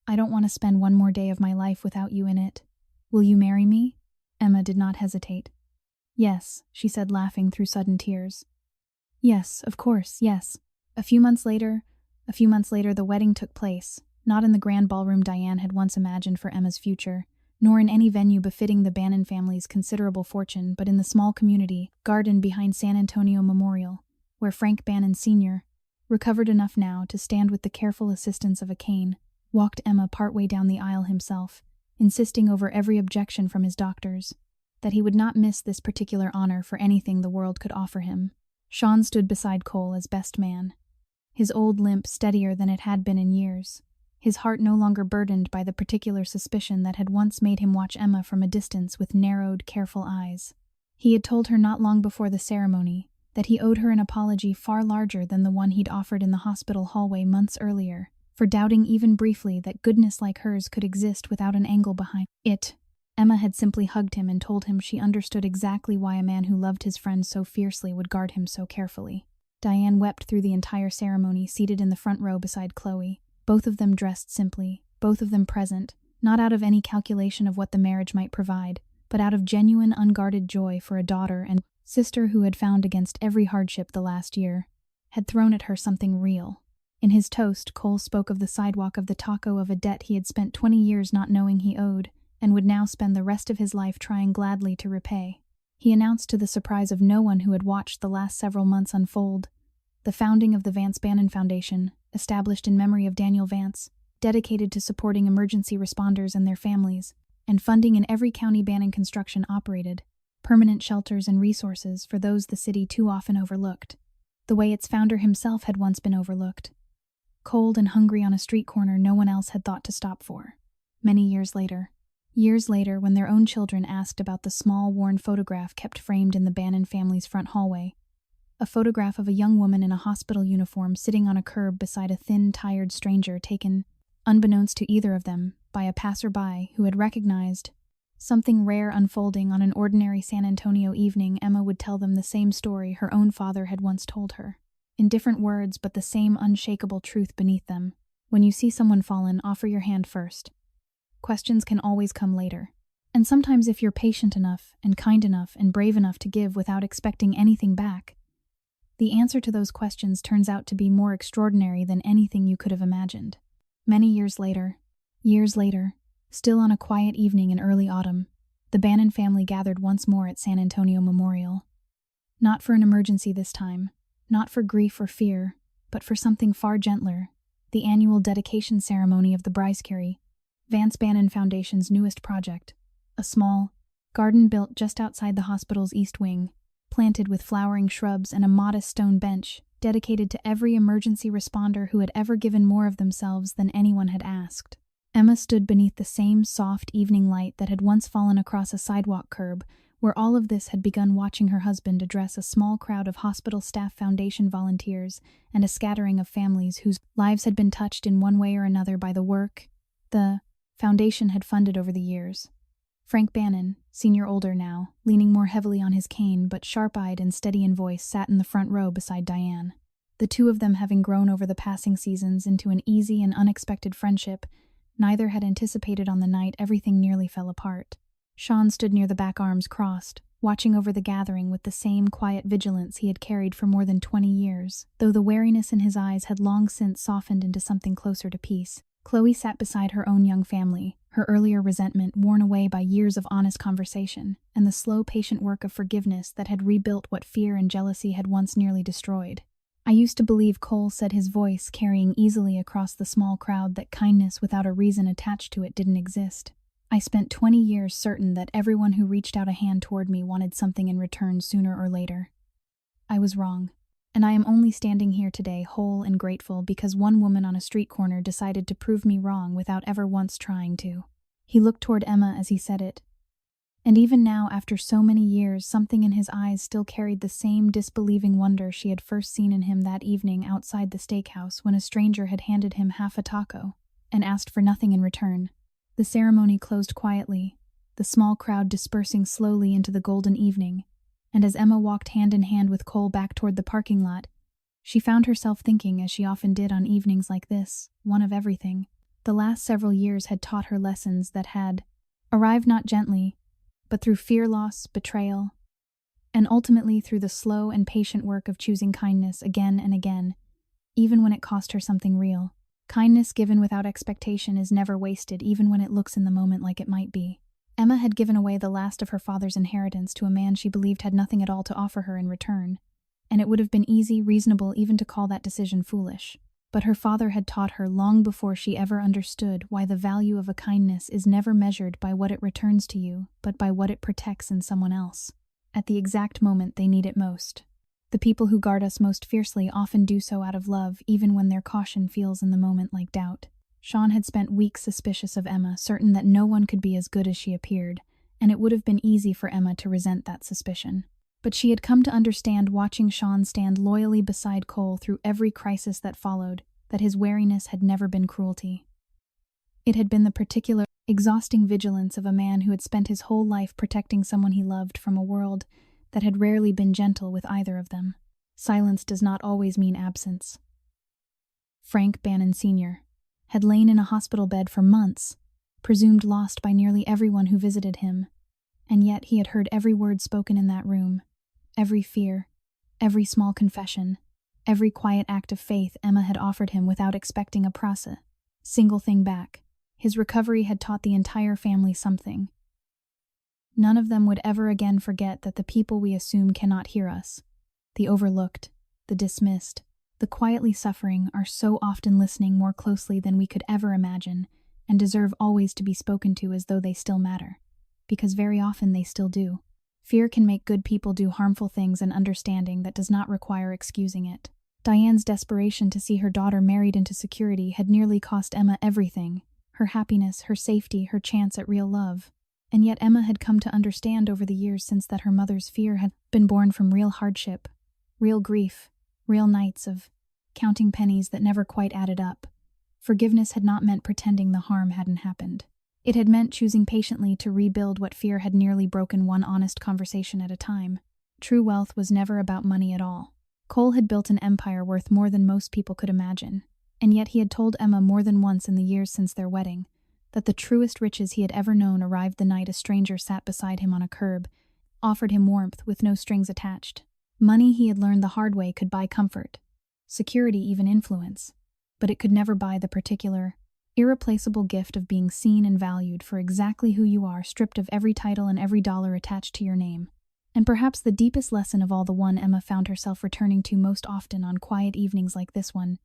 A: I don't want to spend one more day of my life without you in it. Will you marry me?" Emma did not hesitate. "Yes," she said, laughing through sudden tears. "Yes, of course, yes." A few months later, the wedding took place, not in the grand ballroom Diane had once imagined for Emma's future, nor in any venue befitting the Bannon family's considerable fortune, but in the small community garden behind San Antonio Memorial, where Frank Bannon Sr., recovered enough now to stand with the careful assistance of a cane, walked Emma partway down the aisle himself, insisting over every objection from his doctors that he would not miss this particular honor for anything the world could offer him. Sean stood beside Cole as best man, his old limp steadier than it had been in years, his heart no longer burdened by the particular suspicion that had once made him watch Emma from a distance with narrowed, careful eyes. He had told her not long before the ceremony that he owed her an apology far larger than the one he'd offered in the hospital hallway months earlier, for doubting even briefly that goodness like hers could exist without an angle behind it. Emma had simply hugged him and told him she understood exactly why a man who loved his friend so fiercely would guard him so carefully. Diane wept through the entire ceremony, seated in the front row beside Chloe, both of them dressed simply, both of them present, not out of any calculation of what the marriage might provide, but out of genuine, unguarded joy for a daughter and sister who had found against every hardship the last year, had thrown at her something real. In his toast, Cole spoke of the sidewalk of the taco of a debt he had spent 20 years not knowing he owed, and would now spend the rest of his life trying gladly to repay. He announced to the surprise of no one who had watched the last several months unfold, the founding of the Vance Bannon Foundation, established in memory of Daniel Vance, dedicated to supporting emergency responders and their families, and funding in every county Bannon construction operated, permanent shelters and resources for those the city too often overlooked. the way its founder himself had once been overlooked. Cold and hungry on a street corner no one else had thought to stop for. Many years later, when their own children asked about the small, worn photograph kept framed in the Bannon family's front hallway, a photograph of a young woman in a hospital uniform sitting on a curb beside a thin, tired stranger taken, unbeknownst to either of them, by a passerby who had recognized something rare unfolding on an ordinary San Antonio evening, Emma would tell them the same story her own father had once told her, in different words but the same unshakable truth beneath them. When you see someone fallen, offer your hand first. Questions can always come later. And sometimes if you're patient enough and kind enough and brave enough to give without expecting anything back, the answer to those questions turns out to be more extraordinary than anything you could have imagined. Many years later, still on a quiet evening in early autumn, the Bannon family gathered once more at San Antonio Memorial. Not for an emergency this time, not for grief or fear, but for something far gentler, the annual dedication ceremony of the Bryce Curie, Vance Bannon Foundation's newest project, a small garden built just outside the hospital's east wing, planted with flowering shrubs and a modest stone bench, dedicated to every emergency responder who had ever given more of themselves than anyone had asked. Emma stood beneath the same soft evening light that had once fallen across a sidewalk curb, where all of this had begun, watching her husband address a small crowd of hospital staff, foundation volunteers, and a scattering of families whose lives had been touched in one way or another by the work the foundation had funded over the years. Frank Bannon, senior, older now, leaning more heavily on his cane but sharp-eyed and steady in voice, sat in the front row beside Diane. The two of them having grown over the passing seasons into an easy and unexpected friendship, neither had anticipated on the night everything nearly fell apart. Sean stood near the back, arms crossed, watching over the gathering with the same quiet vigilance he had carried for more than 20 years, though the wariness in his eyes had long since softened into something closer to peace. Chloe sat beside her own young family, her earlier resentment worn away by years of honest conversation and the slow, patient work of forgiveness that had rebuilt what fear and jealousy had once nearly destroyed. I used to believe, Cole said, his voice carrying easily across the small crowd, that kindness without a reason attached to it didn't exist. I spent 20 years certain that everyone who reached out a hand toward me wanted something in return sooner or later. I was wrong. And I am only standing here today whole and grateful because one woman on a street corner decided to prove me wrong without ever once trying to. He looked toward Emma as he said it. And even now, after so many years, something in his eyes still carried the same disbelieving wonder she had first seen in him that evening outside the steakhouse when a stranger had handed him half a taco and asked for nothing in return. The ceremony closed quietly, the small crowd dispersing slowly into the golden evening. And as Emma walked hand in hand with Cole back toward the parking lot, she found herself thinking, as she often did on evenings like this, one of everything. The last several years had taught her lessons that had arrived not gently, but through fear, loss, betrayal, and ultimately through the slow and patient work of choosing kindness again and again, even when it cost her something real. Kindness given without expectation is never wasted, even when it looks in the moment like it might be. Emma had given away the last of her father's inheritance to a man she believed had nothing at all to offer her in return, and it would have been easy, reasonable even to call that decision foolish. But her father had taught her long before she ever understood why the value of a kindness is never measured by what it returns to you, but by what it protects in someone else, at the exact moment they need it most. The people who guard us most fiercely often do so out of love, even when their caution feels in the moment like doubt. Sean had spent weeks suspicious of Emma, certain that no one could be as good as she appeared, and it would have been easy for Emma to resent that suspicion. But she had come to understand, watching Sean stand loyally beside Cole through every crisis that followed, that his wariness had never been cruelty. It had been the particular, exhausting vigilance of a man who had spent his whole life protecting someone he loved from a world that had rarely been gentle with either of them. Silence does not always mean absence. Frank Bannon Sr. had lain in a hospital bed for months, presumed lost by nearly everyone who visited him, and yet he had heard every word spoken in that room, every fear, every small confession, every quiet act of faith Emma had offered him without expecting a single thing back. His recovery had taught the entire family something. None of them would ever again forget that the people we assume cannot hear us, the overlooked, the dismissed, the quietly suffering, are so often listening more closely than we could ever imagine, and deserve always to be spoken to as though they still matter, because very often they still do. Fear can make good people do harmful things, and understanding that does not require excusing it. Diane's desperation to see her daughter married into security had nearly cost Emma everything: her happiness, her safety, her chance at real love. And yet Emma had come to understand over the years since that her mother's fear had been born from real hardship, real grief, real nights of counting pennies that never quite added up. Forgiveness had not meant pretending the harm hadn't happened. It had meant choosing patiently to rebuild what fear had nearly broken, one honest conversation at a time. True wealth was never about money at all. Cole had built an empire worth more than most people could imagine, and yet he had told Emma more than once in the years since their wedding that the truest riches he had ever known arrived the night a stranger sat beside him on a curb, offered him warmth with no strings attached. Money, he had learned the hard way, could buy comfort, security, even influence, but it could never buy the particular, irreplaceable gift of being seen and valued for exactly who you are, stripped of every title and every dollar attached to your name. And perhaps the deepest lesson of all, the one Emma found herself returning to most often on quiet evenings like this one: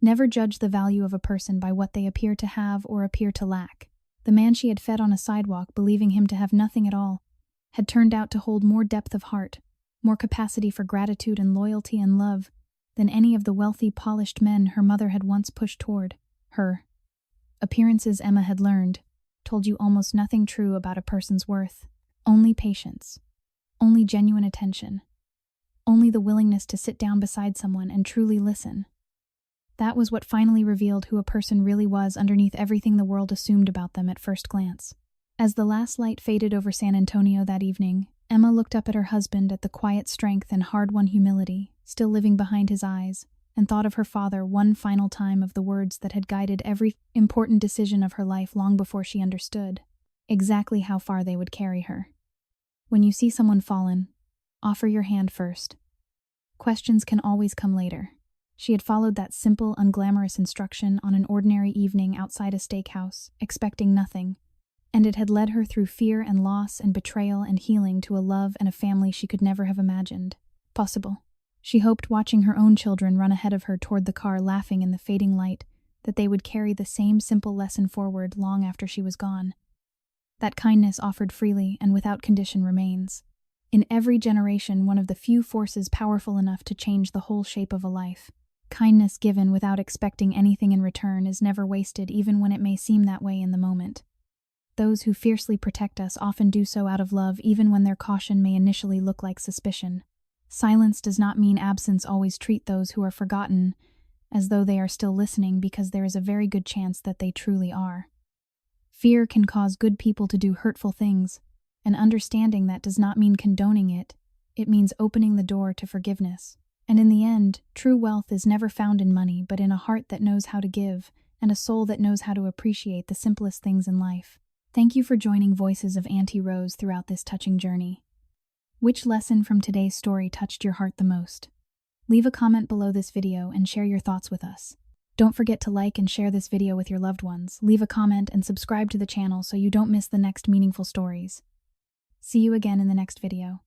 A: never judge the value of a person by what they appear to have or appear to lack. The man she had fed on a sidewalk, believing him to have nothing at all, had turned out to hold more depth of heart, more capacity for gratitude and loyalty and love than any of the wealthy, polished men her mother had once pushed toward her. Appearances, Emma had learned, told you almost nothing true about a person's worth. Only patience, only genuine attention, only the willingness to sit down beside someone and truly listen. That was what finally revealed who a person really was underneath everything the world assumed about them at first glance. As the last light faded over San Antonio that evening, Emma looked up at her husband, at the quiet strength and hard-won humility still living behind his eyes, and thought of her father one final time, of the words that had guided every important decision of her life long before she understood exactly how far they would carry her. When you see someone fallen, offer your hand first. Questions can always come later. She had followed that simple, unglamorous instruction on an ordinary evening outside a steakhouse, expecting nothing, and it had led her through fear and loss and betrayal and healing to a love and a family she could never have imagined possible. She hoped, watching her own children run ahead of her toward the car, laughing in the fading light, that they would carry the same simple lesson forward long after she was gone. That kindness offered freely and without condition remains, in every generation, one of the few forces powerful enough to change the whole shape of a life. Kindness given without expecting anything in return is never wasted, even when it may seem that way in the moment. Those who fiercely protect us often do so out of love, even when their caution may initially look like suspicion. Silence does not mean absence. Always treat those who are forgotten as though they are still listening, because there is a very good chance that they truly are. Fear can cause good people to do hurtful things, and understanding that does not mean condoning it. It means opening the door to forgiveness. And in the end, true wealth is never found in money, but in a heart that knows how to give, and a soul that knows how to appreciate the simplest things in life. Thank you for joining Voices of Auntie Rose throughout this touching journey. Which lesson from today's story touched your heart the most? Leave a comment below this video and share your thoughts with us. Don't forget to like and share this video with your loved ones. Leave a comment and subscribe to the channel so you don't miss the next meaningful stories. See you again in the next video.